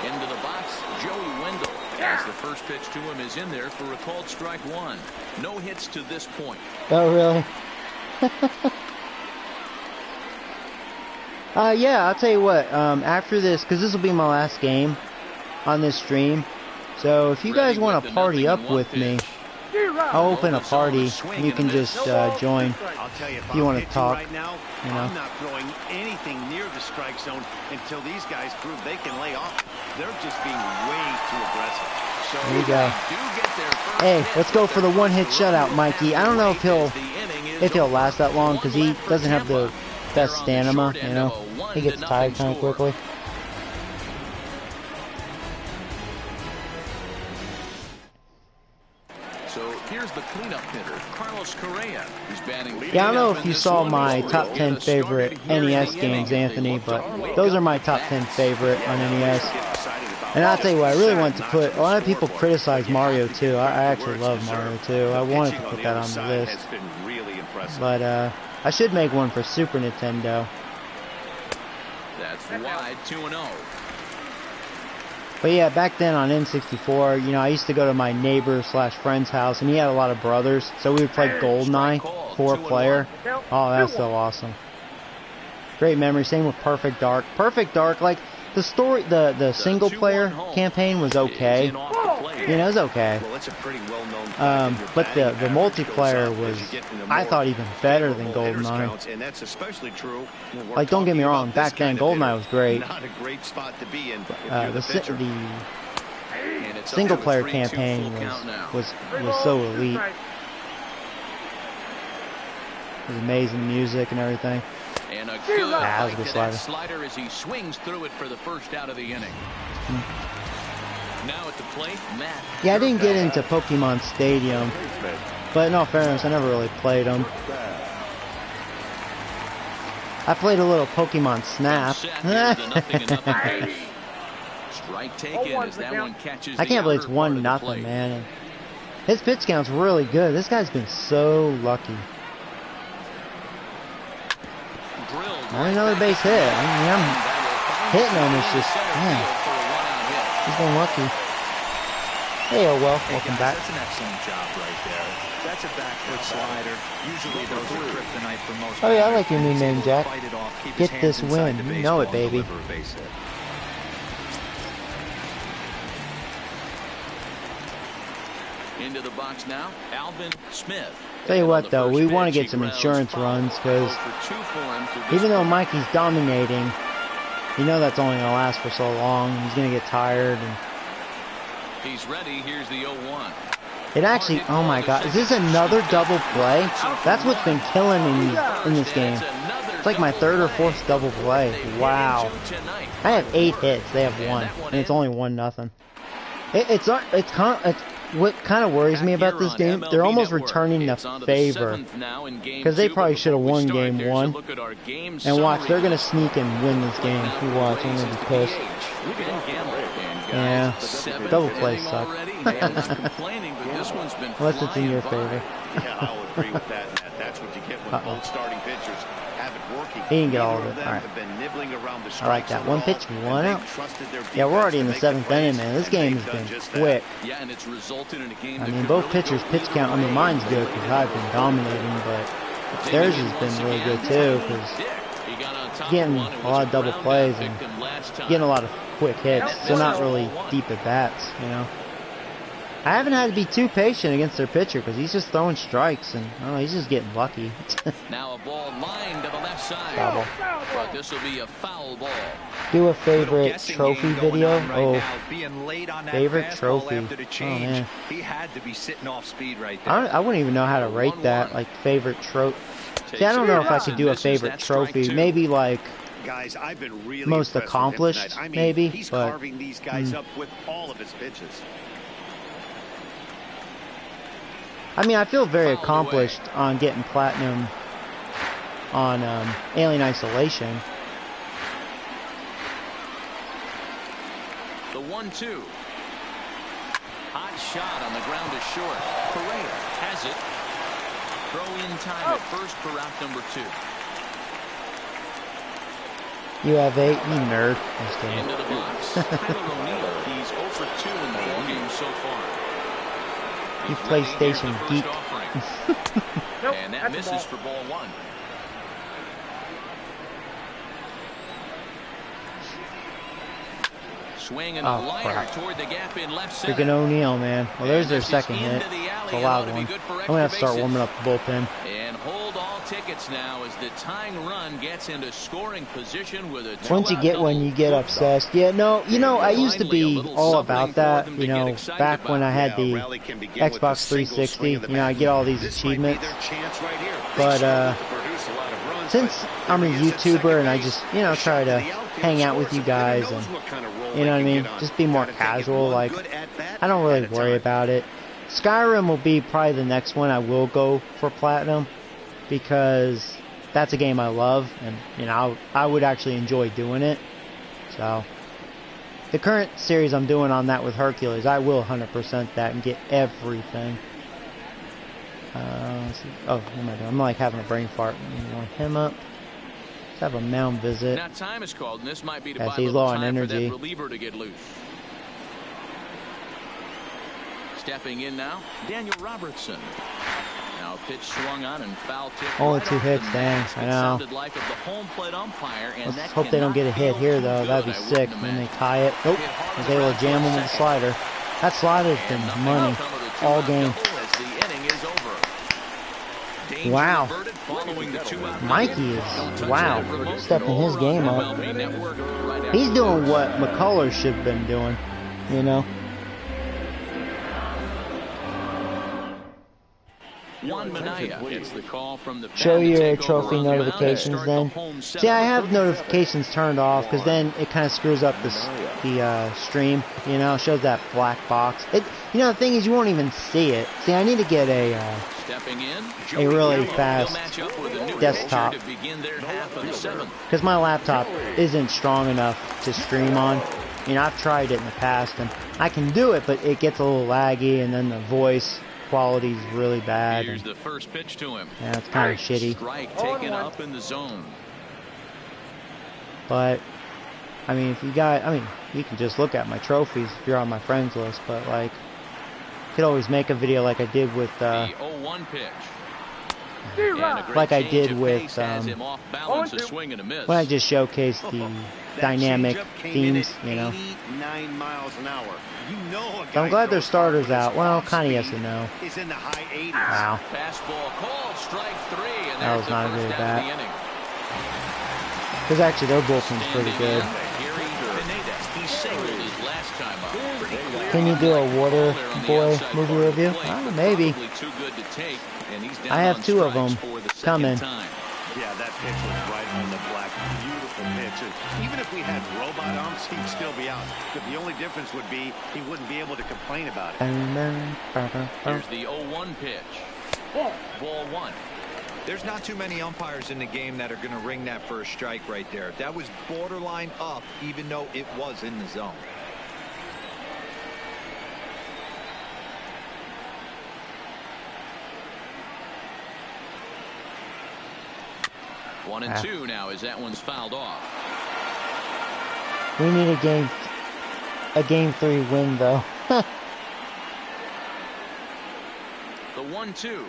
into the box, Joey Wendell. As the first pitch to him is in there for a called strike one. No hits to this point. Oh, really? Yeah, I'll tell you what, after this, because this will be my last game on this stream, so if you guys want to party up with me, I'll open a party. You can just join if you want to talk. Right now, you know. I'm not throwing anything near the strike zone until these guys prove they can lay off. They're just being way too aggressive. So There you go. Hey, let's go for the one-hit shutout, Mikey. I don't know if he'll last that long because he doesn't have the best stamina, you know. He gets tired kind of quickly. So here's the cleanup hitter, Carlos Correa. He's batting. Yeah, I don't know if you saw my top 10 favorite NES games, Anthony, but those are my top 10 favorite on NES. And I'll tell you what, I really want to put, a lot of people criticize Mario 2. I actually love Mario 2. I wanted to put that on the list. But I should make one for Super Nintendo. That's wide, 2-0. But yeah, back then on N64, you know, I used to go to my neighbor/friend's house, and he had a lot of brothers, so we would play GoldenEye, 4-player. Oh, that was so awesome. Great memory. Same with Perfect Dark. Perfect Dark, like, the story, the single-player campaign was okay. You know, it was okay. But the multiplayer was, I thought, even better than GoldenEye. Like, don't get me wrong, back then GoldenEye was great. The single-player campaign was so elite. It was amazing music and everything. And a good that was a good slider. Slider as he swings through it for the first out of the inning. Now at the plate, Matt. Yeah, I didn't get into Pokemon Stadium, but in all fairness, I never really played them. I played a little Pokemon Snap. Strike taken as that one catches. I can't believe it's 1-0, man. And his pitch count's really good. This guy's been so lucky. Another base hit. I mean, I'm hitting him. It's just, man, he's been lucky. Hey, oh well, welcome back. That's an excellent job right there. That's a back foot slider. Usually those are kryptonite for most. Oh yeah, I like your new name, Jack. Get this win. You know it, baby. Into the box now, Alvin Smith. Tell you what, though, we want to get some insurance runs because even though Mikey's dominating, you know that's only going to last for so long. He's going to get tired. And he's ready. Here's the 0-1. It actually, oh my God, is this another double play? That's what's been killing in this game. It's like my third or fourth double play. Wow. I have 8 hits. They have 1, and it's only 1-0. What kind of worries me about this game, they're almost returning the favor. Because they probably should have won game 1. And watch, they're going to sneak and win this game. You watch, I'm going to be pissed. Yeah, double plays suck. Unless it's in your favor. He didn't get all of it. Alright. I like that. 1 pitch, 1 out. Yeah, we're already in the 7th inning, man. This game has been quick. I mean, both pitchers' pitch count, I mean, mine's good because I've been dominating, but theirs has been really good too because He got on top getting of one. a lot of double plays and getting a lot of quick hits. And So not misses really ball one. deep at bats, you know. I haven't had to be too patient against their pitcher because he's just throwing strikes and I don't know, he's just getting lucky. Now a ball lined to the left side. Double. But this will be a foul ball. Do a Little favorite guessing trophy game going video. on right Oh, now. Being late on that favorite fastball trophy. after the Oh change, man, he had to be sitting off speed right there. I wouldn't even know how to rate that. Like favorite trophy. See, I don't know if I could do a favorite trophy. Maybe like Guys, I've been really most impressed with him accomplished, tonight. I mean, maybe, he's but carving these guys up with all of his pitches. I mean, I feel very Fouled accomplished on getting platinum on Alien Isolation. The 1-2. Hot shot on the ground to short. Correa has it. Throw in time at first for route number 2. You have 8, you nerd. Just kidding. Into the box. Tyler O'Neill. He's 0 for 2 in the ball game so far. You He's ready here PlayStation at the first geek. offering. And that misses for ball 1. Swing and a Oh, liner crap. toward the gap in left center. Freaking O'Neill, man. Well, there's And their this is second into hit. the alley It's a and loud ought to be one. good for I'm gonna have to extra start bases. warming up the bullpen. And hold all tickets now as the tying run gets into scoring position with a Once you get one, you get obsessed. Yeah, no, you know, I used to be all about that, you know, back when I had the Xbox 360, you know, I get all these achievements. But, since I'm a YouTuber and I just, you know, try to hang out with you guys and, you know what I mean, just be more casual, like, I don't really worry about it. Skyrim will be probably the next one I will go for platinum because that's a game I love and, you know, I would actually enjoy doing it. So, the current series I'm doing on that with Hercules, I will 100% that and get everything. Let's see. Oh, what am I doing? I'm like having a brain fart. Warm him up. Let's have a mound visit. Now time is called, and this might be to As buy a he's little low on time for energy. that reliever to get loose. Stepping in now, Daniel Robertson. Now pitch swung on and foul tip. Only right 2 off the hits, dang, mask. I It know. sounded like of the home plate umpire, and Let's that hope they don't get a hit cannot here, feel though. too That'd be good, I sick. wouldn't Then they imagine. tie it. Nope. Hit hard Was as a able rock to jam for him with the second. slider. That slider's And been nothing money will come of the all two-out game. double as the inning is over. Danger Wow. averted following the two-out Mikey is, Don't touch wow, that remote stepping his or game on up. MLB Network right after He's doing this. what McCullers should have been doing, you know. Juan Minaya gets the call from the Show pen to your take over trophy on the mound and notifications start then. the home See, I setup. have notifications turned off because then it kind of screws up the stream. You know, it shows that black box. You know, the thing is, you won't even see it. See, I need to get Stepping in, a really He'll fast match up with a new desktop pitcher to begin their half of the seventh. because my laptop isn't strong enough to stream on. You know, I've tried it in the past and I can do it, but it gets a little laggy and then the voice quality is really bad. Here's And, the first pitch to him. yeah, it's kind of shitty. Strike taken up in the zone. But I mean, you can just look at my trophies if you're on my friends list. But like, you could always make a video like I did with The 0-1 pitch. And a great like I change did of with, pace has him off balance, a swing and a miss. when I just showcased the dynamic themes, you know. 89 miles an hour. You know a So I'm guy glad their throws starter's hard out. with Well, his kind of yes speed and no. is in the high 80s. Wow. Fastball called, strike 3, and That that's was the not a first good out bat. of the inning. Because actually their bullpen's pretty Standing good. in, Gary Pineda. He singled his last time up. Pretty clear Can you do a Water there on the Boy outside movie part of the review? plate, Oh, but maybe. probably too good to take, and he's down I have on 2 of strikes them for the second coming. time. Yeah, that pitch was right on the black. Beautiful pitch. And even if we had robot umps, he'd still be out. But the only difference would be he wouldn't be able to complain about it. Here's the 0-1 pitch. Ball 1. There's not too many umpires in the game that are going to ring that first strike right there. That was borderline up, even though it was in the zone. One and two now as that one's fouled off. We need a game 3 win though. The 1-2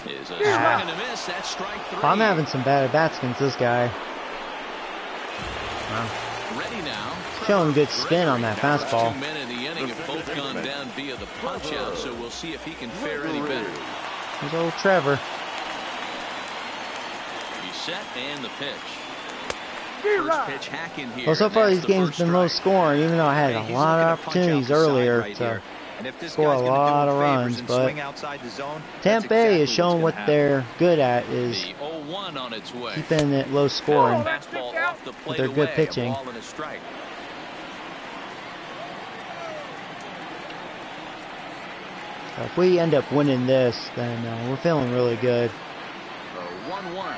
is a swing and a miss. That's strike 3. I'm having some bad at bats against this guy. Ready now. Showing good spin on that fastball. 2 men in the inning have both gone down via the punch out, so we'll see if he can fare any better. There's old Trevor. He's set and the pitch. First pitch hack in here. Well, so far That's these the games first been low strike. scoring, even though I had a lot of opportunities earlier to score a lot of runs, but Tampa Bay is showing what they're good at is The 0-1 on its way. keeping it low scoring. Fastball off the plate They're good away, pitching. A ball and a strike. So if we end up winning this, then we're feeling really good. The 1-1.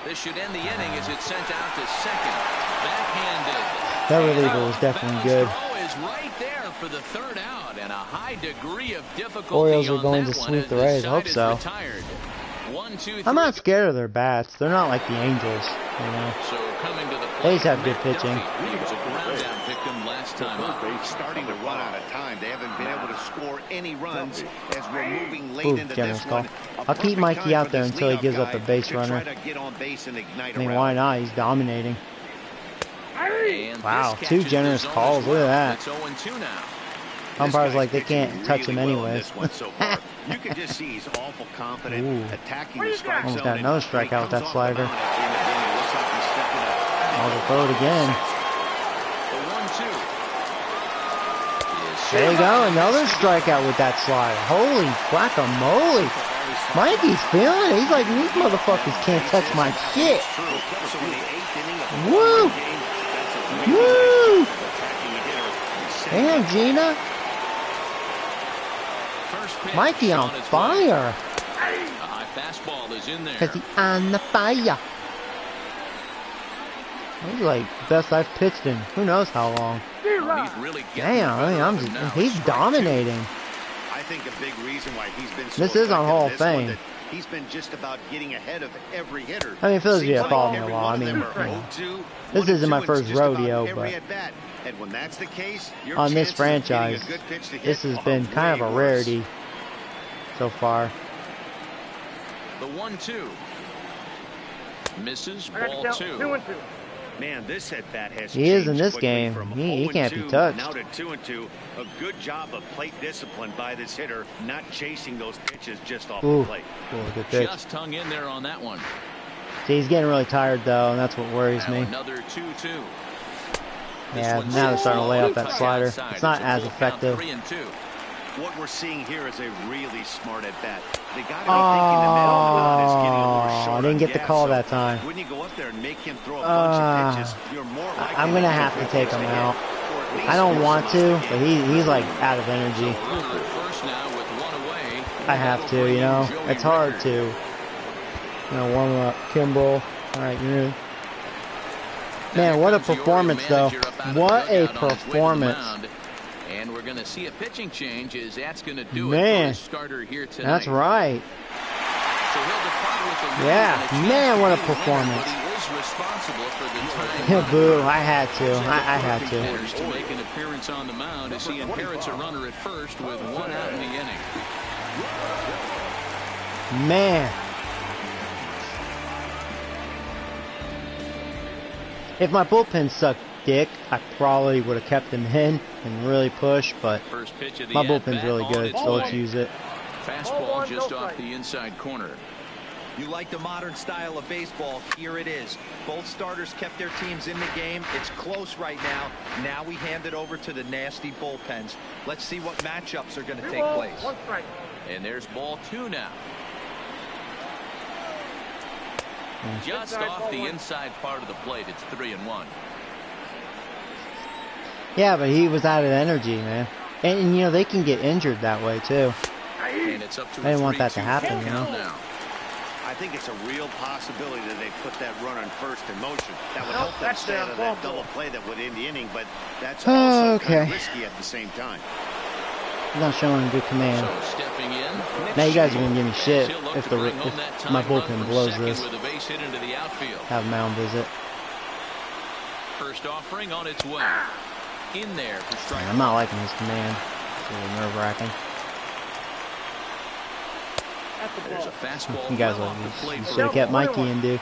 This should end the inning as it's sent out to second. Backhanded. That reliever was definitely good. Throw is right there for the third out, and a high degree of difficulty. Orioles are on going that to one sweep as the Rays. side Hope is so. retired. 1, 2, 3. I'm not scared of their bats. They're not like the Angels, you know. So coming to the They just plate, have good Matt pitching. Duffy. He was a ground out victim last time up. Starting to run out of time. They haven't been able to score any runs as we're moving late Ooh, into generous this call. one. I'll keep Mikey out there until he gives up a base runner. I mean, why not? He's dominating. And Wow, this 2 catches generous the zone calls. as Look at well. that. It's 0-2 now. Umpires like they can't touch him anyways. You can just see he's awful confident Ooh. attacking the strike Almost zone. got another and when he strikeout with comes that off slider. the mound at the end of the inning, it looks like he's stepping up. I'll throw it again. The 1-2. There you go, another strikeout with that slider. Holy guacamole. Mikey's feeling it. He's like, these motherfuckers can't touch my shit. Woo! Woo! Damn, Gina. Mikey on fire. A high fastball is in there. Cause he on the fire. He's like best I've pitched in who knows how long. He's really getting Damn, I mean, the better of him now. he's Strike dominating. I think a big reason why he's been so This is on effective Hall in of this one, Fame. that he's been just about getting ahead of every hitter. I mean, it feels like Seems you have like followed me a every while. one I of mean, them are you know, 0-2, this isn't my 1-2 in first just about rodeo, every but at-bat. And when that's the case, your on this chances of getting a franchise, good pitch to hit this has are been kind of way a worse. rarity so far. The 1-2. Misses. Ball 2. Man, this at bat has He is in changed this quickly game. from He can't be 0-2 touched. Now to 2-2. A good job of plate discipline by this hitter, not chasing those pitches just off Ooh, the plate. cool, good pitch. Just hung in there on that one. See, he's getting really tired though, and that's what worries Now me. another 2-2. Yeah, now they're starting to lay off that slider. It's not as effective. 3-2. What we're seeing here is a really smart at bat. They got to be thinking the middle of the mound is getting a little Oh, short I didn't on get the gas, call so that time. when you go up there and make him throw a bunch of pitches, you're more likely I'm gonna to have to get take pitches him to hit, out. or at least I don't force want him to, off the but game. he's like out of energy. Runner at first now with one away. I have to, you know. It's hard to, you know, warm up. Kimbrel. All right, you're in. Man, what a performance though. What a performance. And we're going to see a pitching change as that's going to do Man, it for the starter here tonight. that's right. So he'll depart with the lead Yeah, and a chance man, to what a be the winner, performance. but he is responsible for the time. Boo, I had to. I had to. Matters to make an appearance on the mound as he inherits a runner at first with one out in the inning. Man. If my bullpen sucked dick, I probably would have kept him in and really pushed, but First pitch of the my bullpen's at-bat really on good, its so let's way. use it. Fastball just off the inside corner. You like the modern style of baseball, here it is. Both starters kept their teams in the game. It's close right now. Now we hand it over to the nasty bullpens. Let's see what matchups are going to take place. And there's ball 2 now. Just off the inside part of the plate, it's 3-1. Yeah, but he was out of energy, man. And you know, they can get injured that way, too. And it's up to I didn't want that to 3-2 happen, you know? count now. I think it's a real possibility that they put that runner in first in motion. That would help them stay out of that double play that would end the inning, but that's also kind of risky at the same time. He's not showing good command. So stepping in. Now you guys are going to give me shit He'll look if to bring home that my tying run bullpen from blows second this. with a base hit into the outfield. Have mound visit. First offering on its way. In there for strike. I'm not liking his command. It's a little nerve-wracking. There's a fastball You guys well off the plate should for have kept Mikey in, dude.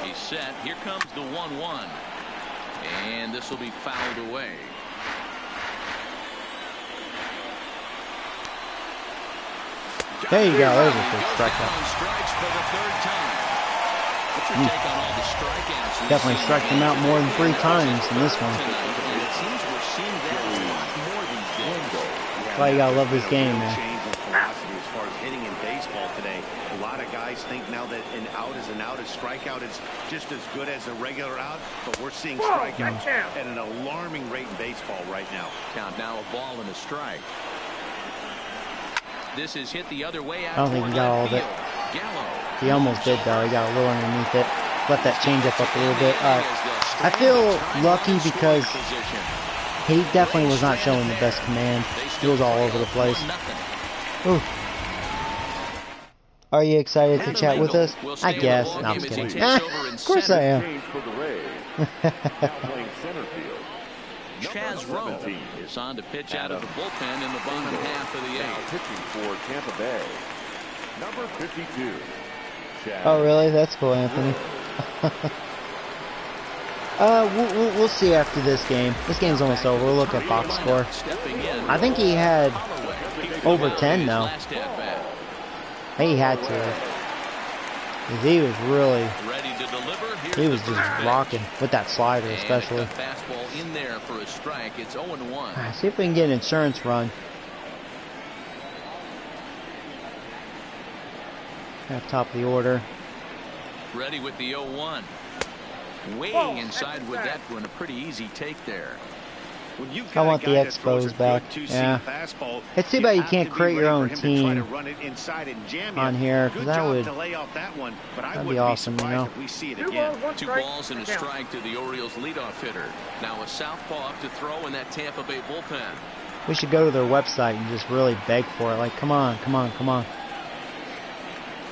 He's set. Here comes the 1-1. And this will be fouled away. There you go. There's a good strikeout. Strikes for the third time. What's your take on all the strikeouts? Definitely struck him out more than 3 times in this one. It seems we're seeing that a lot more these days. That's why you gotta love this game, man. Change in philosophy as far as hitting in baseball today. A lot of guys think now that an out is an out, a strikeout is just as good as a regular out, but we're seeing strikeouts at an alarming rate in baseball right now. Count now, a ball and a strike. This is hit the other way out. I don't think he got all of it. Gallo. He almost did, though. He got a little underneath it. Let that change up a little bit. I feel lucky because he definitely was not showing the best command. He was all over the place. Ooh. Are you excited to chat with us? I guess. No, I'm just kidding. Of course I am. Chaz Rowe is on to pitch out of the bullpen in the bottom half of the 8th. Pitching for Tampa Bay, number 52. Oh, really? That's cool, Anthony. We'll see after this game. This game's almost over. We'll look at box score. I think he had over 10 now. He had to. He was really, he was just rocking with that slider, especially. Fastball in there for a strike. It's 0-1. See if we can get an insurance run. At top of the order. Ready with the 0-1. Waiting inside with that one. A pretty easy take there. I want the Expos back. Yeah. It's too bad you can't create your own team on here, because that'd be awesome, you know. 2 balls and a strike to the Orioles leadoff hitter. Now a southpaw up to throw in that Tampa Bay bullpen. We should go to their website and just really beg for it. Like, come on, come on, come on.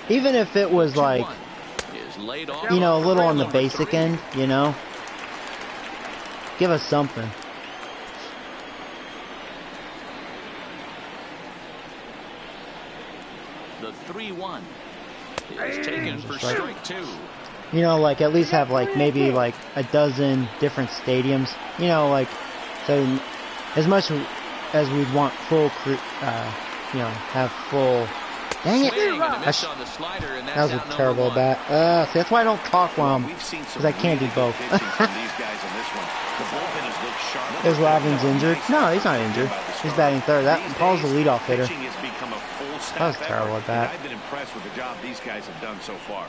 Even if it was like, you know, a little on the basic end, you know. Give us something. The 3-1 is taken for strike 2. You know, like at least have like maybe like a dozen different stadiums. You know, like so as much as we'd want full, you know, have full. Dang it! That was a terrible bat. See, that's why I don't talk while I'm, because I can't do both. Is Robbins injured? No, he's not injured. He's batting third. That Paul's the leadoff hitter. That was terrible at that. I've been impressed with the job these guys have done so far.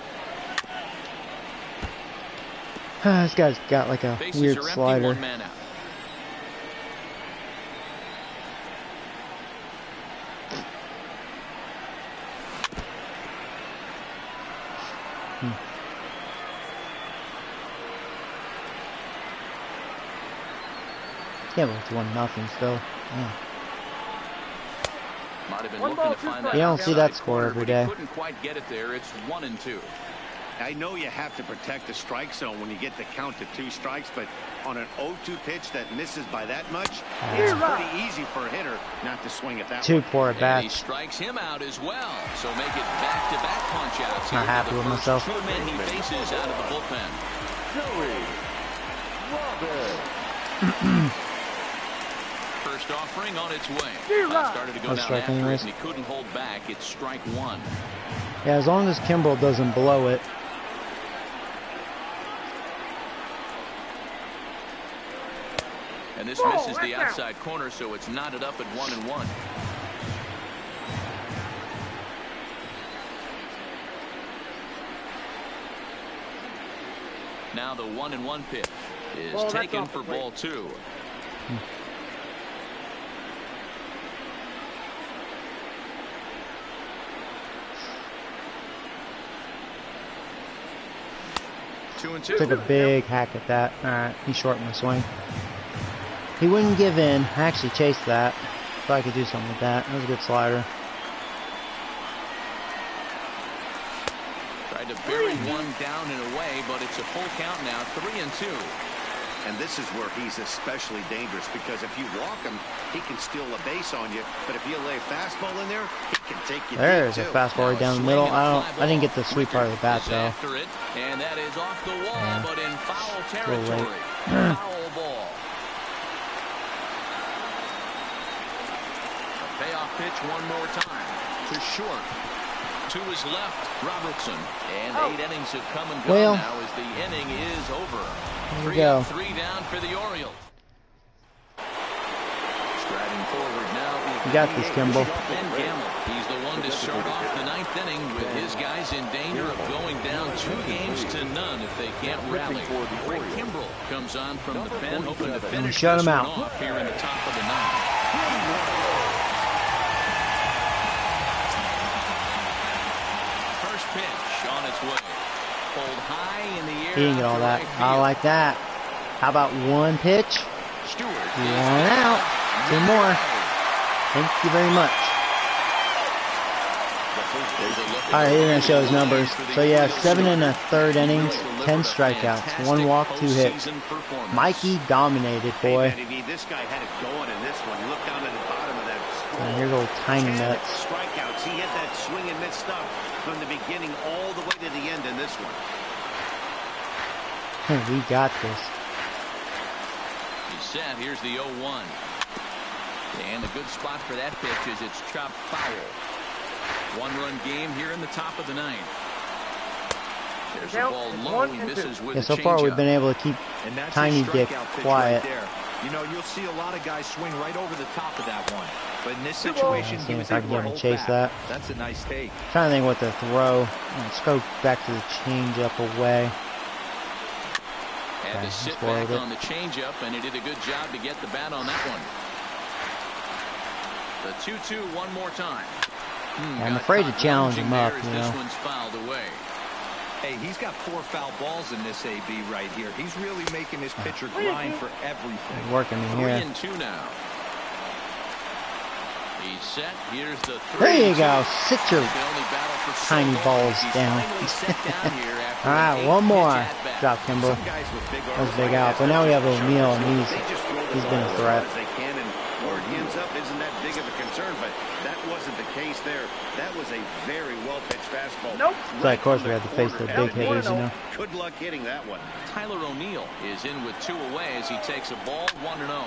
This guy's got like a weird slider. Yeah, but it's 1-0 still. Yeah. Might have been looking to find that. You don't see that score every day. Couldn't quite get it there. It's 1-2. I know you have to protect the strike zone when you get the count to 2 strikes, but on an 0-2 pitch that misses by that much, it's pretty easy for a hitter not to swing at that. 2 poor And bats. he strikes him out as well. So make it back-to-back punch-outs. Not happy with myself. 2 men he faces out of the bullpen. Robbins. First offering on its way. Started to go down after it, and he couldn't hold back. It's strike 1. Yeah, as long as Kimbrel doesn't blow it. And this misses the outside corner, so it's knotted up at 1-1. Now the 1-1 pitch is taken for ball 2. Took a big hack at that. Alright, he shortened the swing. He wouldn't give in. I actually chased that. Thought I could do something with that. That was a good slider. Tried to bury one down and away, but it's a full count now. 3-2. And this is where he's especially dangerous, because if you walk him, he can steal a base on you. But if you lay a fastball in there, he can take you. There's a fastball right down the middle. I didn't get the sweet part of the bat though. After it, and that is off the wall, but in foul territory. Foul ball. Payoff pitch one more time to short. To his left, Robertson. And 8 innings have come and gone now as the inning is over. Here we go. 3 down for the Orioles. Striding forward now. You got this, Kimball. Ben Gamble. He's the one to start off the 9th inning with his guys in danger of going down 2 games to none if they can't rally. Rick Kimbrell comes on from the pen, hoping to finish shut this him one out off here in the top of the 9th. Pitch on its way. Pulled high in the air. He didn't get all that. I like that. How about one pitch? Stewart. 1 out. 2 more. Thank you very much. Alright, he's going to show his numbers. So yeah, 7 1/3 innings, 10 strikeouts, 1 walk, 2 hits. Mikey dominated, boy. This guy had it going in this one. Look down at the bottom of that score. And here's old Tiny Nuts. Strikeouts. He hit that swing and miss stuff from the beginning all the way to the end in this one. We got this. He's set. Here's the 0-1. And a good spot for that pitch is it's chopped foul. 1-run game here in the top of the 9th. There's the ball low. He misses with so far we've been able to keep Tiny Dick quiet. Right, you know, you'll see a lot of guys swing right over the top of that one. But in this situation, he was able to hold chase back. that. That's a nice take. Trying to think what to throw. Let's go back to the changeup away. Had to sit back on the changeup, and he did a good job to get the bat on that one. The 2-2 one more time. I'm afraid to challenge him up, you know. This one's fouled away. Hey, he's got 4 foul balls in this AB right here. He's really making his pitcher grind for everything. Working in here. 3-2 now. He's set. Here's the 3. There you go. Sit your tiny balls down. All right, one more. Drop Kimball. That was big out. But now we have O'Neal, and he's been a threat. Where it ends up isn't that big of a concern, but that wasn't the case there. That was a very well-pitched fastball. Nope. So of course we had to face the big hitters, you know. Good luck hitting that one. Tyler O'Neill is in with 2 away as he takes a ball 1-0.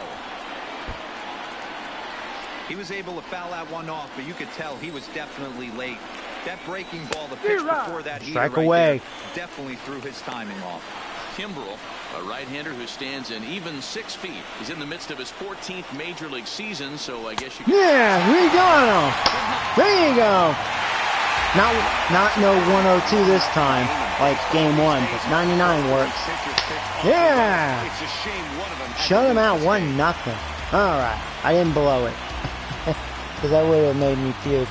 He was able to foul that one off, but you could tell he was definitely late. That breaking ball, the pitch before that heater strike right away. There, definitely threw his timing off. Kimbrell, a right-hander who stands an even 6 feet, is in the midst of his 14th major league season, so I guess you can... Yeah, we got him. There you go. Not no 102 this time, like game 1, but 99 works. Yeah. Shut him out 1-0. All right, I didn't blow it, because that would have made me puke.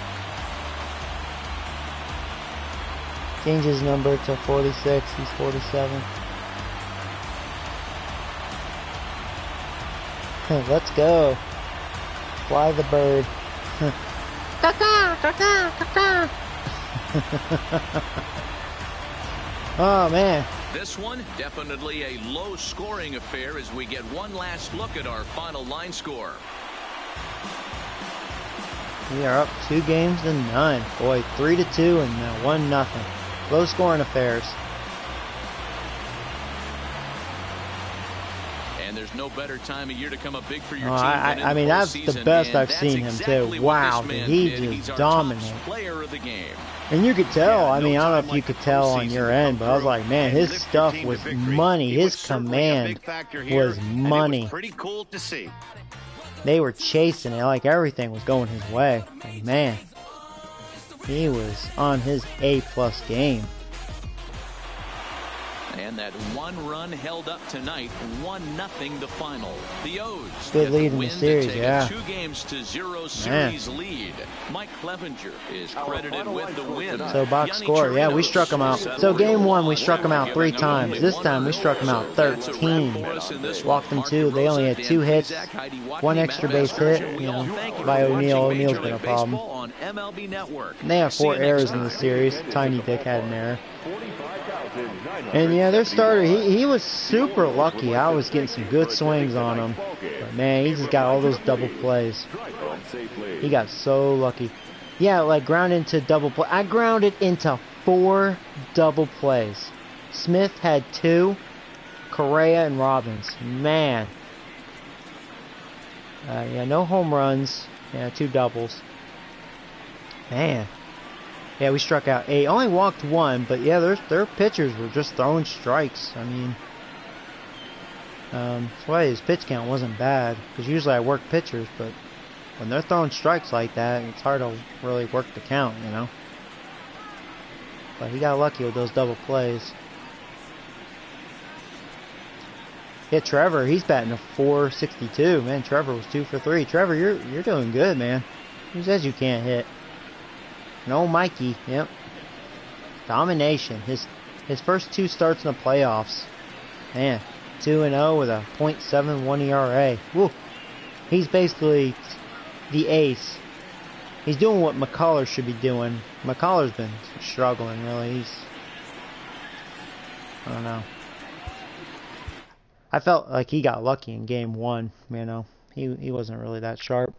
Change his number to 46. He's 47. Let's go. Fly the bird. Oh, man. This one, definitely a low-scoring affair as we get one last look at our final line score. We are up 2 games to none. Boy, 3-2 and 1-0. Low-scoring affairs. And there's no better time of year to come up big for your team. I mean, that's the best I've seen him, too. Wow, he just dominated. Player of the game. And you could tell, I mean, I don't know if you could tell on your end, but I was like, man, his stuff was money. His command was money. Pretty cool to see. They were chasing it, like everything was going his way. And man, he was on his A+ game. And that 1 run held up tonight, 1-0 the final. The O's good lead in the series, yeah. 2-0 series lead. Mike Clevenger is credited with the win. So box score, yeah, we struck him out. So game 1, we struck him out 3 times. This time we struck him out 13. Walked them 2. They only had 2 hits, 1 extra base hit, you know, by O'Neal. O'Neal's been a problem. And they have 4 errors in the series. Tiny Dick had an error. And yeah, their starter, he was super lucky. I was getting some good swings on him. But man, he just got all those double plays. He got so lucky. Yeah, like ground into double play. I grounded into 4 double plays. Smith had 2, Correa and Robbins. Man. Yeah, no home runs. Yeah, 2 doubles. Man. Yeah, we struck out 8. Only walked 1, but yeah, their pitchers were just throwing strikes. I mean, that's why his pitch count wasn't bad. Because usually I work pitchers, but when they're throwing strikes like that, it's hard to really work the count, you know. But he got lucky with those double plays. Yeah, Trevor, he's batting a .462. Man, Trevor was 2 for 3. Trevor, you're doing good, man. Who says you can't hit? No, Mikey. Yep. Domination. His first 2 starts in the playoffs. Man, 2-0 with a .71 ERA. Woo. He's basically the ace. He's doing what McCullers should be doing. McCullers been struggling, really. I don't know. I felt like he got lucky in game 1, you know. He wasn't really that sharp.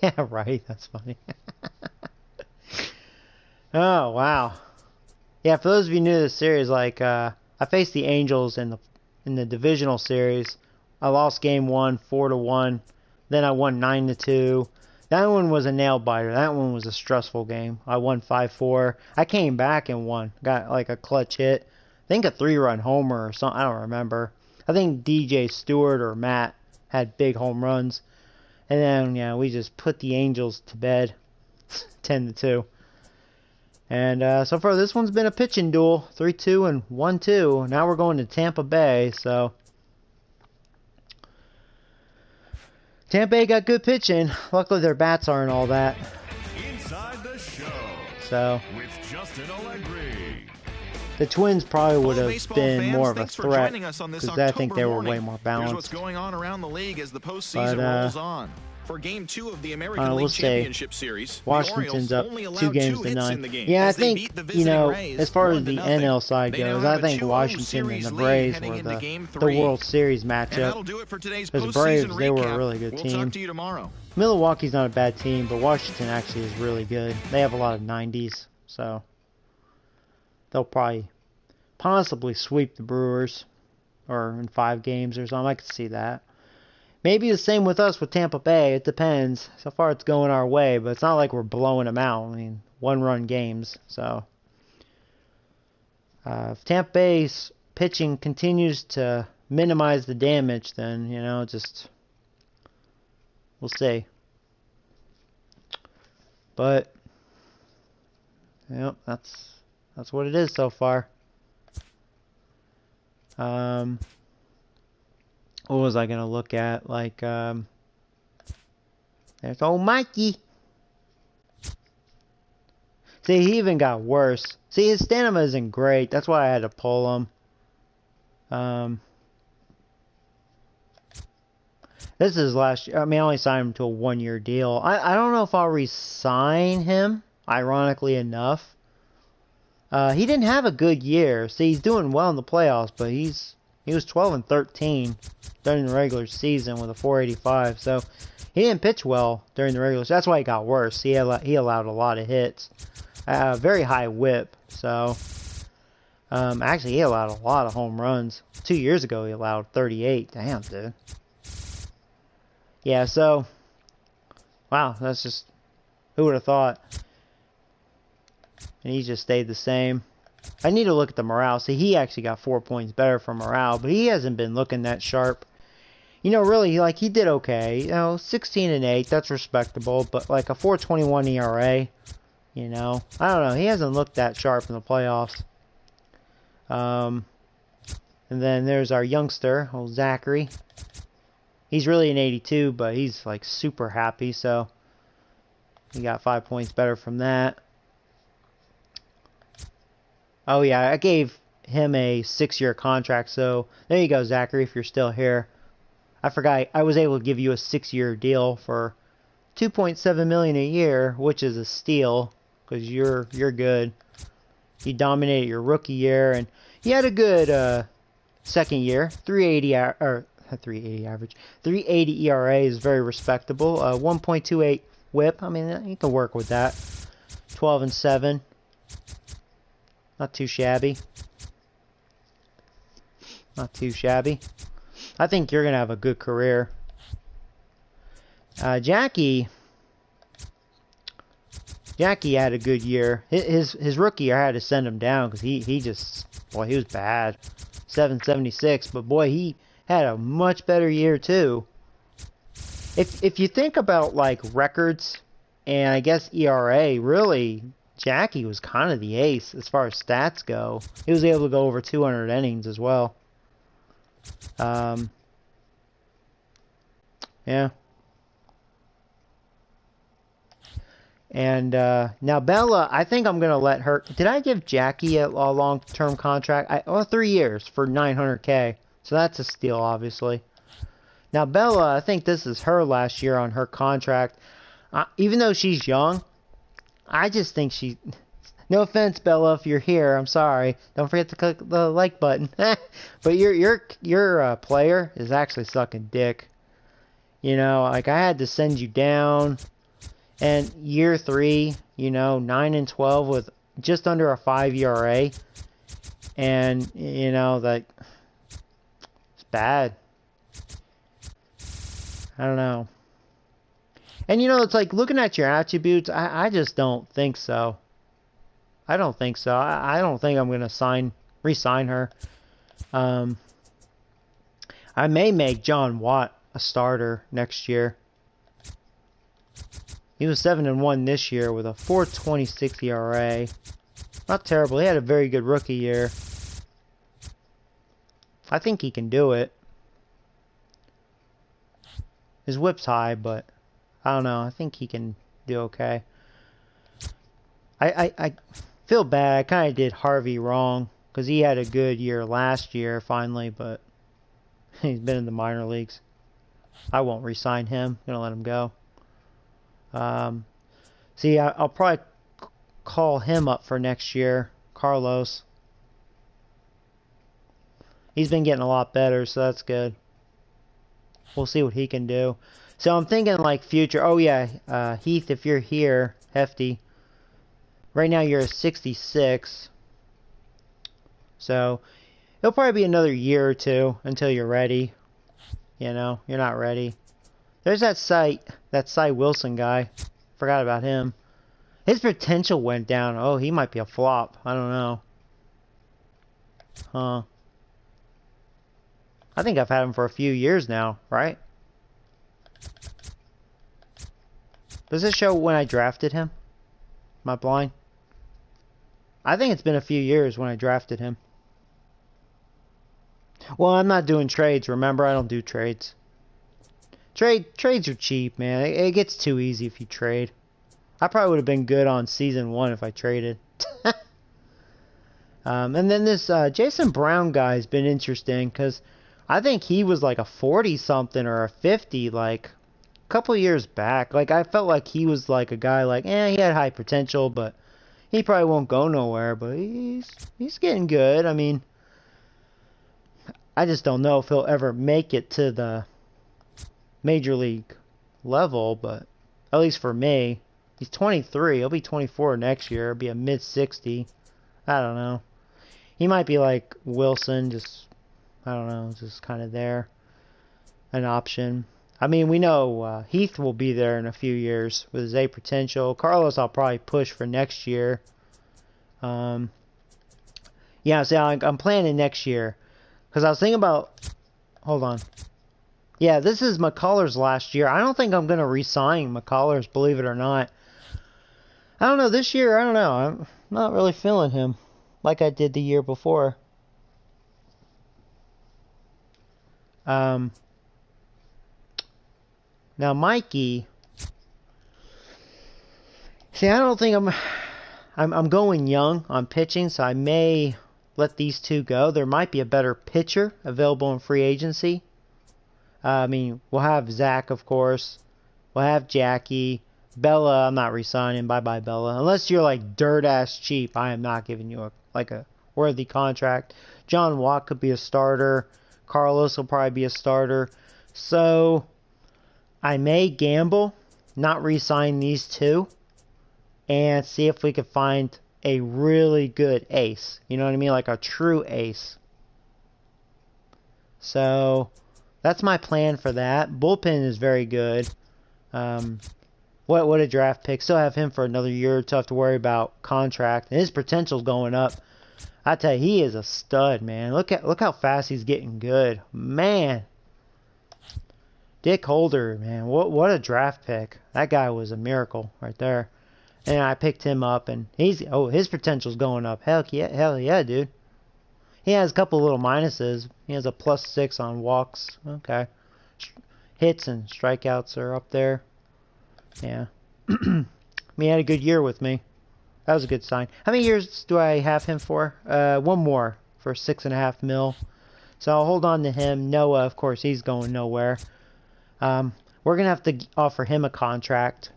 Yeah, right. That's funny. Oh, wow. Yeah, for those of you new to the series, like I faced the Angels in the divisional series. I lost game 1, 4-1. Then I won 9-2. That one was a nail biter. That one was a stressful game. I won 5-4. I came back and won. Got like a clutch hit. I think a 3-run homer or something. I don't remember. I think DJ Stewart or Matt had big home runs. And then, yeah, we just put the Angels to bed, 10-2. And so far, this one's been a pitching duel, 3-2 and 1-2. Now we're going to Tampa Bay, so Tampa Bay got good pitching. Luckily, their bats aren't all that. Inside the show. So with Justin Allegri. The Twins probably would have been fans, more of a thanks for threat joining us on this because I think they were October way more Here's balanced. what's going on around the league as the postseason rolls on. For Game 2 of the American we'll League say Championship Series, Washington's the up Orioles only 2 allowed games 2 to hits 9. in the game Yeah, I as they think, beat the you visiting know, Rays as far as 1-0. the NL side They goes, now I have a think 2-0 Washington and series the lead Braves heading were into Game the 3. World Series And matchup. that'll do it for today's Because postseason Braves, they were a recap. really good We'll team. talk to you tomorrow. Milwaukee's not a bad team, but Washington actually is really good. They have a lot of 90s, so they'll probably possibly sweep the Brewers, or in 5 games or something. I could see that. Maybe the same with us with Tampa Bay. It depends. So far it's going our way, but it's not like we're blowing them out. I mean, 1-run games. So if Tampa Bay's pitching continues to minimize the damage, then, you know, just we'll see. But yep, that's what it is so far. What was I gonna look at? Like, there's old Mikey. See, he even got worse. See, his stamina isn't great. That's why I had to pull him. This is last year. I mean, I only signed him to a 1-year deal. I don't know if I'll re-sign him, ironically enough. He didn't have a good year. See, he's doing well in the playoffs, but he was 12-13 during the regular season with a 485. So he didn't pitch well during the regular season. That's why he got worse. He allowed a lot of hits. Very high whip. So actually, he allowed a lot of home runs. 2 years ago, he allowed 38. Damn, dude. Yeah, so wow, that's just, who would have thought? And he just stayed the same. I need to look at the morale. See, he actually got 4 points better for morale, but he hasn't been looking that sharp. You know, really, like, he did okay. You know, 16-8, that's respectable, but like a 4.21 ERA, you know, I don't know. He hasn't looked that sharp in the playoffs. And then there's our youngster, old Zachary. He's really an 82, but he's like super happy, so he got 5 points better from that. Oh yeah, I gave him a 6-year contract, so there you go, Zachary, if you're still here. I forgot, I was able to give you a 6-year deal for $2.7 million a year, which is a steal, because you're good. You dominated your rookie year, and he had a good second year. 380 average. 380 ERA is very respectable. 1.28 WHIP. I mean, you can work with that. 12-7. Not too shabby. Not too shabby. I think you're gonna have a good career. Jackie had a good year. His rookie year, I had to send him down because he just, boy, he was bad. 776, but boy, he had a much better year too. If you think about like records and I guess ERA, really Jackie was kind of the ace as far as stats go. He was able to go over 200 innings as well. Yeah. And now Bella, I think I'm gonna let her. Did I give Jackie a long-term contract? 3 years for $900K. So that's a steal, obviously. Now Bella, I think this is her last year on her contract. Even though she's young, I just think she. No offense, Bella, if you're here, I'm sorry. Don't forget to click the like button. But your player is actually sucking dick. You know, like I had to send you down. And year 3, you know, 9-12 with just under a 5 ERA. And, you know, that it's bad. I don't know. And, you know, it's like looking at your attributes, I just don't think so. I don't think so. I don't think I'm going to re-sign her. I may make John Watt a starter next year. He was 7-1 this year with a 4.26 ERA. Not terrible. He had a very good rookie year. I think he can do it. His whip's high, but I don't know. I think he can do okay. I feel bad. I kind of did Harvey wrong because he had a good year last year finally, but he's been in the minor leagues. I won't re-sign him. I'm gonna let him go. See, I'll probably call him up for next year, Carlos. He's been getting a lot better, so that's good. We'll see what he can do. So I'm thinking like future. Oh yeah, Heath, if you're here, Hefty. Right now you're a 66. So it'll probably be another year or two until you're ready. You know, you're not ready. There's that Cy Wilson guy. Forgot about him. His potential went down. Oh, he might be a flop. I don't know. Huh. I think I've had him for a few years now, right? Does this show when I drafted him? Am I blind? I think it's been a few years when I drafted him. Well, I'm not doing trades. Remember, I don't do trades. Trades are cheap, man. It gets too easy if you trade. I probably would have been good on season 1 if I traded. And then this Jason Brown guy has been interesting because I think he was like a 40-something or a 50 like a couple years back. Like I felt like he was like a guy like, he had high potential, but he probably won't go nowhere. But he's getting good. I mean, I just don't know if he'll ever make it to the major league level, but at least for me, he's 23. He'll be 24 next year. He'll be a mid-60. I don't know. He might be like Wilson, just I don't know, just kind of there, an option. I mean, we know Heath will be there in a few years with his A potential. Carlos, I'll probably push for next year. Yeah, so I'm planning next year because I was thinking about. Hold on. Yeah, this is McCullers last year. I don't think I'm going to re-sign McCullers, believe it or not. I don't know, this year, I don't know. I'm not really feeling him like I did the year before. Now, Mikey. See, I don't think I'm going young on pitching, so I may let these two go. There might be a better pitcher available in free agency. I mean, we'll have Zach, of course. We'll have Jackie. Bella, I'm not re-signing. Bye-bye, Bella. Unless you're like dirt-ass cheap, I am not giving you a worthy contract. John Watt could be a starter. Carlos will probably be a starter. So, I may gamble, not re-sign these two, and see if we could find a really good ace. You know what I mean? Like a true ace. So, that's my plan for that. Bullpen is very good. What a draft pick. Still have him for another year. Tough to worry about contract. And his potential's going up. I tell you, he is a stud, man. Look how fast he's getting good. Man. Dick Holder, man. What a draft pick. That guy was a miracle right there. And I picked him up, and his potential's going up. Hell yeah, dude. He has a couple little minuses. He has a +6 on walks. Okay. Hits and strikeouts are up there. Yeah. He had a good year with me. That was a good sign. How many years do I have him for? One more for $6.5 million. So I'll hold on to him. Noah, of course, he's going nowhere. We're going to have to offer him a contract.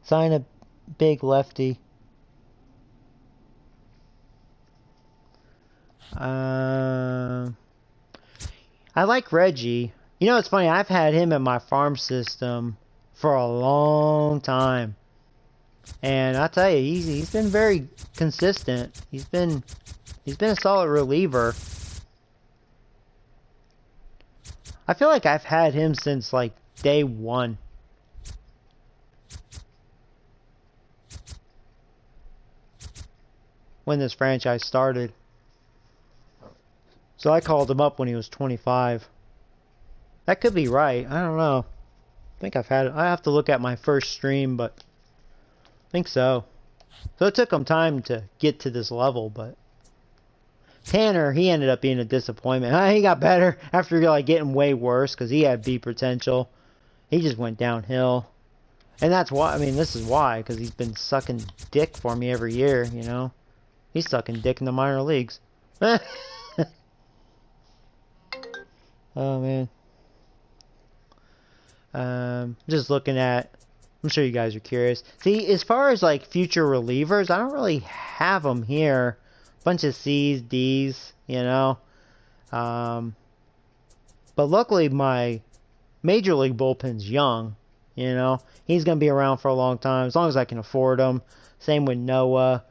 Sign a big lefty. I like Reggie. You know, it's funny. I've had him in my farm system for a long time. And I tell you, he's been very consistent. He's been a solid reliever. I feel like I've had him since like day one. When this franchise started. So I called him up when he was 25. That could be right. I don't know. I think I've had it. I have to look at my first stream, but I think so. So it took him time to get to this level, but Tanner, he ended up being a disappointment. He got better after like getting way worse because he had B potential. He just went downhill. And that's why, I mean, this is why, because he's been sucking dick for me every year, you know. He's sucking dick in the minor leagues. Oh, man. Just looking at, I'm sure you guys are curious. See, as far as like future relievers, I don't really have them here. Bunch of C's, D's, you know. But luckily my major league bullpen's young, you know. He's going to be around for a long time, as long as I can afford him. Same with Noah.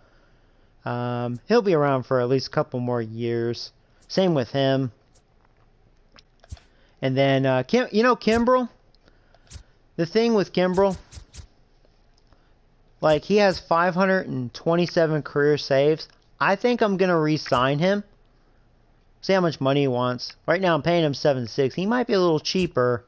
He'll be around for at least a couple more years. Same with him. And then, you know Kimbrel? The thing with Kimbrel, like, he has 527 career saves. I think I'm going to re-sign him. See how much money he wants. Right now I'm paying him $7.6. He might be a little cheaper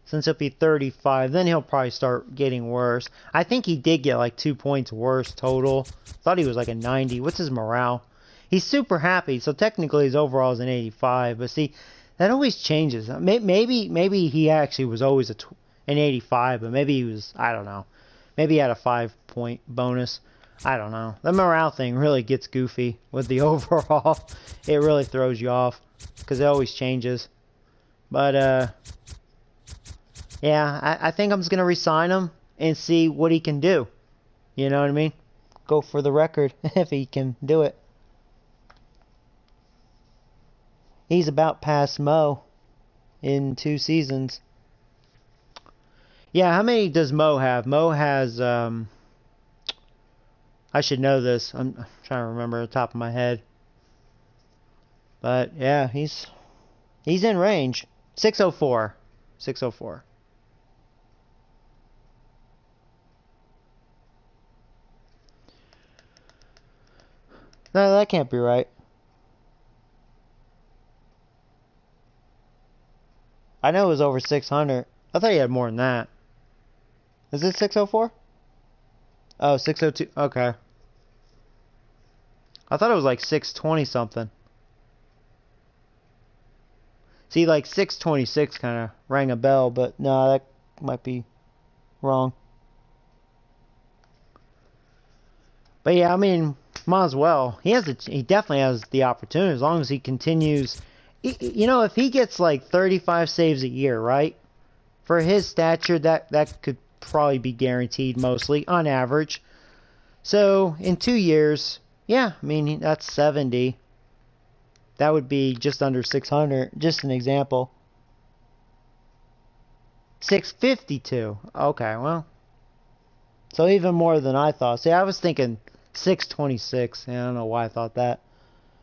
since he'll be 35. Then he'll probably start getting worse. I think he did get like 2 points worse total. Thought he was like a 90. What's his morale? He's super happy, so technically his overall is an 85. But see, that always changes. Maybe he actually was always an 85, but maybe he was, I don't know. Maybe he had a 5-point bonus. I don't know. The morale thing really gets goofy with the overall. It really throws you off because it always changes. But, yeah, I think I'm just going to re-sign him and see what he can do. You know what I mean? Go for the record if he can do it. He's about past Mo in 2 seasons. Yeah, how many does Mo have? Mo has, I should know this. I'm trying to remember the top of my head. But, yeah, he's in range. 604. 604. No, that can't be right. I know it was over 600. I thought he had more than that. Is it 604? Oh, 602. Okay. I thought it was like 620 something. See, like 626 kind of rang a bell, but no, that might be wrong. But yeah, I mean, might as well. He definitely has the opportunity as long as he continues You know, if he gets like 35 saves a year, right? For his stature, that could probably be guaranteed mostly, on average. So, in 2 years, yeah, I mean, that's 70. That would be just under 600. Just an example. 652. Okay, well. So even more than I thought. See, I was thinking 626. I don't know why I thought that.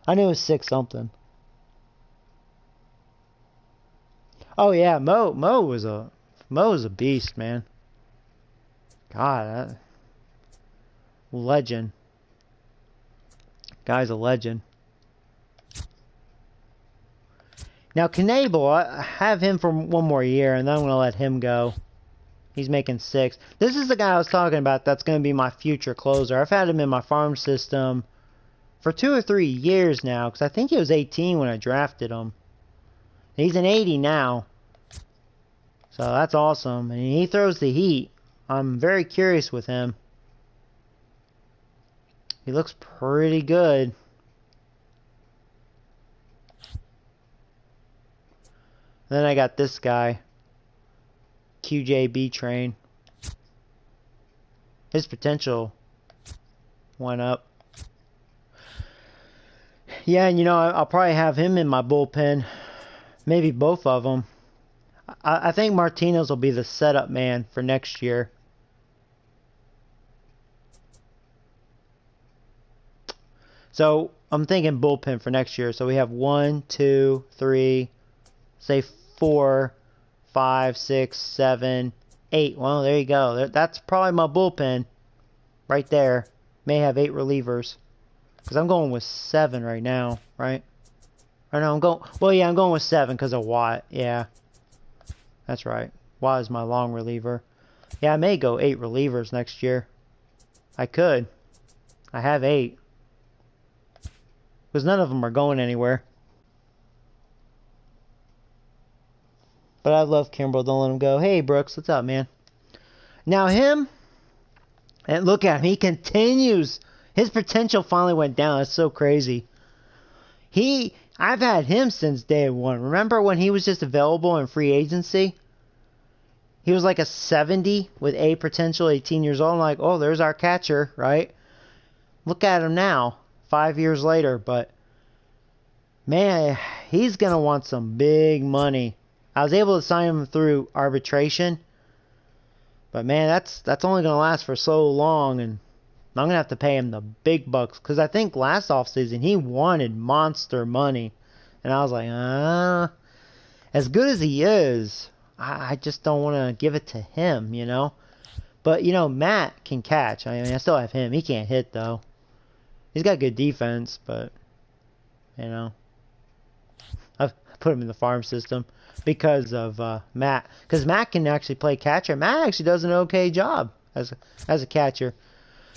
I knew it was 6 something. Oh yeah, Mo was a beast, man. God, legend. Guy's a legend. Now, Knable, I have him for one more year, and then I'm going to let him go. He's making 6. This is the guy I was talking about that's going to be my future closer. I've had him in my farm system for 2 or 3 years now, because I think he was 18 when I drafted him. He's an 80 now. So that's awesome. And he throws the heat. I'm very curious with him. He looks pretty good. Then I got this guy, QJB Train. His potential went up. Yeah, and you know, I'll probably have him in my bullpen. Maybe both of them. I think Martinez will be the setup man for next year. So I'm thinking bullpen for next year. So we have 1, 2, 3, say 4, 5, 6, 7, 8. Well, there you go. That's probably my bullpen right there. May have 8 relievers. Because I'm going with 7 right now, right? Or no, I'm going... Well, yeah, I'm going with 7 because of Watt. Yeah. That's right. Watt is my long reliever. Yeah, I may go 8 relievers next year. I could. I have 8. Because none of them are going anywhere. But I love Kimbrel. Don't let him go. Hey, Brooks. What's up, man? Now him... And look at him. He continues... His potential finally went down. That's so crazy. I've had him since day one. Remember when he was just available in free agency? He was like a 70 with A potential, 18 years old. I'm like, oh, there's our catcher, right? Look at him now, 5 years later. But, man, he's going to want some big money. I was able to sign him through arbitration. But, man, that's only going to last for so long. And I'm going to have to pay him the big bucks. Because I think last offseason he wanted monster money. And I was like, as good as he is, I just don't want to give it to him, you know. But, you know, Matt can catch. I mean, I still have him. He can't hit, though. He's got good defense, but, you know. I've put him in the farm system because of Matt. Because Matt can actually play catcher. Matt actually does an okay job as a catcher.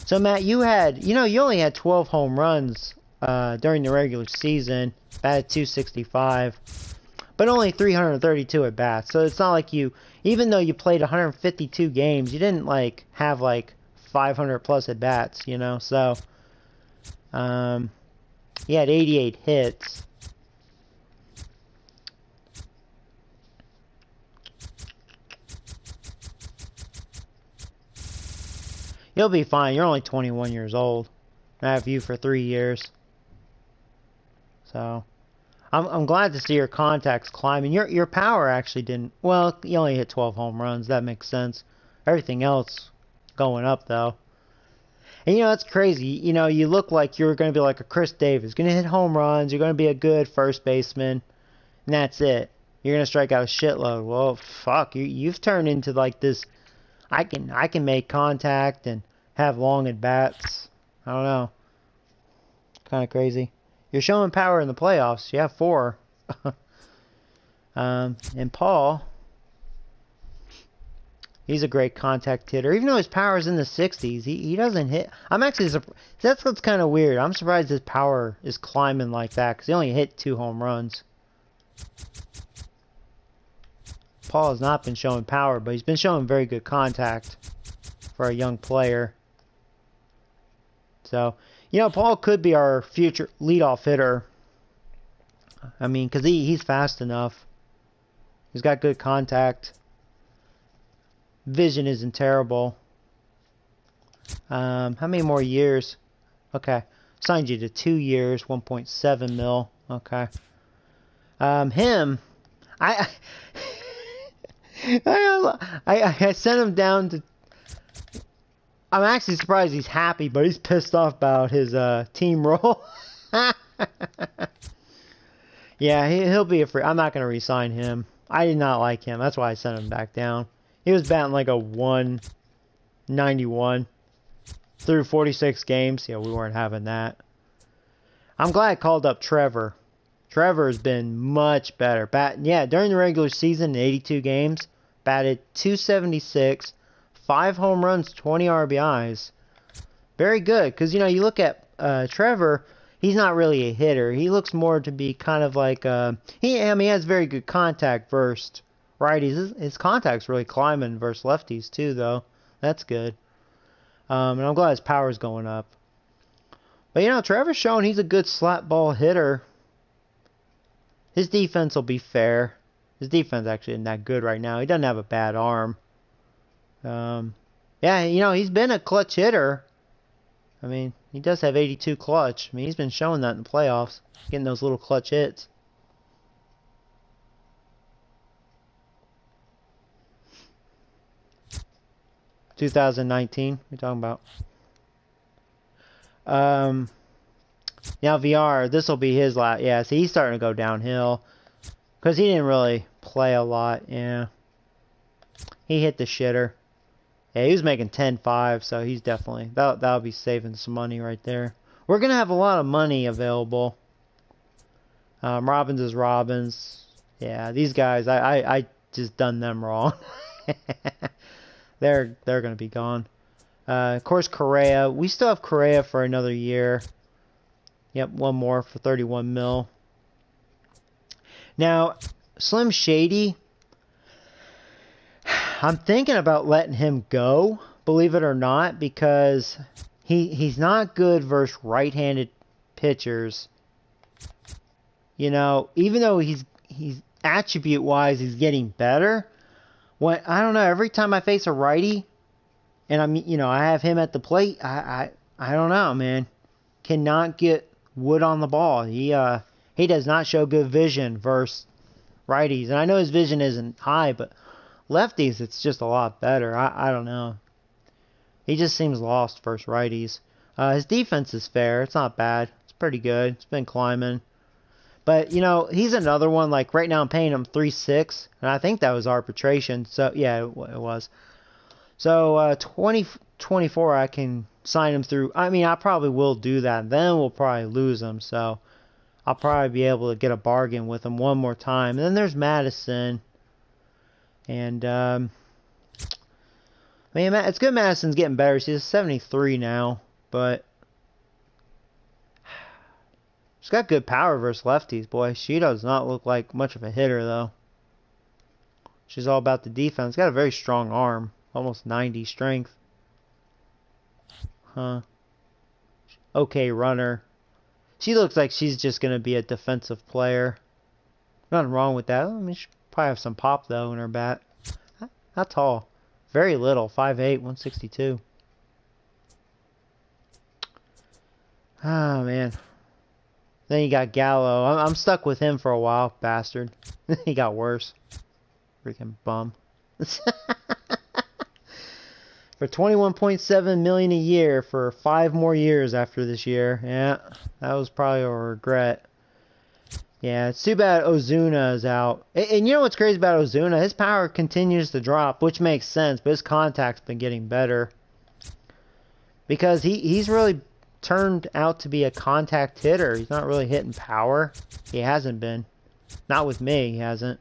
So, Matt, you only had 12 home runs during the regular season, batted .265, but only 332 at bats. So it's not like even though you played 152 games, you didn't have 500 plus at bats, you know. So he had 88 hits. You'll be fine. You're only 21 years old. I have you for 3 years. So, I'm glad to see your contacts climbing. Your power actually didn't... Well, you only hit 12 home runs. That makes sense. Everything else going up, though. And, you know, that's crazy. You know, you look like you're going to be like a Chris Davis. Going to hit home runs. You're going to be a good first baseman. And that's it. You're going to strike out a shitload. Well, fuck. You've turned into like this... I can make contact and have long at bats. I don't know. Kind of crazy. You're showing power in the playoffs. You have 4. And Paul, he's a great contact hitter. Even though his power is in the 60s, he doesn't hit. I'm actually that's what's kind of weird. I'm surprised his power is climbing like that because he only hit 2 home runs. Paul has not been showing power, but he's been showing very good contact for a young player. So, you know, Paul could be our future leadoff hitter. I mean, because he's fast enough. He's got good contact. Vision isn't terrible. How many more years? Okay. Signed you to 2 years, 1.7 mil. Okay. Him, I I sent him down to. I'm actually surprised he's happy, but he's pissed off about his team role. Yeah, he'll be a free. I'm not gonna re-sign him. I did not like him. That's why I sent him back down. He was batting like a 191 through 46 games. Yeah, we weren't having that. I'm glad I called up Trevor. Trevor has been much better. During the regular season, 82 games, batted 276, 5 home runs, 20 RBIs. Very good, because, you look at Trevor, he's not really a hitter. He looks more to be kind of like, he has very good contact versus righties. His contact's really climbing versus lefties, too, though. That's good. And I'm glad his power's going up. But, Trevor's shown he's a good slap ball hitter. His defense will be fair. His defense actually isn't that good right now. He doesn't have a bad arm. He's been a clutch hitter. I mean, he does have 82 clutch. I mean, he's been showing that in the playoffs. Getting those little clutch hits. $2019, we're talking about. Now VR, this will be his last. Yeah, see, he's starting to go downhill because he didn't really play a lot. Yeah, he hit the shitter. Yeah, he was making 10.5, so he's definitely that'll be saving some money right there. We're gonna have a lot of money available. Robbins is Robbins. Yeah, these guys, I just done them wrong. They're gonna be gone. Of course, Correa. We still have Correa for another year. Yep, one more for 31 mil. Now, Slim Shady, I'm thinking about letting him go, believe it or not, because he's not good versus right-handed pitchers. Even though he's attribute-wise, he's getting better. I don't know, every time I face a righty, and I have him at the plate, I don't know, man. Cannot get wood on the ball. He does not show good vision versus righties. And I know his vision isn't high, but lefties, it's just a lot better. I don't know. He just seems lost versus righties. His defense is fair. It's not bad. It's pretty good. It's been climbing. But, he's another one. Like, right now I'm paying him 3.6. And I think that was arbitration. So, yeah, it was. So, 2024, I can sign him through. I mean, I probably will do that. Then we'll probably lose him. So, I'll probably be able to get a bargain with him one more time. And then there's Madison. And, it's good Madison's getting better. He's 73 now. But he's got good power versus lefties, boy. She does not look like much of a hitter, though. She's all about the defense. Got a very strong arm. Almost 90 strength. Huh. Okay runner. She looks like she's just going to be a defensive player. Nothing wrong with that. I mean, she probably have some pop, though, in her bat. Not tall. Very little. 5'8", 162. Oh, man. Then you got Gallo. I'm stuck with him for a while, bastard. He got worse. Freaking bum. For $21.7 million a year for 5 more years after this year. Yeah, that was probably a regret. Yeah, it's too bad Ozuna is out. And you know what's crazy about Ozuna? His power continues to drop, which makes sense, but his contact's been getting better. Because he's really turned out to be a contact hitter. He's not really hitting power. He hasn't been. Not with me, he hasn't.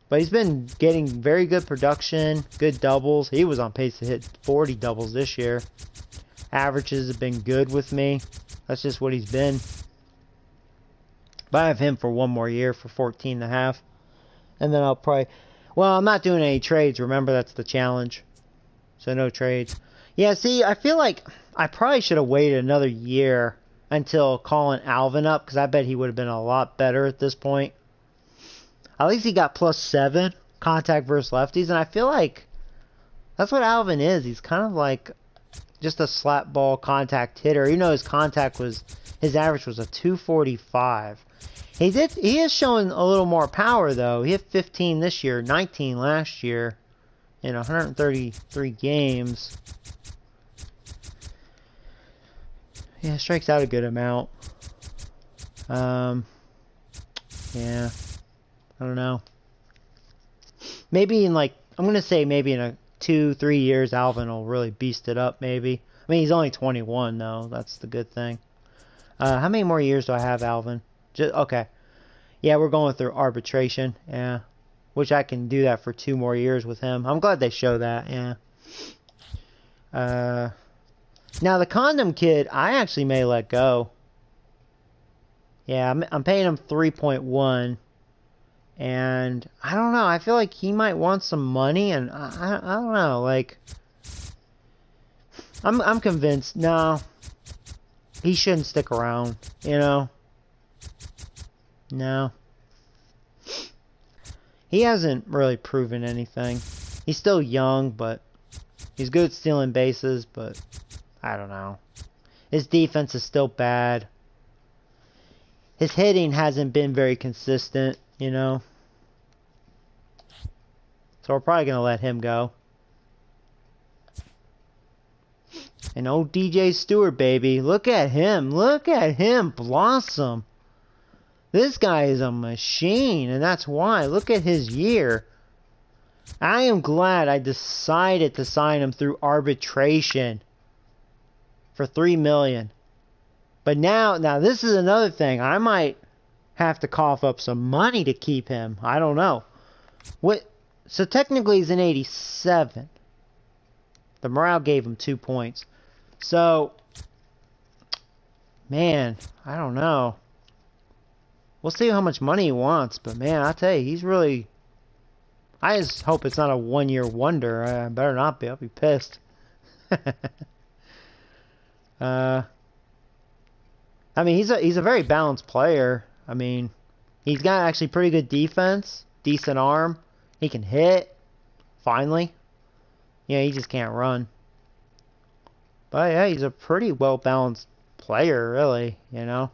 But he's been getting very good production, good doubles. He was on pace to hit 40 doubles this year. Averages have been good with me. That's just what he's been. But I have him for one more year for 14.5. And then I'll probably... Well, I'm not doing any trades. Remember, that's the challenge. So no trades. Yeah, see, I feel like I probably should have waited another year until calling Alvin up, because I bet he would have been a lot better at this point. At least he got +7 contact versus lefties, and I feel like that's what Alvin is. He's kind of like just a slap ball contact hitter. You know, his average was a 245. He is showing a little more power though. He hit 15 this year, 19 last year in 133 games. Yeah, strikes out a good amount. Yeah, I don't know. Maybe in I'm gonna say maybe in a 2-3 years, Alvin will really beast it up. Maybe. I mean, he's only 21 though. That's the good thing. How many more years do I have, Alvin? Okay. Yeah, we're going through arbitration. Yeah, which I can do that for 2 more years with him. I'm glad they show that. Yeah. Now the condom kid, I actually may let go. Yeah, I'm paying him 3.1, and I don't know. I feel like he might want some money, and I don't know. Like, I'm convinced. No, he shouldn't stick around. You know. No. He hasn't really proven anything. He's still young, but he's good at stealing bases, but I don't know. His defense is still bad. His hitting hasn't been very consistent, you know. So we're probably going to let him go. And old DJ Stewart, baby. Look at him. Look at him blossom. This guy is a machine, and that's why. Look at his year. I am glad I decided to sign him through arbitration for $3 million. But now this is another thing. I might have to cough up some money to keep him. I don't know. So technically he's an 87. The morale gave him 2 points. So, man, I don't know. We'll see how much money he wants, but man, I tell you, he's really... I just hope it's not a one-year wonder. I better not be. I'll be pissed. I mean, he's a very balanced player. I mean, he's got actually pretty good defense, decent arm. He can hit, finally. Yeah, he just can't run. But yeah, he's a pretty well-balanced player, really, you know.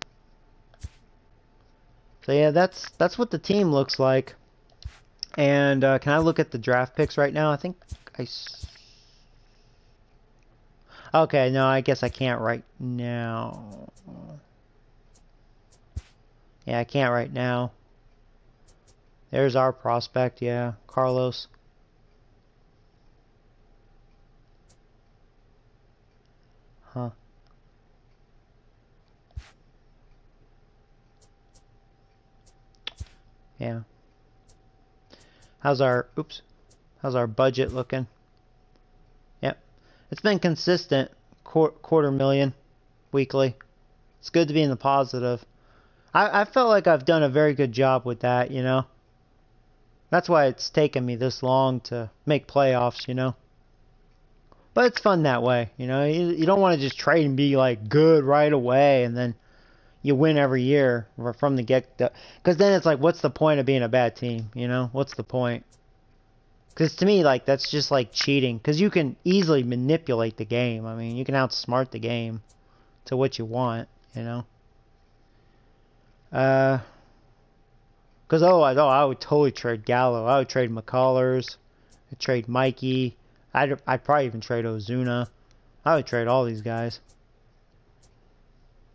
So yeah, that's what the team looks like. And can I look at the draft picks right now? I think okay, no, I guess I can't right now. Yeah, I can't right now. There's our prospect, yeah, Carlos. Huh. Yeah. How's our budget looking? Yep. It's been consistent, $250,000 weekly. It's good to be in the positive. I felt like I've done a very good job with that, you know. That's why it's taken me this long to make playoffs, you know. But it's fun that way, you know. You don't want to just trade and be like good right away and then you win every year from the get-go. Because then it's like, what's the point of being a bad team, you know? What's the point? Because to me, like, that's just like cheating. Because you can easily manipulate the game. I mean, you can outsmart the game to what you want, you know? Because I would totally trade Gallo. I would trade McCullers. I'd trade Mikey. I'd probably even trade Ozuna. I would trade all these guys.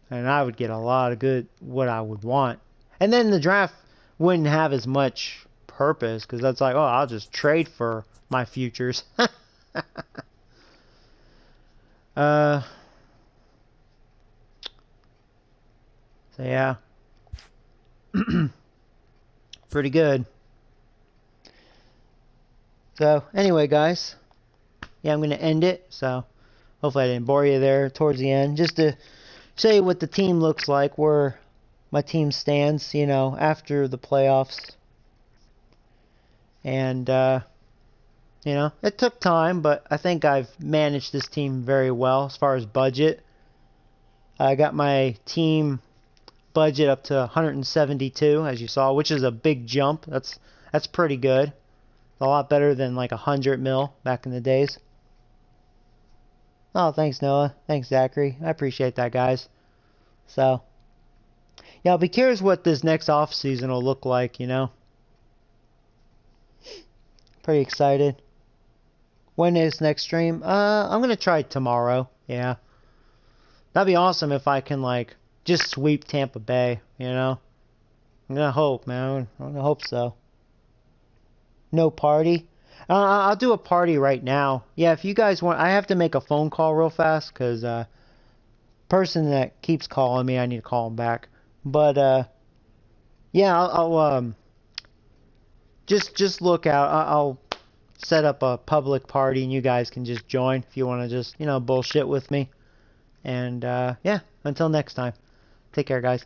And I would get a lot of good, what I would want. And then the draft wouldn't have as much purpose. Because that's like, oh, I'll just trade for my futures. So yeah. Pretty good. So anyway, guys. Yeah, I'm going to end it. So hopefully I didn't bore you there towards the end. Just to show you what the team looks like, where my team stands, you know, after the playoffs. And, you know, it took time, but I think I've managed this team very well as far as budget. I got my team budget up to 172, as you saw, which is a big jump. That's pretty good. A lot better than like 100 mil back in the days. Oh, thanks, Noah. Thanks, Zachary. I appreciate that, guys. So, yeah, I'll be curious what this next off season will look like, you know. Pretty excited. When is next stream? I'm gonna try tomorrow. Yeah. That'd be awesome if I can, like, just sweep Tampa Bay, you know? I'm gonna hope, man. I'm gonna hope so. No party? I'll do a party right now. Yeah, if you guys want... I have to make a phone call real fast, because, person that keeps calling me, I need to call him back. But, yeah, I'll just look out. I'll set up a public party, and you guys can just join if you want to just, you know, bullshit with me. And, yeah, until next time. Take care, guys.